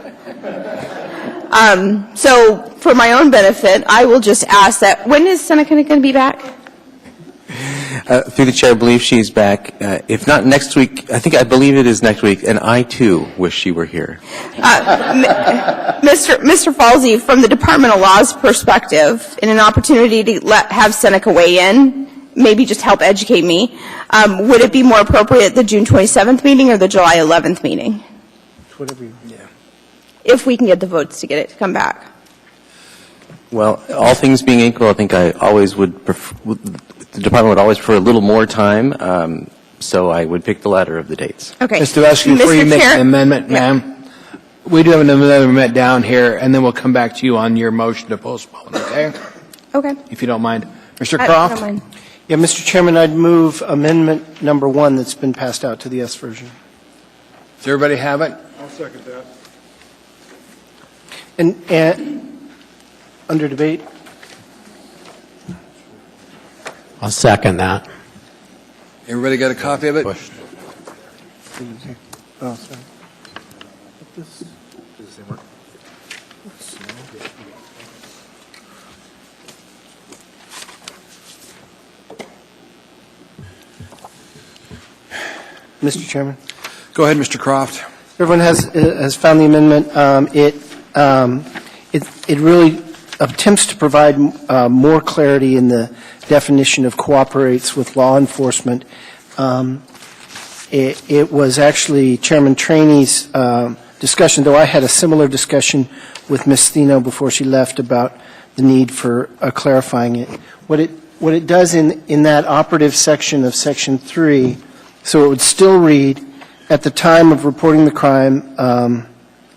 So for my own benefit, I will just ask that, when is Seneca going to be back? Through the chair, I believe she's back. If not next week, I believe it is next week, and I too wish she were here. Mr. Falsey, from the Department of Law's perspective, in an opportunity to have Seneca weigh in, maybe just help educate me, would it be more appropriate the June 27th meeting or the July 11th meeting? Whatever you. If we can get the votes to get it to come back. Well, all things being equal, I think I always would prefer, the department would always prefer a little more time, so I would pick the latter of the dates. Okay. Mr. Domowski, before you make Chair? the amendment, ma'am, we do have another amendment down here, and then we'll come back to you on your motion to postpone, okay? Okay. If you don't mind. Mr. I Croft? don't mind. Yeah, Mr. Chairman, I'd move amendment number 1 that's been passed out to the S version. Does everybody have it? I'll second that. And under debate? I'll second that. Everybody got a copy of it? Oh, sorry. Mr. Chairman. Go ahead, Mr. Croft. Everyone has found the amendment. It really attempts to provide more clarity in the definition of cooperates with law enforcement. It was actually Chairman Traney's discussion, though I had a similar discussion with Ms. Thino before she left about the need for clarifying it. What it does in that operative section of Section 3, so it would still read, at the time of reporting the crime,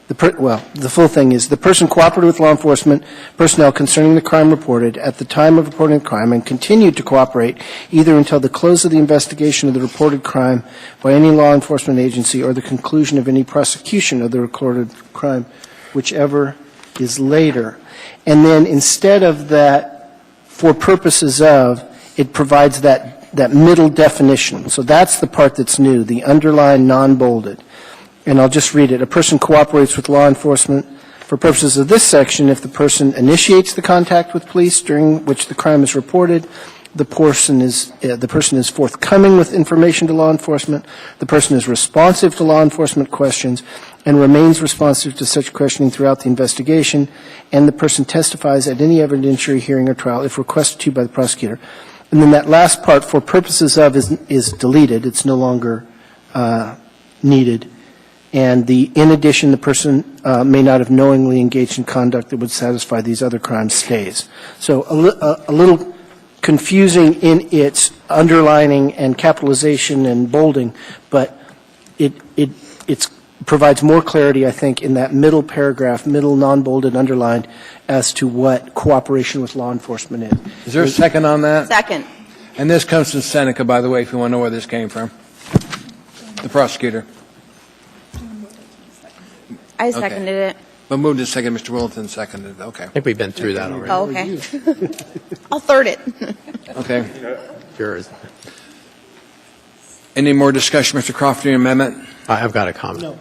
the full thing is, the person cooperated with law enforcement personnel concerning the crime reported at the time of reporting the crime and continued to cooperate either until the close of the investigation of the reported crime by any law enforcement agency or the conclusion of any prosecution of the recorded crime, whichever is later. And then instead of that, for purposes of, it provides that middle definition. So that's the part that's new, the underlined, non-bolded. And I'll just read it. A person cooperates with law enforcement for purposes of this section if the person initiates the contact with police during which the crime is reported, the person is forthcoming with information to law enforcement, the person is responsive to law enforcement questions, and remains responsive to such questioning throughout the investigation, and the person testifies at any evidentiary hearing or trial if requested to by the prosecutor. And then that last part, for purposes of, is deleted. It's no longer needed. And in addition, the person may not have knowingly engaged in conduct that would satisfy these other crimes stays. So a little confusing in its underlining and capitalization and bolding, but it provides more clarity, I think, in that middle paragraph, middle non-bolded underlined, as to what cooperation with law enforcement is. Is there a second on that? Second. And this comes from Seneca, by the way, if you want to know where this came from. The prosecutor. I seconded it. But moved to second, Mr. Wilton seconded. Okay. I think we've been through that already. Oh, okay. I'll third it. Okay. Yours. Any more discussion, Mr. Croft, on your amendment? I've got a comment. No.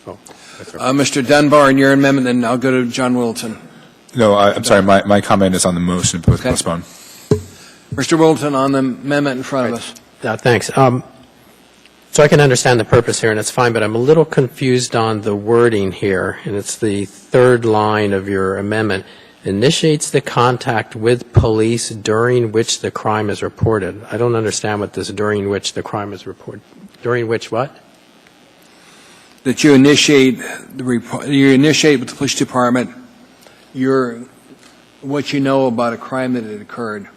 Oh, that's all right. Mr. Dunbar, on your amendment, then I'll go to John Wilton. No, I'm sorry. My comment is on the motion to postpone. Mr. Wilton, on the amendment in front of us. Thanks. So I can understand the purpose here, and it's fine, but I'm a little confused on the wording here, and it's the third line of your amendment. Initiates the contact with police during which the crime is reported. I don't understand what this during which the crime is reported. During which what? That you initiate you initiate with the police department what you know about a crime that had occurred.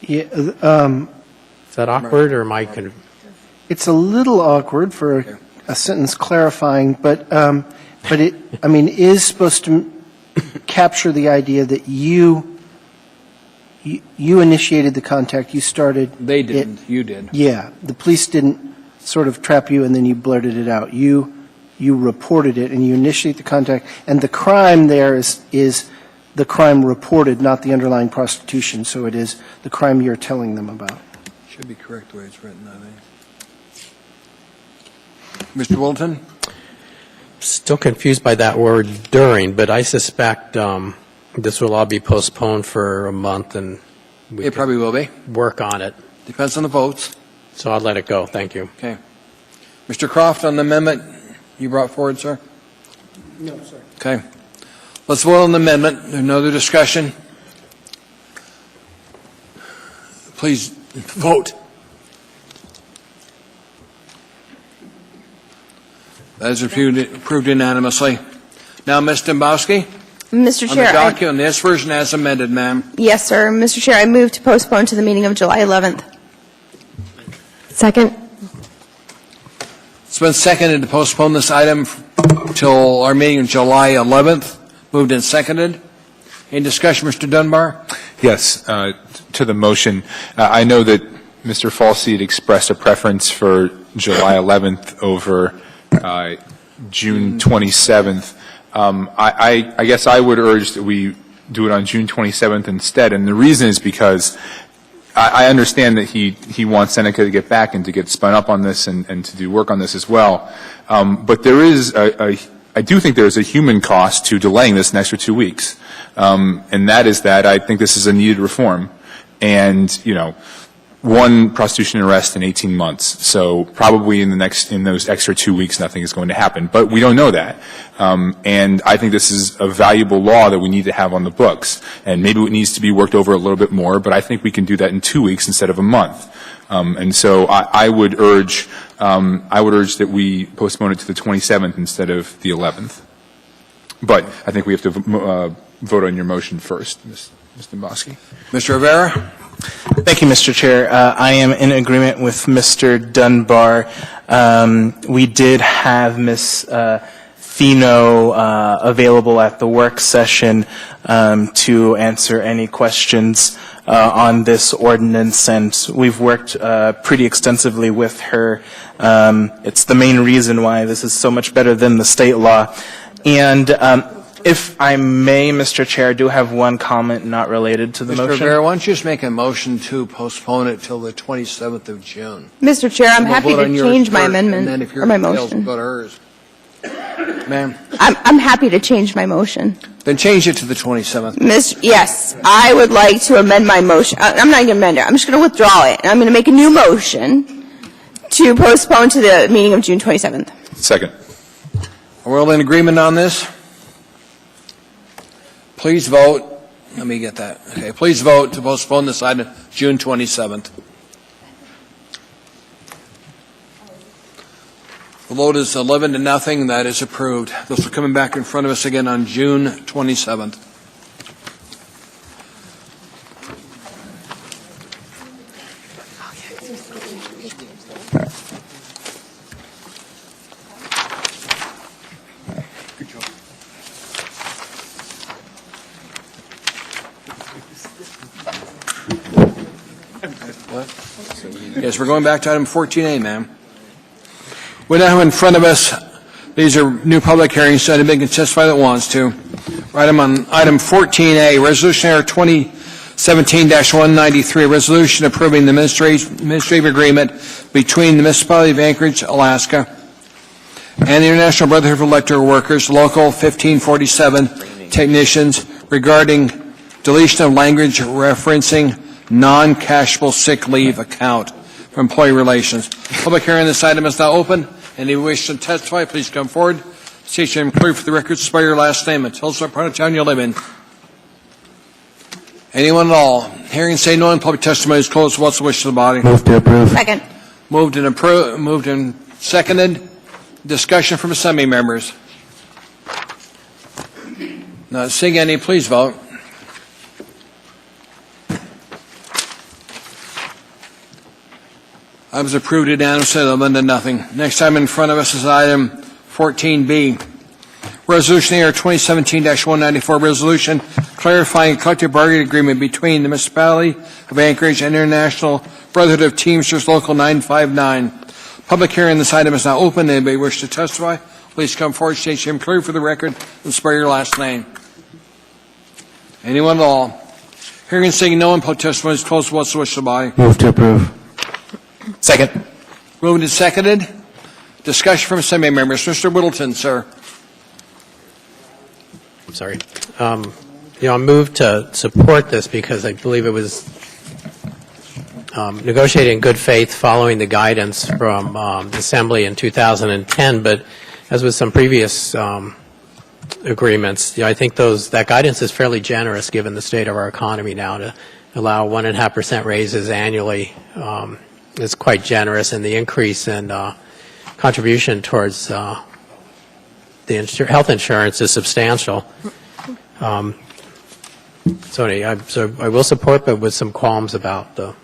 Yeah, Is that awkward, or am I kind of... it's a little awkward for a sentence clarifying, but it, I mean, is supposed to capture the idea that you initiated the contact, you started. They didn't, you did. Yeah, the police didn't sort of trap you and then you blurted it out. You reported it and you initiate the contact, and the crime there is the crime reported, not the underlying prostitution, so it is the crime you're telling them about. Should be correct the way it's written, I think. Mr. Wilton? Still confused by that word during, but I suspect this will all be postponed for a month, and we It probably will be. work on it. Depends on the votes. So I'll let it go. Thank you. Okay. Mr. Croft, on the amendment you brought forward, sir? No, sir. Okay. Let's vote on the amendment. There's no other discussion. Please vote. That is approved unanimously. Now, Ms. Dombowski? Mr. On the Chair, document, on this version as amended, ma'am. yes, sir. Mr. Chair, I move to postpone to the meeting of July 11th. Second. It's been seconded to postpone this item till our meeting on July 11th. Moved and seconded. Any discussion, Mr. Dunbar? Yes, to the motion. I know that Mr. Falsey had expressed a preference for July 11th over June 27th. I guess I would urge that we do it on June 27th instead, and the reason is because I understand that he wants Seneca to get back and to get spun up on this and to do work on this as well. But there is I do think there is a human cost to delaying this an extra 2 weeks, and that is that I think this is a needed reform, and one prostitution arrest in 18 months. So probably in those extra 2 weeks, nothing is going to happen. But we don't know that. And I think this is a valuable law that we need to have on the books. And maybe it needs to be worked over a little bit more, but I think we can do that in 2 weeks instead of a month. And so I would urge that we postpone it to the 27th instead of the 11th. But I think we have to vote on your motion first, Ms. Dombowski. Mr. Rivera? Thank you, Mr. Chair. I am in agreement with Mr. Dunbar. We did have Ms. Fino available at the work session to answer any questions on this ordinance, and we've worked pretty extensively with her. It's the main reason why this is so much better than the state law. And if I may, Mr. Chair, I do have one comment not related to the motion. Mr. Rivera, why don't you just make a motion to postpone it till the 27th of June? Mr. Chair, I'm happy to change my amendment and then if your or my fails, motion. we'll go to hers. Ma'am? I'm happy to change my motion. Then change it to the 27th. Yes, I would like to amend my motion. I'm not going to amend it. I'm just going to withdraw it. And I'm going to make a new motion to postpone to the meeting of June 27th. Second. Are we all in agreement on this? Please vote. Let me get that. Okay, please vote to postpone this item June 27th. The vote is 11-0. That is approved. This will come back in front of us again on June 27th. Yes, we're going back to item 14A, ma'am. We now have in front of us, these are new public hearings, so anybody can testify that wants to. Item 14A, Resolution Error 2017-193, a resolution approving the administrative agreement between the Municipality of Anchorage, Alaska, and the International Brotherhood of Electrical Workers, Local 1547 technicians regarding deletion of language referencing non-cashable sick leave account for employee relations. Public hearing on this item is now open. Any who wish to testify, please come forward. State your name clearly for the record. Spell your last name and tell us what part of town you live in. Anyone at all? Hearing and saying no, and public testimony is closed. What's the wish of the body? Move to approve. Second. Moved and seconded. Discussion from assembly members. Not seeing any, please vote. Items approved unanimously, 11-0. Next item in front of us is item 14B. Resolution AR 2017-194, resolution clarifying collective bargaining agreement between the municipality of Anchorage and International Brotherhood of Teamsters Local 959. Public hearing on this item is now open. Anybody wish to testify, please come forward, state your name clearly for the record, and spell your last name. Anyone at all? Hearing and seeing no one, public testimony is closed. What's the wish of the body? Move to approve. Second. Moved and seconded. Discussion from assembly members. Mr. Whittleton, sir. Sorry. I moved to support this because I believe it was negotiated in good faith following the guidance from the Assembly in 2010, but as with some previous agreements, I think that guidance is fairly generous given the state of our economy now to allow 1.5% raises annually. Is quite generous, and the increase in contribution towards the health insurance is substantial. So I will support, but with some qualms about the.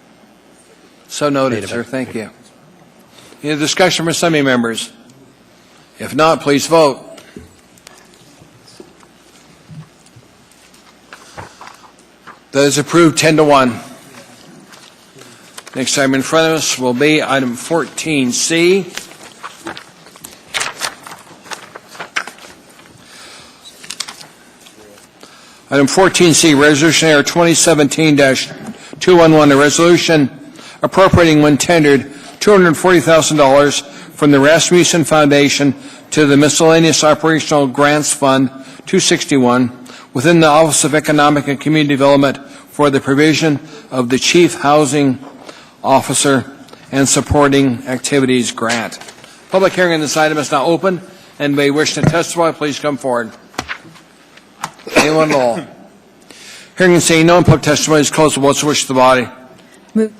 So noted, sir. Thank you. Any discussion from assembly members? If not, please vote. That is approved 10-1. Next item in front of us will be item 14C. Item 14C, Resolution AR 2017-211, a resolution appropriating when tendered $240,000 from the Rasmussen Foundation to the Miscellaneous Operational Grants Fund 261 within the Office of Economic and Community Development for the provision of the Chief Housing Officer and Supporting Activities Grant. Public hearing on this item is now open. And may wish to testify, please come forward. Anyone at all? Hearing and seeing no one, public testimony is closed. What's the wish of the body? Move.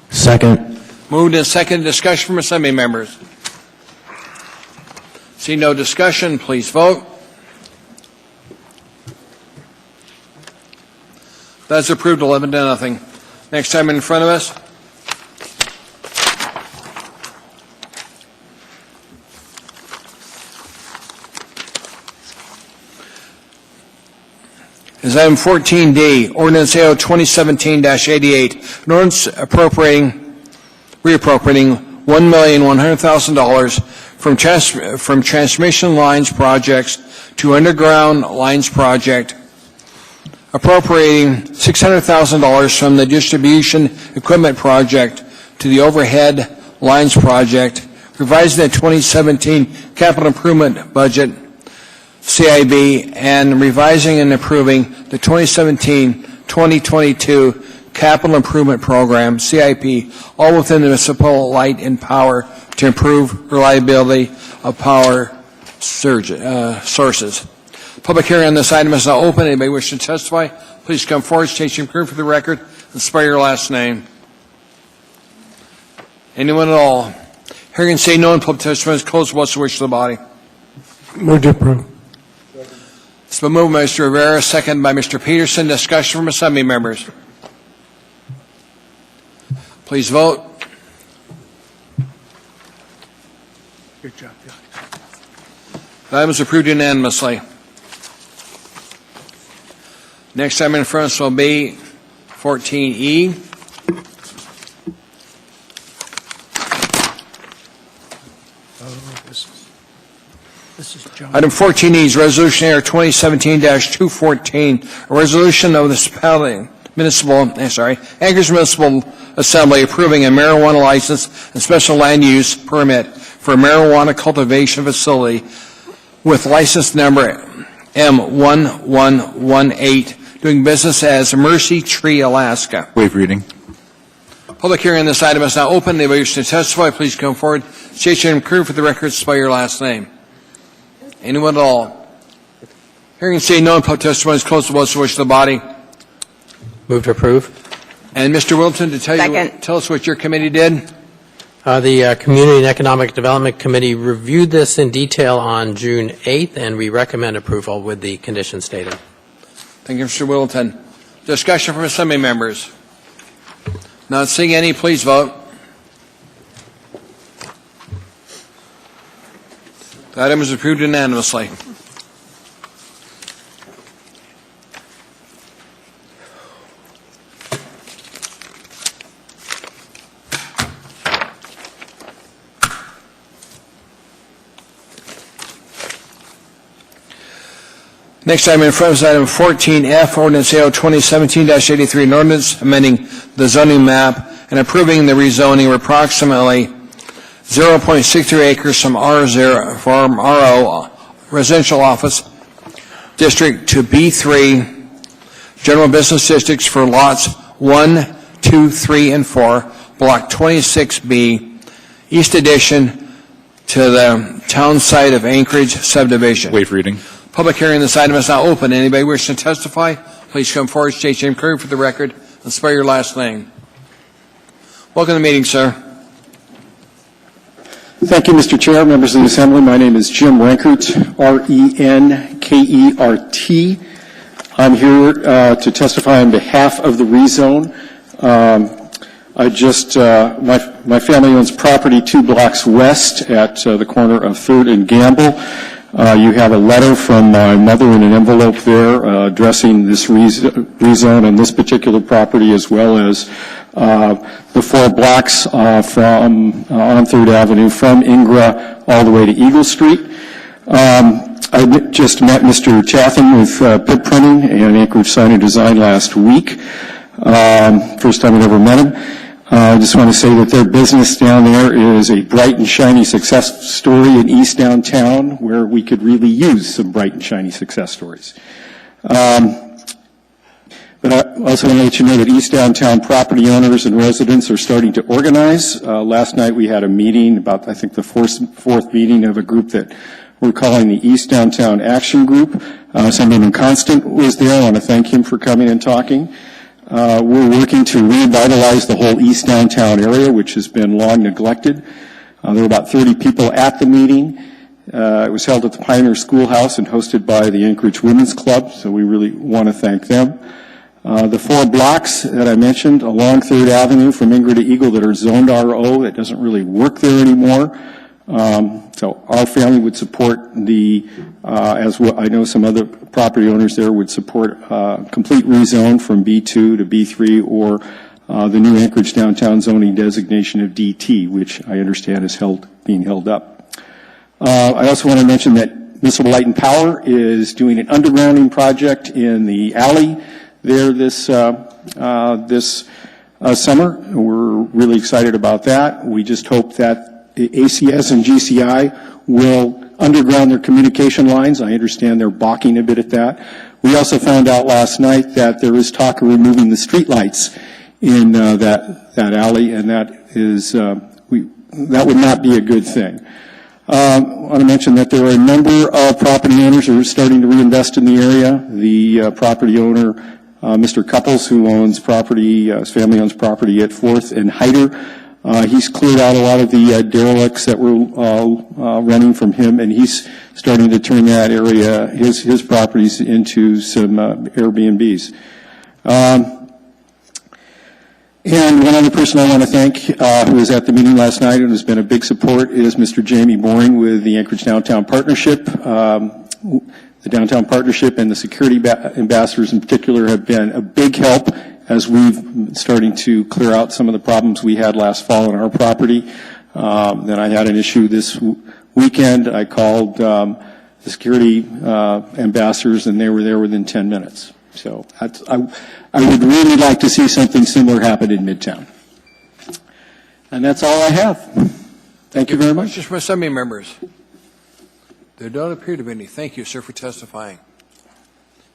Second. Moved and second. Discussion from assembly members. See no discussion, please vote. That's approved 11-0. Next item in front of us. Is item 14D, Ordinance AO 2017-88, an ordinance reappropriating $1,100,000 from transmission lines projects to underground lines project, appropriating $600,000 from the distribution equipment project to the overhead lines project, revising the 2017 capital improvement budget, CIB, and revising and approving the 2017-2022 capital improvement program, CIP, all within the municipal light and power to improve reliability of power sources. Public hearing on this item is now open. Anybody wish to testify, please come forward, state your name for the record, and spell your last name. Anyone at all? Hearing and seeing no one, public testimony is closed. What's the wish of the body? Move to approve. It's been moved by Mr. Rivera, second by Mr. Peterson. Discussion from assembly members. Please vote. Good job, Bill. The item is approved unanimously. Next item in front of us will be 14E. Item 14E is Resolution AR 2017-214, a resolution of the Anchorage Municipal Assembly approving a marijuana license and special land use permit for a marijuana cultivation facility with license number M1118, doing business as Mercy Tree, Alaska. Waive reading. Public hearing on this item is now open. Anybody wishing to testify, please come forward. State your name and crew for the record, spell your last name. Anyone at all? Hearing and seeing no one, public testimony is closed. What's the wish of the body? Move to approve. And Mr. Wilton, to tell us what your committee did? The Community and Economic Development Committee reviewed this in detail on June 8th, and we recommend approval with the conditions stated. Thank you, Mr. Wilton. Discussion from Assembly members. Not seeing any, please vote. The item is approved unanimously. Next item in front of us, item 14F, ordinance AO 2017-83, an ordinance amending the zoning map and approving the rezoning of approximately 0.63 acres from RO residential office district to B3 general business districts for lots 1, 2, 3, and 4, block 26B, east addition to the town site of Anchorage subdivision. Waive reading. Public hearing on this item is now open. Anybody wishing to testify, please come forward, state your name clearly for the record, and spell your last name. Welcome to the meeting, sir. Thank you, Mr. Chair, members of the Assembly. My name is Jim Renkert, R-E-N-K-E-R-T. I'm here to testify on behalf of the rezone. My family owns property 2 blocks west at the corner of 3rd and Gamble. You have a letter from my mother in an envelope there addressing this rezone on this particular property, as well as the 4 blocks from on 3rd Avenue from Ingra all the way to Eagle Street. I just met Mr. Chatham with Pit Printing and Anchorage Sign and Design last week. First time I've ever met him. I just want to say that their business down there is a bright and shiny success story in East Downtown, where we could really use some bright and shiny success stories. But I also want to let you know that East Downtown property owners and residents are starting to organize. Last night we had a meeting, about I think the fourth meeting of a group that we're calling the East Downtown Action Group. Assemblyman Constant was there. I want to thank him for coming and talking. We're working to revitalize the whole East Downtown area, which has been long neglected. There were about 30 people at the meeting. It was held at the Pioneer Schoolhouse and hosted by the Anchorage Women's Club, so we really want to thank them. The 4 blocks that I mentioned along 3rd Avenue from Ingra to Eagle that are zoned RO, that doesn't really work there anymore. So our family would support the, as well, I know some other property owners there would support complete rezone from B2 to B3 or the new Anchorage downtown zoning designation of DT, which I understand is being held up. I also want to mention that Municipal Light and Power is doing an undergrounding project in the alley there this summer. We're really excited about that. We just hope that ACS and GCI will underground their communication lines. I understand they're balking a bit at that. We also found out last night that there is talk of removing the street lights in that alley, and that would not be a good thing. I want to mention that there are a number of property owners who are starting to reinvest in the area. The property owner, Mr. Couples, who owns property, his family owns property at 4th and Hyder. He's cleared out a lot of the derelicts that were running from him, and he's starting to turn that area, his properties, into some Airbnbs. And one other person I want to thank who was at the meeting last night and has been a big support is Mr. Jamie Boring with the Anchorage Downtown Partnership. The Downtown Partnership and the security ambassadors in particular have been a big help as we've been starting to clear out some of the problems we had last fall on our property. Then I had an issue this weekend. I called the security ambassadors, and they were there within 10 minutes. So I would really like to see something similar happen in Midtown. And that's all I have. Thank you very much. Just for Assembly members. There don't appear to be any. Thank you, sir, for testifying.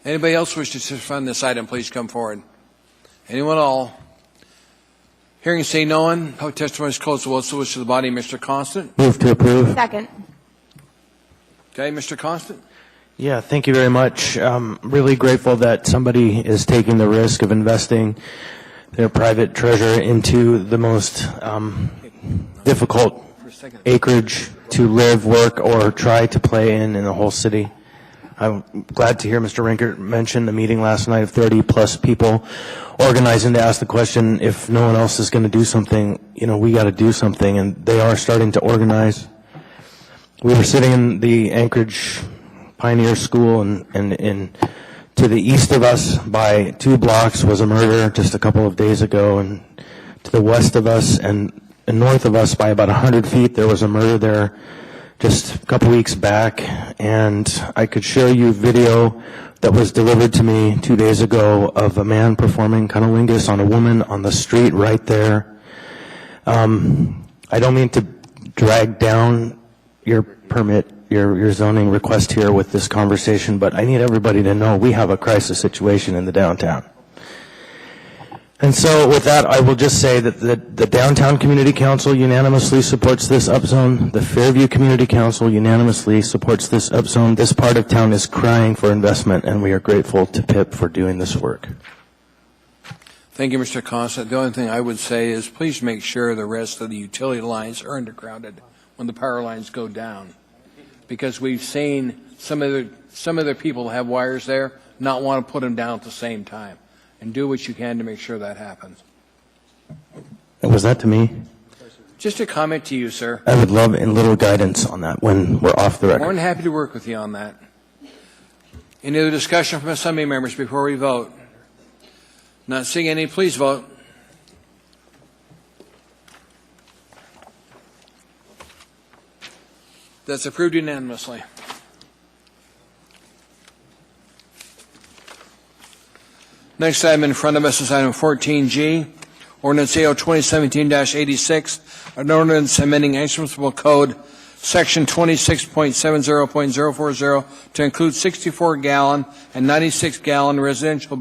Anybody else wish to testify on this item, please come forward. Anyone at all? Hearing say no one. Public testimony is closed. The wish of the body, Mr. Constant. Move to approve. Second. Okay, Mr. Constant. Yeah, thank you very much. Really grateful that somebody is taking the risk of investing their private treasure into the most difficult acreage to live, work, or try to play in the whole city. I'm glad to hear Mr. Rinkert mention the meeting last night of 30-plus people organizing to ask the question, if no one else is going to do something, we got to do something, and they are starting to organize. We were sitting in the Anchorage Pioneer School, and to the east of us by 2 blocks was a murder just a couple of days ago, and to the west of us and north of us by about 100 feet there was a murder there just a couple weeks back. And I could show you video that was delivered to me 2 days ago of a man performing cunnilingus on a woman on the street right there. I don't mean to drag down your permit, your zoning request here with this conversation, but I need everybody to know we have a crisis situation in the downtown. And so with that, I will just say that the Downtown Community Council unanimously supports this upzone. The Fairview Community Council unanimously supports this upzone. This part of town is crying for investment, and we are grateful to PIP for doing this work. Thank you, Mr. Constant. The only thing I would say is please make sure the rest of the utility lines are undergrounded when the power lines go down, because we've seen some other people have wires there not want to put them down at the same time. And do what you can to make sure that happens. And was that to me? Just a comment to you, sir. I would love a little guidance on that when we're off the record. More than happy to work with you on that. Any other discussion from Assembly members before we vote? Not seeing any, please vote. That's approved unanimously. Next item in front of us is item 14G, Ordinance AO 2017-86, an ordinance amending municipal code section 26.70.040 to include 64-gallon and 96-gallon residential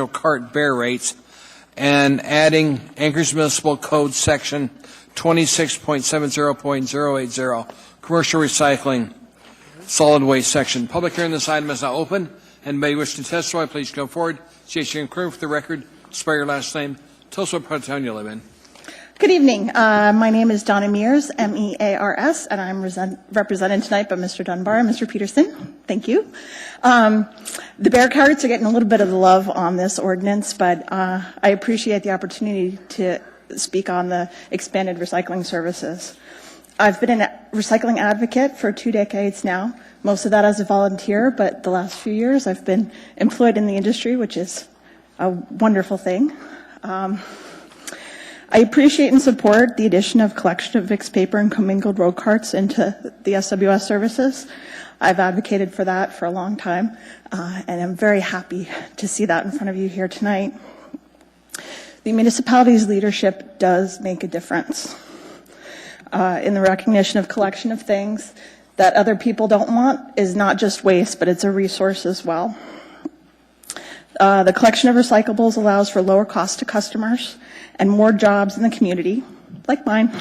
cart bear rates, and adding Anchorage Municipal Code section 26.70.080, commercial recycling, solid waste section. Public hearing on this item is now open. Anybody wish to testify, please come forward. State your name for the record. Spell your last name. Tell us what part of town you live in. Good evening. My name is Donna Mears, M-E-A-R-S, and I'm represented tonight by Mr. Dunbar and Mr. Peterson. Thank you. The bear carts are getting a little bit of the love on this ordinance, but I appreciate the opportunity to speak on the expanded recycling services. I've been a recycling advocate for 2 decades now, most of that as a volunteer, but the last few years I've been employed in the industry, which is a wonderful thing. I appreciate and support the addition of collection of mixed paper and commingled road carts into the SWS services. I've advocated for that for a long time, and I'm very happy to see that in front of you here tonight. The municipality's leadership does make a difference in the recognition of collection of things that other people don't want is not just waste, but it's a resource as well. The collection of recyclables allows for lower cost to customers and more jobs in the community, like mine.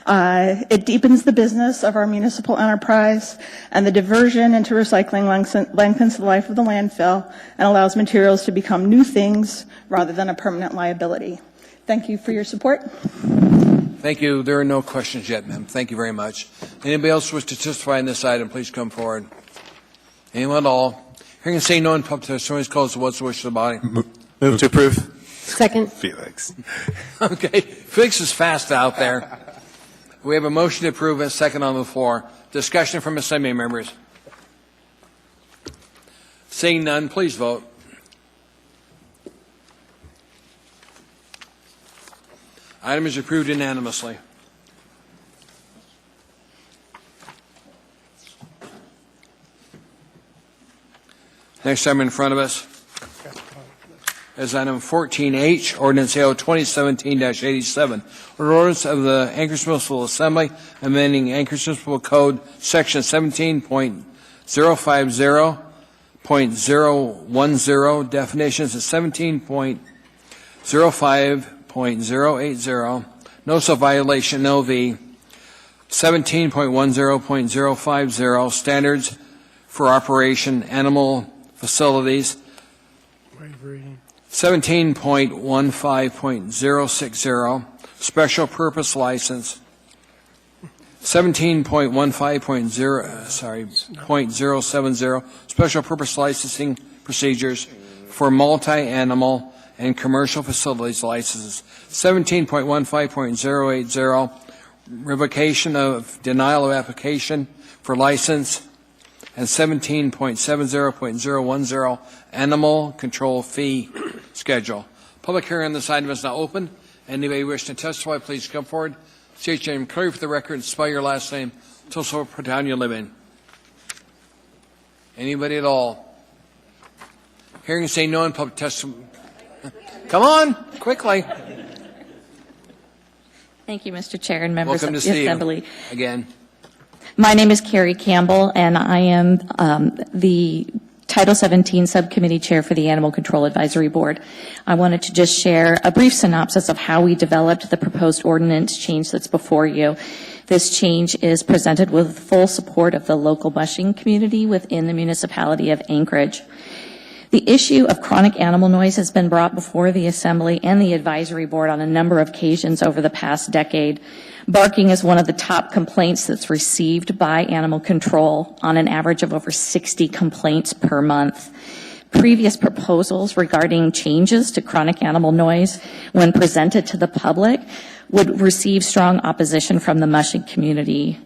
It deepens the business of our municipal enterprise, and the diversion into recycling lengthens the life of the landfill and allows materials to become new things rather than a permanent liability. Thank you for your support. Thank you. There are no questions yet, ma'am. Thank you very much. Anybody else wish to testify on this item, please come forward. Anyone at all? Hearing and seeing no one, public testimony is closed. What's the wish of the body? Move to approve. Second. Felix. Okay. Felix is fast out there. We have a motion to approve and a second on the floor. Discussion from Assembly members. Seeing none, please vote. Item is approved unanimously. Next item in front of us is item 14H, Ordinance AO 2017-87, an ordinance of the Anchorage Municipal Assembly amending Anchorage Municipal Code Section 17.050.010, definitions of 17.05.080, notice of violation, NOV, 17.10.050, standards for operation animal facilities. 17.15.060, special purpose license. 17.15.070, special purpose licensing procedures for multi-animal and commercial facilities licenses. 17.15.080, revocation of denial of application for license. And 17.70.010, animal control fee schedule. Public hearing on this item is now open. Anybody wishing to testify, please come forward. State your name clearly for the record and spell your last name. Tell us what town you live in. Anybody at all? Hearing say no in public testimony. Come on, quickly. Thank you, Mr. Chair and members Welcome of to the see Assembly. you again. My name is Carrie Campbell, and I am the Title 17 Subcommittee Chair for the Animal Control Advisory Board. I wanted to just share a brief synopsis of how we developed the proposed ordinance change that's before you. This change is presented with full support of the local mushing community within the municipality of Anchorage. The issue of chronic animal noise has been brought before the Assembly and the Advisory Board on a number of occasions over the past decade. Barking is one of the top complaints that's received by animal control, on an average of over 60 complaints per month. Previous proposals regarding changes to chronic animal noise, when presented to the public, would receive strong opposition from the mushing community,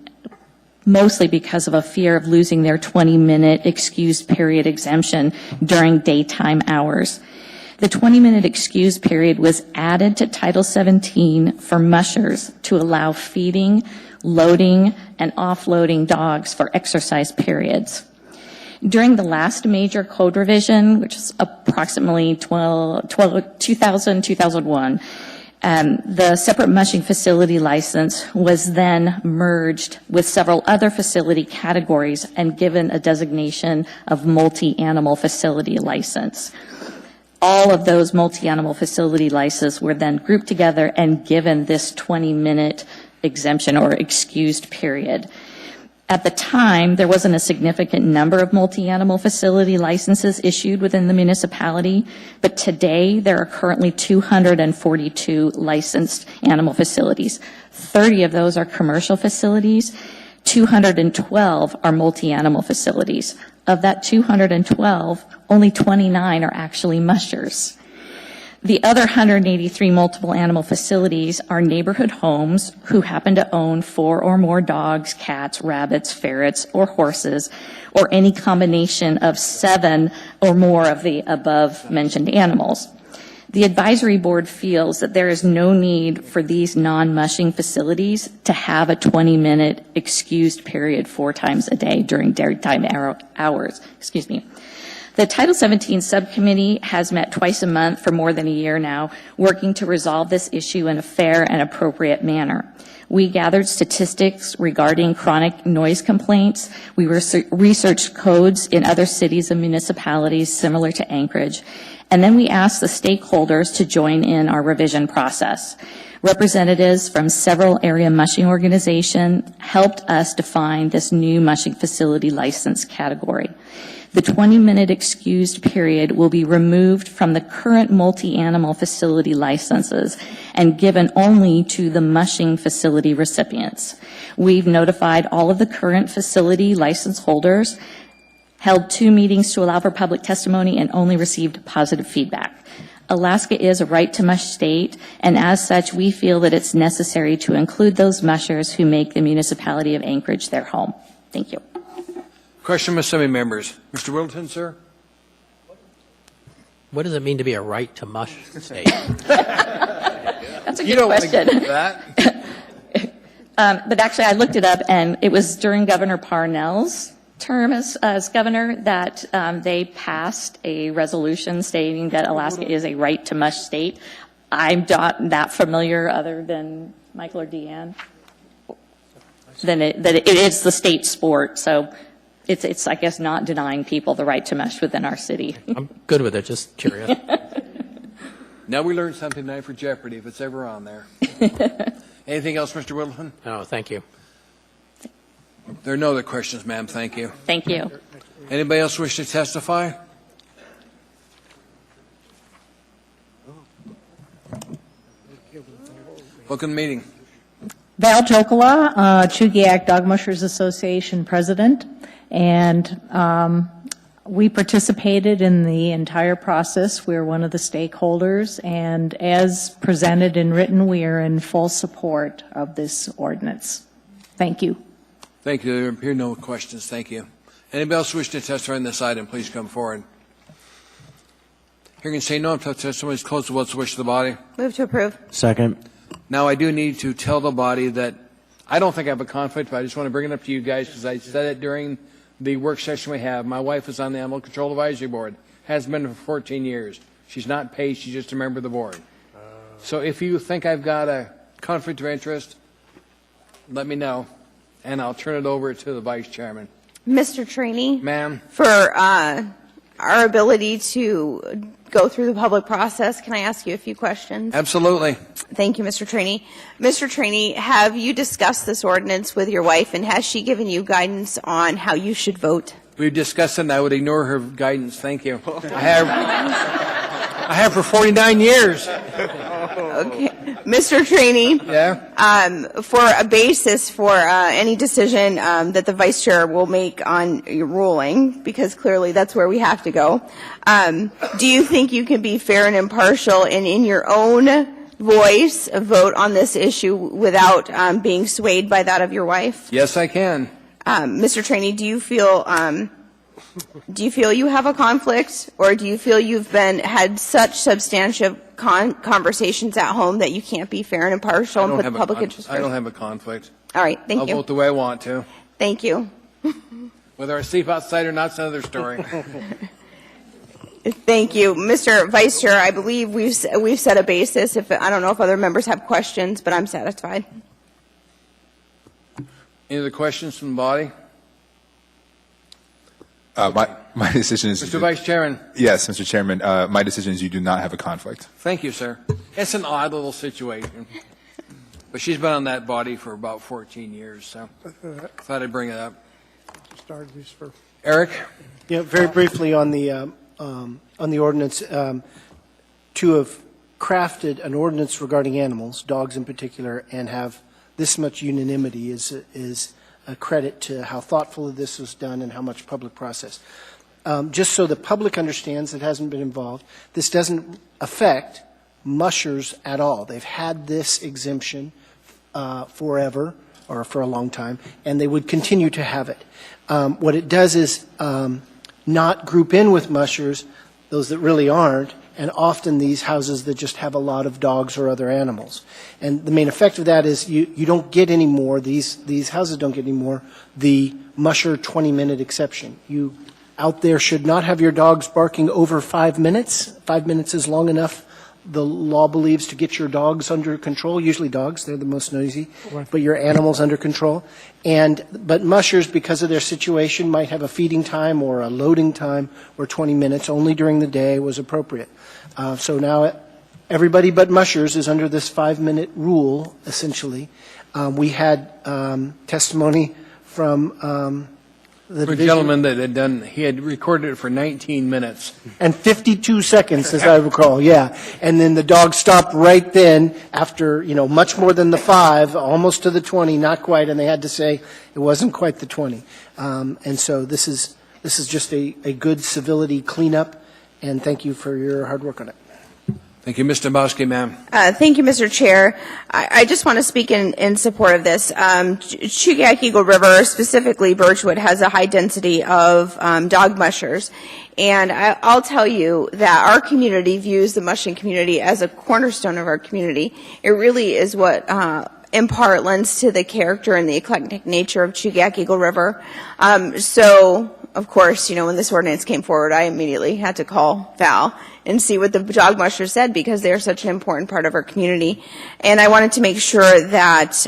mostly because of a fear of losing their 20-minute excused period exemption during daytime hours. The 20-minute excused period was added to Title 17 for mushers to allow feeding, loading, and offloading dogs for exercise periods. During the last major code revision, which is approximately 2000-2001, the separate mushing facility license was then merged with several other facility categories and given a designation of multi-animal facility license. All of those multi-animal facility licenses were then grouped together and given this 20-minute exemption or excused period. At the time, there wasn't a significant number of multi-animal facility licenses issued within the municipality, but today there are currently 242 licensed animal facilities. 30 of those are commercial facilities. 212 are multi-animal facilities. Of that 212, only 29 are actually mushers. The other 183 multiple animal facilities are neighborhood homes who happen to own 4 or more dogs, cats, rabbits, ferrets, or horses, or any combination of 7 or more of the above mentioned animals. The advisory board feels that there is no need for these non-mushing facilities to have a 20-minute excused period 4 times a day during daytime hours. The Title 17 subcommittee has met twice a month for more than a year now, working to resolve this issue in a fair and appropriate manner. We gathered statistics regarding chronic noise complaints. We researched codes in other cities and municipalities similar to Anchorage. And then we asked the stakeholders to join in our revision process. Representatives from several area mushing organizations helped us define this new mushing facility license category. The 20-minute excused period will be removed from the current multi-animal facility licenses and given only to the mushing facility recipients. We've notified all of the current facility license holders, held 2 meetings to allow for public testimony, and only received positive feedback. Alaska is a right-to-mush state, and as such, we feel that it's necessary to include those mushers who make the municipality of Anchorage their home. Thank you. Question from Assembly members. Mr. Wilton, sir? What does it mean to be a right-to-mush state? That's a good question. But actually, I looked it up, and it was during Governor Parnell's term as governor that they passed a resolution stating that Alaska is a right-to-mush state. I'm not that familiar, other than Michael or Deanne, that it is the state sport. So it's I guess, not denying people the right to mush within our city. I'm good with it, just curious. Now we learned something tonight for Jeopardy, if it's ever on there. Anything else, Mr. Wilton? No, thank you. There are no other questions, ma'am. Thank you. Thank you. Anybody else wish to testify? Welcome to the meeting. Val Chocola, Chugiak Dog Mushers Association president, and we participated in the entire process. We're one of the stakeholders, and as presented and written, we are in full support of this ordinance. Thank you. Thank you. There appear no questions. Thank you. Anybody else wish to testify on this item, please come forward. Hearing and saying no, testimony is closed. What's the wish of the body? Move to approve. Second. Now, I do need to tell the body that I don't think I have a conflict, but I just want to bring it up to you guys because I said it during the work session we have. My wife is on the Animal Control Advisory Board, has been for 14 years. She's not paid, she's just a member of the board. So if you think I've got a conflict of interest, let me know, and I'll turn it over to the vice chairman. Mr. Trainee? Ma'am? For our ability to go through the public process, can I ask you a few questions? Absolutely. Thank you, Mr. Trainee. Mr. Trainee, have you discussed this ordinance with your wife, and has she given you guidance on how you should vote? We've discussed it, and I would ignore her guidance. Thank you. I have for 49 years. Okay. Mr. Trainee? Yeah? For a basis for any decision that the vice chair will make on your ruling, because clearly that's where we have to go, do you think you can be fair and impartial and in your own voice vote on this issue without being swayed by that of your wife? Yes, I can. Mr. Trainee, do you feel you have a conflict, or do you feel you've had such substantive conversations at home that you can't be fair and impartial and put the public interest first? I don't have a conflict. All right, thank you. I'll vote the way I want to. Thank you. Whether I sleep outside or not is another story. Thank you. Mr. Vice Chair, I believe we've set a basis. I don't know if other members have questions, but I'm satisfied. Any other questions from the body? My decision is... Mr. Vice Chairman. Yes, Mr. Chairman. My decision is you do not have a conflict. Thank you, sir. It's an odd little situation. But she's been on that body for about 14 years, so thought I'd bring it up. Eric? Yeah, very briefly on the ordinance, to have crafted an ordinance regarding animals, dogs in particular, and have this much unanimity is a credit to how thoughtfully this was done and how much public process. Just so the public understands that hasn't been involved, this doesn't affect mushers at all. They've had this exemption forever or for a long time, and they would continue to have it. What it does is not group in with mushers, those that really aren't, and often these houses that just have a lot of dogs or other animals. And the main effect of that is you don't get any more, these houses don't get any more, the musher 20-minute exception. You out there should not have your dogs barking over 5 minutes. 5 minutes is long enough, the law believes, to get your dogs under control. Usually dogs, they're the most noisy, but your animals under control. But mushers, because of their situation, might have a feeding time or a loading time where 20 minutes only during the day was appropriate. So now everybody but mushers is under this 5-minute rule, essentially. We had testimony from the gentleman that had he had recorded it for 19 minutes. And 52 seconds, as I recall, yeah. And then the dog stopped right then after, much more than the 5, almost to the 20, not quite, and they had to say it wasn't quite the 20. And so this is just a good civility cleanup, and thank you for your hard work on it. Thank you. Mr. Bosky, ma'am. Thank you, Mr. Chair. I just want to speak in support of this. Chugiak Eagle River, specifically Birchwood, has a high density of dog mushers. And I'll tell you that our community views the mushing community as a cornerstone of our community. It really is what in part lends to the character and the eclectic nature of Chugiak Eagle River. So, of course, when this ordinance came forward, I immediately had to call Val and see what the dog mushers said, because they're such an important part of our community. And I wanted to make sure that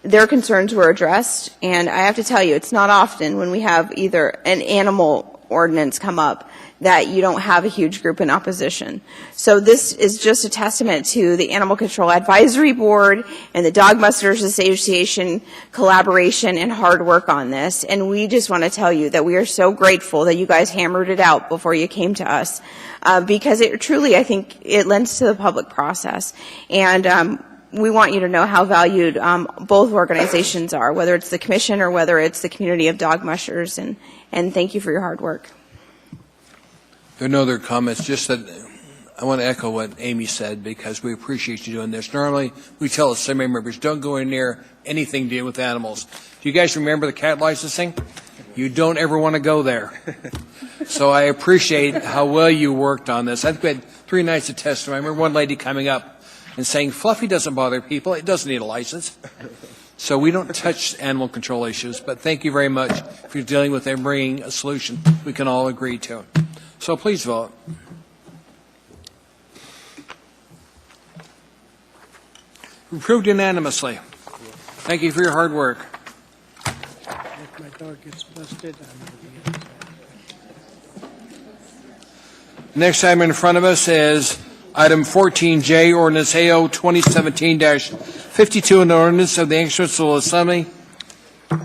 their concerns were addressed. And I have to tell you, it's not often when we have either an animal ordinance come up that you don't have a huge group in opposition. So this is just a testament to the Animal Control Advisory Board and the Dog Busters Association collaboration and hard work on this. And we just want to tell you that we are so grateful that you guys hammered it out before you came to us, because it truly, I think, it lends to the public process. And we want you to know how valued both organizations are, whether it's the Commission or whether it's the community of dog mushers, and thank you for your hard work. There are no other comments, just that I want to echo what Amy said, because we appreciate you doing this. Normally, we tell assembly members, don't go in near anything dealing with animals. Do you guys remember the cat licensing? You don't ever want to go there. So I appreciate how well you worked on this. I think we had 3 nights of testimony. I remember one lady coming up and saying, Fluffy doesn't bother people. It doesn't need a license. So we don't touch animal control issues, but thank you very much for dealing with and bringing a solution we can all agree to. So please vote. Approved unanimously. Thank you for your hard work. If my dog gets busted, Next item in front of us is item 14J, ordinance AO 2017-52, an ordinance of the Inksterville Assembly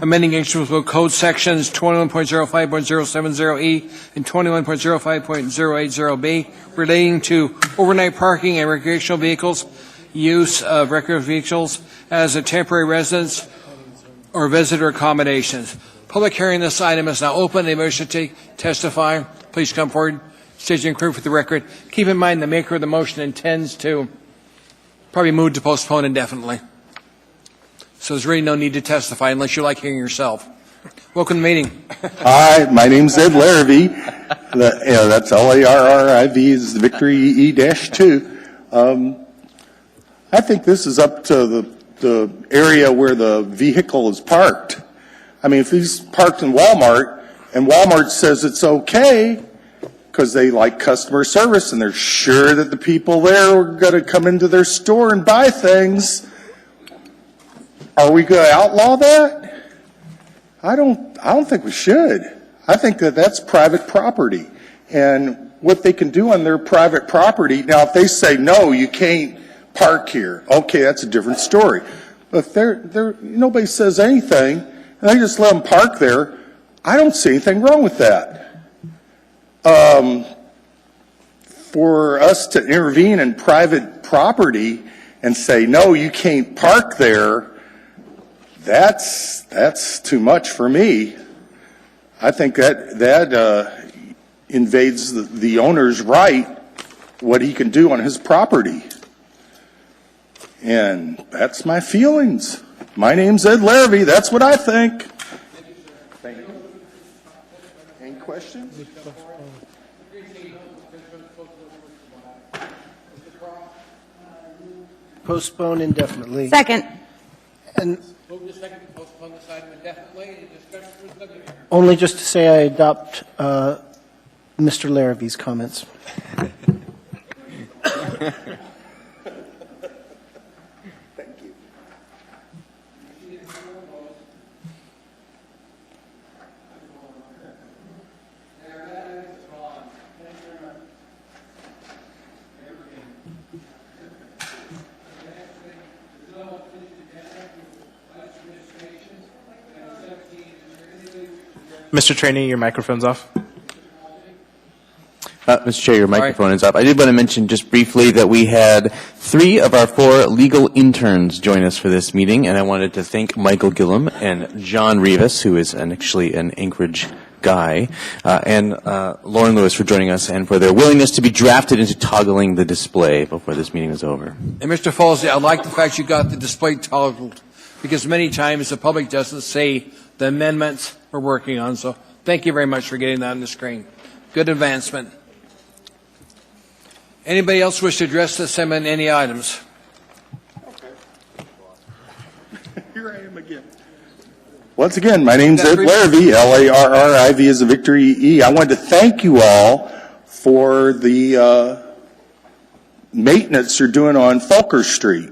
amending Inksterville Code sections 21.05.070E and 21.05.080B relating to overnight parking and recreational vehicles, use of recreational vehicles as a temporary residence or visitor accommodations. Public hearing this item is now open. Anybody wish to testify, please come forward. State your inquiry for the record. Keep in mind the maker of the motion intends to probably move to postpone indefinitely. So there's really no need to testify unless you like hearing yourself. Welcome to the meeting. Hi, my name's Ed Larrabee. That's L-A-R-R-I-V is Victory E-2. I think this is up to the area where the vehicle is parked. I mean, if he's parked in Walmart and Walmart says it's okay because they like customer service and they're sure that the people there are going to come into their store and buy things, are we going to outlaw that? I don't think we should. I think that that's private property. And what they can do on their private property, now if they say, no, you can't park here, okay, that's a different story. But if nobody says anything, and they just let them park there, I don't see anything wrong with that. For us to intervene in private property and say, no, you can't park there, that's too much for me. I think that invades the owner's right, what he can do on his property. And that's my feelings. My name's Ed Larrabee. That's what I think. Thank you. Any questions? postpone indefinitely. Second. And Move to second to postpone this item indefinitely. Any discussion for the subject? only just to say I adopt Mr. Larrabee's comments. Mr. Trainee, your microphone's off. Mr. Chair, your microphone is up. I did want to mention just briefly that we had 3 of our 4 legal interns join us for this meeting, and I wanted to thank Michael Gillum and John Rivas, who is actually an Anchorage guy, and Lauren Lewis for joining us and for their willingness to be drafted into toggling the display before this meeting is over. And Mr. Falsey, I like the fact you got the display toggled, because many times the public doesn't see the amendments we're working on. So thank you very much for getting that on the screen. Good advancement. Anybody else wish to address this amendment, any items? Here I am again. Once again, my name's Ed Larrabee, L-A-R-R-I-V is a Victory E. I wanted to thank you all for the maintenance you're doing on Fulker Street.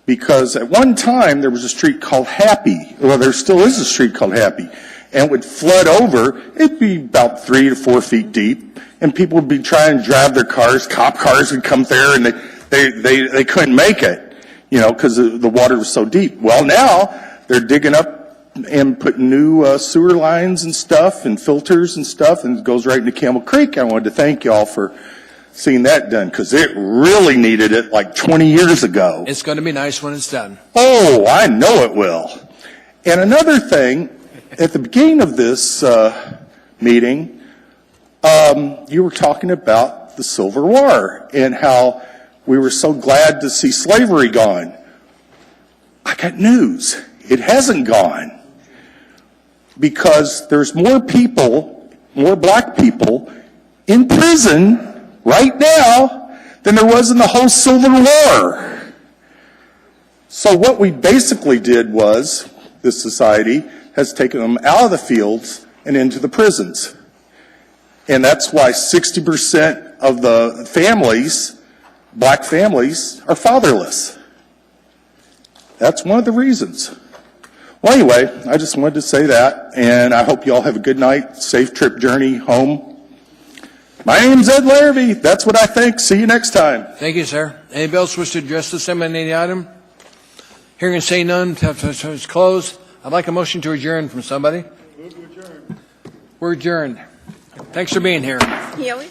Because at one time there was a street called Happy. Well, there still is a street called Happy. and it would flood over. It'd be about 3 to 4 feet deep, and people would be trying to drive their cars. Cop cars would come there, and they couldn't make it, because the water was so deep. Well, now they're digging up and putting new sewer lines and stuff and filters and stuff, and it goes right into Camel Creek. I wanted to thank y'all for seeing that done, because it really needed it like 20 years ago. It's going to be nice when it's done. Oh, I know it will. And another thing, at the beginning of this meeting, you were talking about the Civil War and how we were so glad to see slavery gone. I got news. It hasn't gone, because there's more people, more black people, in prison right now than there was in the whole Civil War. So what we basically did was, this society has taken them out of the fields and into the prisons. And that's why 60% of the families, black families, are fatherless. That's one of the reasons. Well, anyway, I just wanted to say that, and I hope you all have a good night, safe trip journey home. My name's Ed Larrabee. That's what I think. See you next time. Thank you, sir. Anybody else wish to address the assembly on any item? Hearing and saying none, it's closed. I'd like a motion to adjourn from somebody. We're adjourned. Thanks for being here. Yeah,